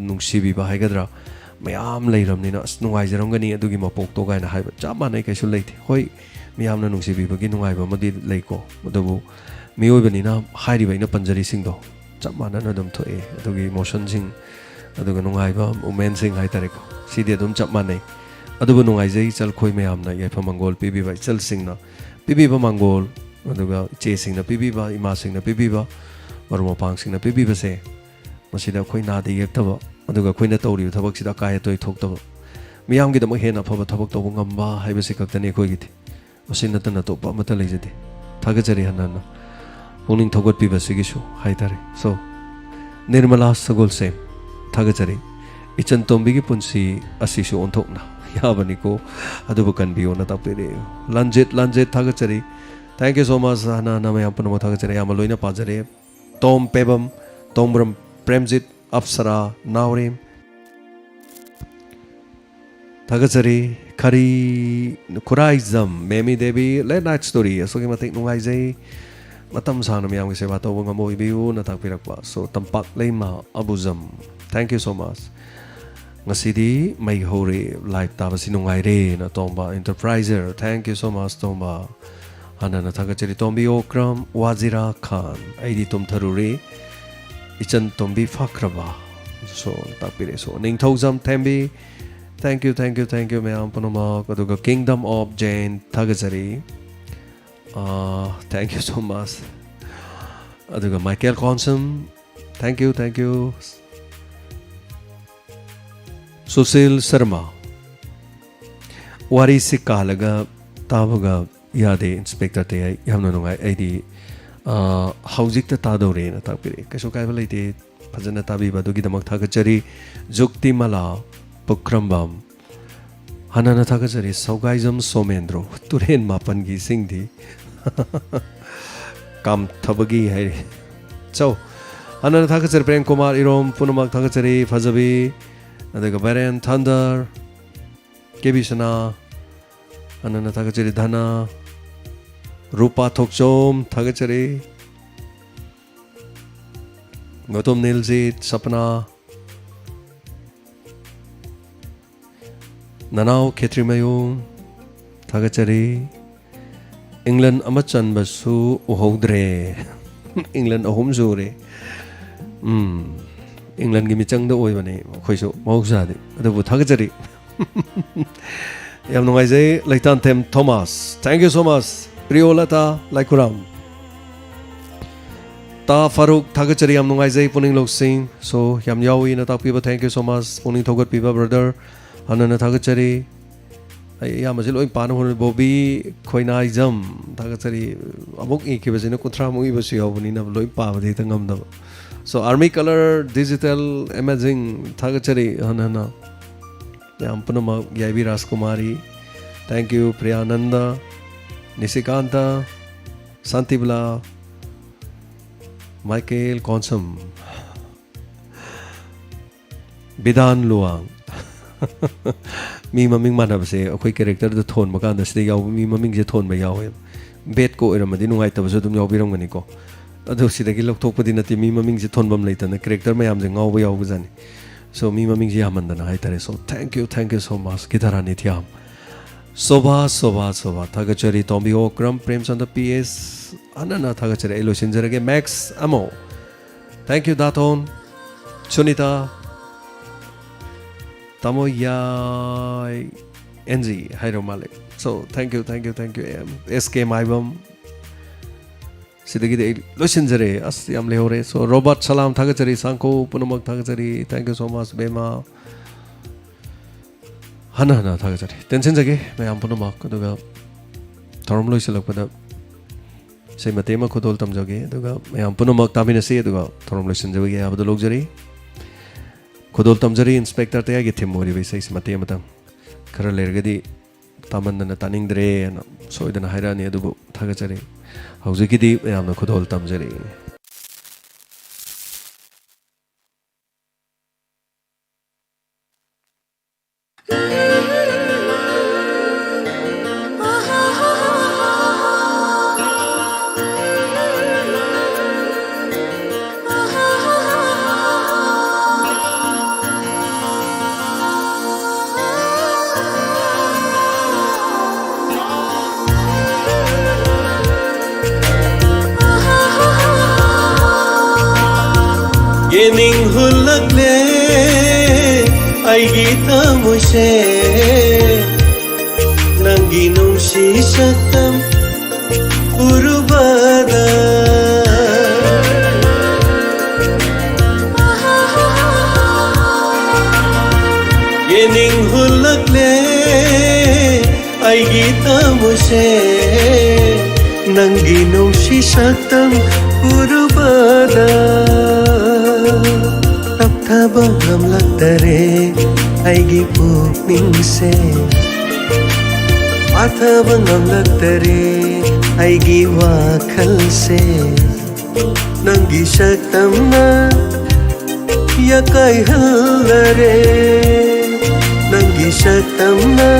ꯅꯨꯡꯁꯤꯕꯤꯕ ꯍꯥꯏꯒꯗ꯭ꯔꯥ ꯃꯌꯥꯝ ꯂꯩꯔꯕꯅꯤ나 ꯑꯁ ꯅꯨꯡꯉꯥꯏꯖꯔꯝꯒꯅꯤ ꯑꯗꯨꯒꯤ ꯃꯄꯣꯛꯇꯣ ꯀꯥꯏꯅ ꯍꯥꯏꯕ ꯆꯞ ꯃꯥꯟꯅꯩ ꯀꯩꯁꯨ ꯂꯩꯇꯦ ꯍꯣꯏ ꯃꯤꯌꯥꯝꯅ ꯅꯨꯡꯁꯤꯕꯤꯕꯒꯤ ꯅꯨꯡꯉꯥꯏꯕ ꯑꯃꯗꯤ ꯂꯩꯀꯣ ꯑꯗꯨꯕꯨ ꯃꯤꯑꯣꯏꯕꯅꯤꯅ ꯍꯥꯏꯔꯤꯕ ꯑꯩꯅ ꯄꯟꯖꯔꯤꯁꯤꯡꯗꯣ ꯆꯞ ꯃꯥꯟꯅꯅ ꯑꯗꯨꯝ ꯊꯣꯛꯑꯦ ꯑꯗꯨꯒꯤ ꯏꯃꯣꯁꯟꯁꯤꯡ ꯑꯗꯨꯒ ꯅꯨꯡꯉꯥꯏꯕ ꯃꯣꯃꯦꯟꯁꯤꯡ ꯍꯥꯏꯇꯥꯔꯦꯀꯣ ꯁꯤꯗꯤ ꯑꯗꯨꯝ ꯆꯞ ꯃꯥꯟꯅꯩ ꯑꯗꯨꯕꯨ ꯅꯨꯡꯉꯥꯏꯖꯩ ꯏꯆꯜꯈꯣꯏ ꯃꯌꯥꯝꯅ ꯌꯥꯏꯐ ꯃꯪꯒꯣꯜ ꯄꯤꯕꯤꯕ ꯏꯆꯜꯁꯤꯡꯅ ꯄꯤꯕꯤꯕ ꯃꯪꯒꯣꯜ ꯑꯗꯨꯒ ꯏꯆꯦꯁꯤꯡꯅ ꯄꯤꯕꯤꯕ ꯏꯃꯥꯁꯤꯡꯅ ꯄꯤꯕꯤꯕ ꯃꯔꯨꯞ ꯃꯄꯥꯡꯁꯤꯡꯅ ꯄꯤꯕꯤꯕꯁꯦ ꯃꯁꯤꯗ ꯑꯩꯈꯣꯏ ꯅꯥꯗ ꯌꯦꯛꯇꯕ ꯑꯗꯨꯒ ꯑꯩꯈꯣꯏꯅ ꯇꯧꯔꯤꯕ ꯊꯕꯛꯁꯤꯗ ꯑꯀꯥꯏ ꯑꯇꯣꯏ ꯊꯣꯛꯇꯕ ꯃꯤꯌꯥꯝꯒꯤꯗꯃꯛ ꯍꯦꯟꯅ ꯑꯐꯕ ꯊꯕꯛ ꯇꯧꯕ ꯉꯝꯕ ꯍꯥꯏꯕꯁꯤ ꯈꯛꯇꯅꯤ ꯑꯩꯈꯣꯏꯒꯤꯗꯤ ꯃꯁꯤ ꯅꯠꯇꯅ ꯑꯇꯣꯞꯄ ꯑꯃꯠꯇ ꯂꯩꯖꯗꯦ ꯊꯥꯒꯠꯆꯔꯤ ꯍꯟꯅ ꯄꯨꯛꯅꯤꯡ ꯊꯧꯒꯠꯄꯤꯕꯁꯤꯒꯤꯁꯨ ꯍꯥꯏꯇꯥꯔꯦ ꯁꯣ ꯅꯤꯔꯃꯂꯥ ꯁꯒꯣꯜꯁꯦꯝ ꯊꯥꯒꯠꯆꯔꯤ ꯏꯆꯟ ꯇꯣꯝꯕꯤꯒꯤ ꯄꯨꯟꯁꯤ ꯑꯁꯤꯁꯨ ꯑꯣꯟꯊꯣꯛꯅ ꯌꯥꯕꯅꯤꯀꯣ ꯑꯗꯨꯕꯨ ꯀꯟꯕꯤꯌꯣꯅ ꯇꯥꯛꯄꯤꯔꯦ ꯂꯟꯖꯦꯠ ꯊꯥꯒꯠꯆꯔꯤ ꯊꯦꯡꯛ ꯌꯨ ꯁꯣ ꯃꯆ ꯍꯟꯅ ꯃꯌꯥꯝ ꯄꯨꯝꯅꯃꯛ ꯊꯥꯒꯠꯆꯔꯤ ꯌꯥꯝꯅ ꯂꯣꯏꯅ ꯄꯥꯖꯔꯦ ꯇꯣꯝ ꯄꯦꯕꯝ ꯇꯣꯡꯕ꯭ꯔꯝ ꯄ꯭ꯔꯦꯝꯖꯤꯠ ꯑꯞꯁꯔꯥ ꯅꯥꯎꯔꯦꯝ ꯊꯥꯒꯠꯆꯔꯤ ꯈꯔꯤ Khuraijam ꯃꯦꯃꯤ Devi late night story ꯑꯁꯨꯛꯀꯤ ꯃꯇꯤꯛ ꯅꯨꯡꯉꯥꯏꯖꯩ ꯃꯇꯝ ꯁꯥꯡꯅ ꯃꯌꯥꯝꯒꯤ ꯁꯦꯕꯥ ꯇꯧꯕ ꯉꯝꯕ ꯑꯣꯏꯕꯤꯌꯨꯅ ꯇꯥꯛꯄꯤꯔꯛꯄ ꯁꯣ ꯇꯝꯄꯥꯛ ꯂꯩꯃ ꯑꯕꯨꯖꯝ ꯊꯦꯡꯛ ꯌꯨ ꯁꯣ ꯃꯆ ngасꯤꯗꯤ ꯃꯩ ꯍꯧꯔꯦ ꯂꯥꯏꯚ ꯇꯥꯕꯁꯤ ꯅꯨꯡꯉꯥꯏꯔꯦꯅ ꯇꯣꯝꯕ ꯏꯟꯇꯔꯄ꯭ꯔꯥꯏꯖꯔ ꯊꯦꯡꯛ ꯌꯨ ꯁꯣ ꯃꯆ ꯇꯣꯝꯕ ꯍꯥꯟꯅꯅ ꯊꯥꯒꯠꯆꯔꯤ ꯇꯣꯝꯕꯤ ꯑꯣꯀ꯭ꯔꯝ ꯋꯥꯖꯤꯔꯥ ꯈꯥꯟ ꯑꯩꯗꯤ ꯇꯨꯝꯊꯔꯨꯔꯦ ꯏꯆꯟ ꯇꯣꯝꯕꯤ ꯐꯈ꯭ꯔꯕ ꯁꯣ ꯇꯥꯛꯄꯤꯔꯦ ꯁꯣ ꯅꯤꯡꯊꯧꯖꯝ ꯊꯦꯝꯕꯤ ꯊꯦꯡꯛ ꯌꯨ ꯃꯌꯥꯝ ꯄꯨꯝꯅꯃꯛ ꯑꯗꯨꯒ ꯀꯤꯡꯗꯝ ꯑꯣꯐ ꯖꯦꯟ ꯊꯥꯒꯠꯆꯔꯤ ꯊꯦꯡꯛ ꯌꯨ ꯁꯣ ꯃꯆ ꯑꯗꯨꯒ Michael Konsam thank you Sushil Sharma वारी से कालगा ताबगा यादे इंस्पेक्टर ते यामना नुंगाई आईदी हौजिकता तादौरे ना ताकपिरे कैसो कायबा लैते फजना ताबीबा दुगिदमक थागचरी जुक्तिमला पुक्रमबम हनना थागचरी सौगाइजम सोमेंद्रो तुरेन मापनगी सिंगदी काम थबगी है चौ हनना थागचरी प्रेम कुमार इरोम पुनमक थागचरी फजबी अदुगा बरेन थंडर केबिसना अनना थागचरी धना रूपा थोकचोम थागचरी गौतम नीलजीत सपना ननाव खेत्रीमयूम थागचरी इंग्लैंड अमचन बसु उहौद्रे इंग्लैंड अहुम जुरे इंग्लैंड की मिचंग दो ओय बने खोइसो मौजादे अदबु थागचरी याम नुंगाइजै लैतान थेम Thomas thank you so much Priyolata Laikuram ता फारूक थागचरी याम नुंगाइजै पुनिंग लोकसिंग सो याम यावी ना ताकपीबा थैंक यू सो मच पुनिंग थोगत पीबा ब्रदर हनना थागचरी याम मजे लोइ पानो होन बॉबी खोइनाइजम थागचरी अमुक इकिबसिनो कुथ्रा मुइ बसु यावबनि ना लोइ पाबदे तंगम दब So Army Color Digital Imaging Thagachari Hanana Yampunama Yavi Raskumari Thank you Priyananda Nisikanta Santibla Michael Konsum Bidan Luang Mi maming manabase akhoi character da thon makanda sida yaw mi maming je thon ba yaw bet ko eramadi nungai tabase dum yaw birangani ko अदो सिदगी लौथोकपदि नति मी ममिंग से थोनबम लेतन character मयाम जे गाव याव बजानी सो मी ममिंग जे यामंदना हाइतारे so thank you so much गिधारा निथ्याम शोभा थागचरी तोंबी ओक्रम प्रेमचंद पीएस अनना थागचरी एलोसिनजरगे मैक्स अमो थैंक यू दातोन सुनीता तमोया एनजी हाइरो मालिक so thank you SK Maibam सिदगी लोसिनजरे अस याम लेहोरे सो रॉबर्ट सलाम थागचरी सांको पुनमक थागचरी थैंक यू सो मच बेमा हना थागचरी टेंशन जगे मयाम पुनमक अदुगा थरम लोइसलकपदा से मतेमा खुदोल तमजगे अदुगा मयाम पुनमक तामिनसे अदुगा थरम लोइसनजगे याबदो लोगजरी खुदोल तमजरी इंस्पेक्टर तयागी थिम मोरि बेसै मते मतम खरा लेरगदी ꯇꯥꯃꯟꯗꯅ ꯇꯥꯅꯤꯡꯗ꯭ꯔꯦꯅ ꯁꯣꯏꯗꯅ ꯍꯥꯏꯔꯛꯑꯅꯤ ꯑꯗꯨꯕꯨ ꯊꯥꯒꯠꯆꯔꯤ ꯍꯧꯖꯤꯛꯀꯤꯗꯤ ꯌꯥꯝꯅ ꯈꯨꯗꯣꯜ ꯇꯝꯖꯔꯤ Yening hulakle aigi tamuse nangi nungsi satam urubada Yening hulakle aigi tamuse nangi nungsi satam urubada Tapthaba ngamlaktare aigi pukningse Pathaba ngamlaktare aigi wakhalse Nangi saktamna yakai hallare Nangi saktamna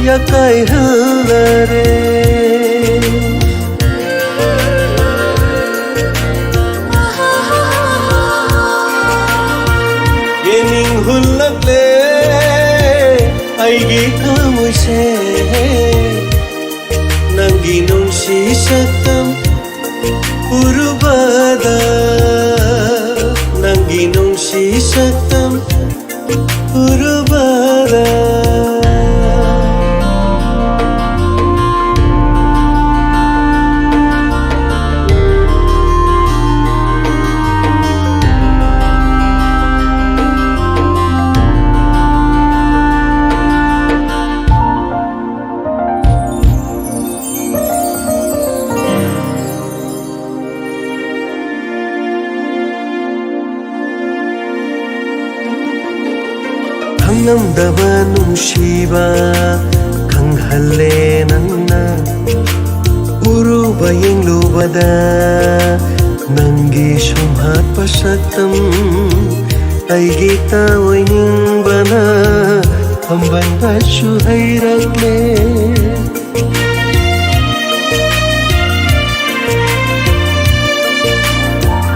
yakai hallare Yening hulakle aigi tamuse nangi nungsi satam urubada nangi nungsi satam urubada Khanglamdaba nungsiba khanghalle nangna uruba yenglubada nangi sumhat pasaktam aigi taoiningbana hambandasu hairakle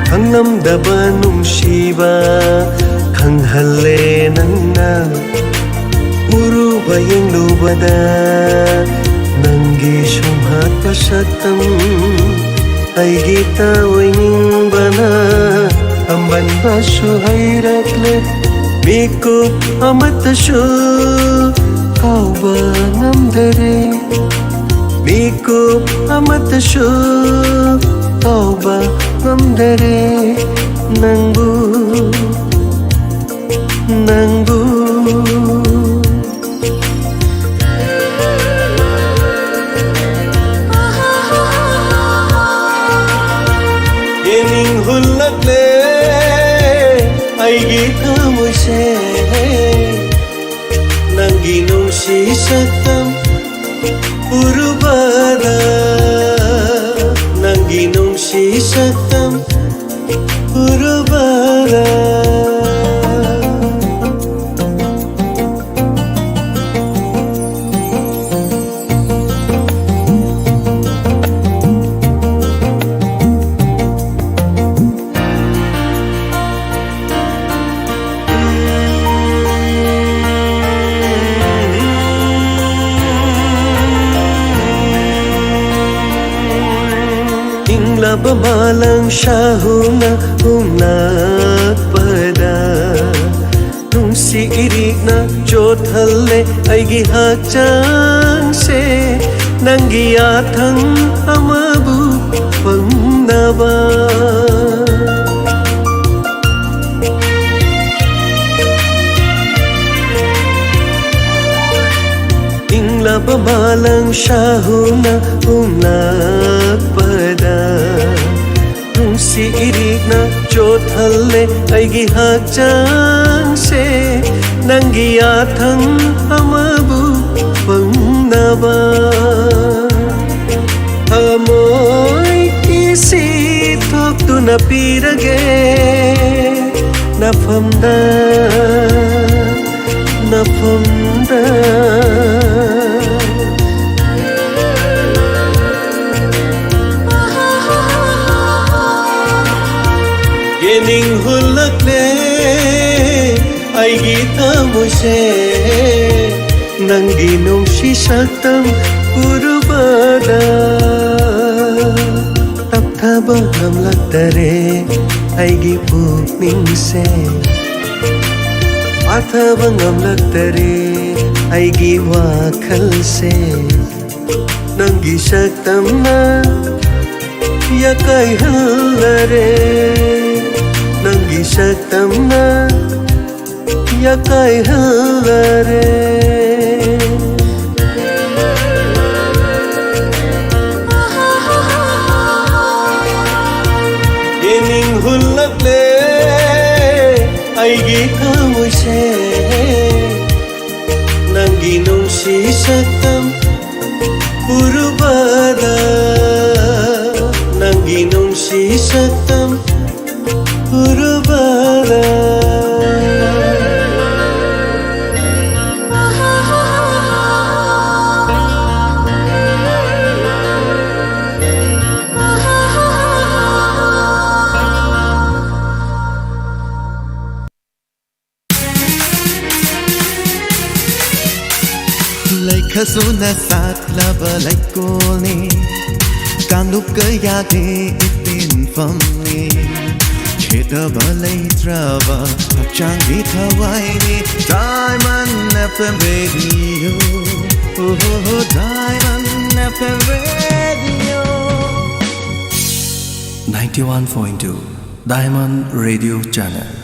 Khanglamdaba nungsiba khanghalle nangna uruba yenglubada nangi sumhat pasaktam aigi taoiningbana hambandasu hairakle mikup amatasu kauba ngamdare mikup amatasu kauba ngamdare nangbu nangbu Yening hulakle aigi tamuse nangi nungsi satam urubada nangi nungsi satam urubada Bamalang syahuna umnakpada Nungsi irik na jothalle aigi hachang se Nangi athang amabu pangnaba Ingla bamalang syahuna umnakpada Nungsi irik na jothalle aigi hachang se Nangi athang amabu ꯄꯤꯔꯒꯦ ꯅꯐꯝꯗ ꯅꯐꯝꯗ 예닝 훌락래 아이기 타무세 낭기 농시 삭담 우르바다 답타바 남락다레 아이기 푸닝세 아타바 남락다레 아이기 와칼세 낭기 삭담나 야카이 할라레 Nanggi saktamna yakai halare Yening hulakle aigi kamuse Nanggi nungsi saktam purubada Nanggi nungsi saktam Purubara Like a suna sat lava like goni Kanuk kaya de itin from me Cheta balay trava Changi Hawaii Diamond FM Radio Oh, Diamond FM Radio 91.2 Diamond Radio Channel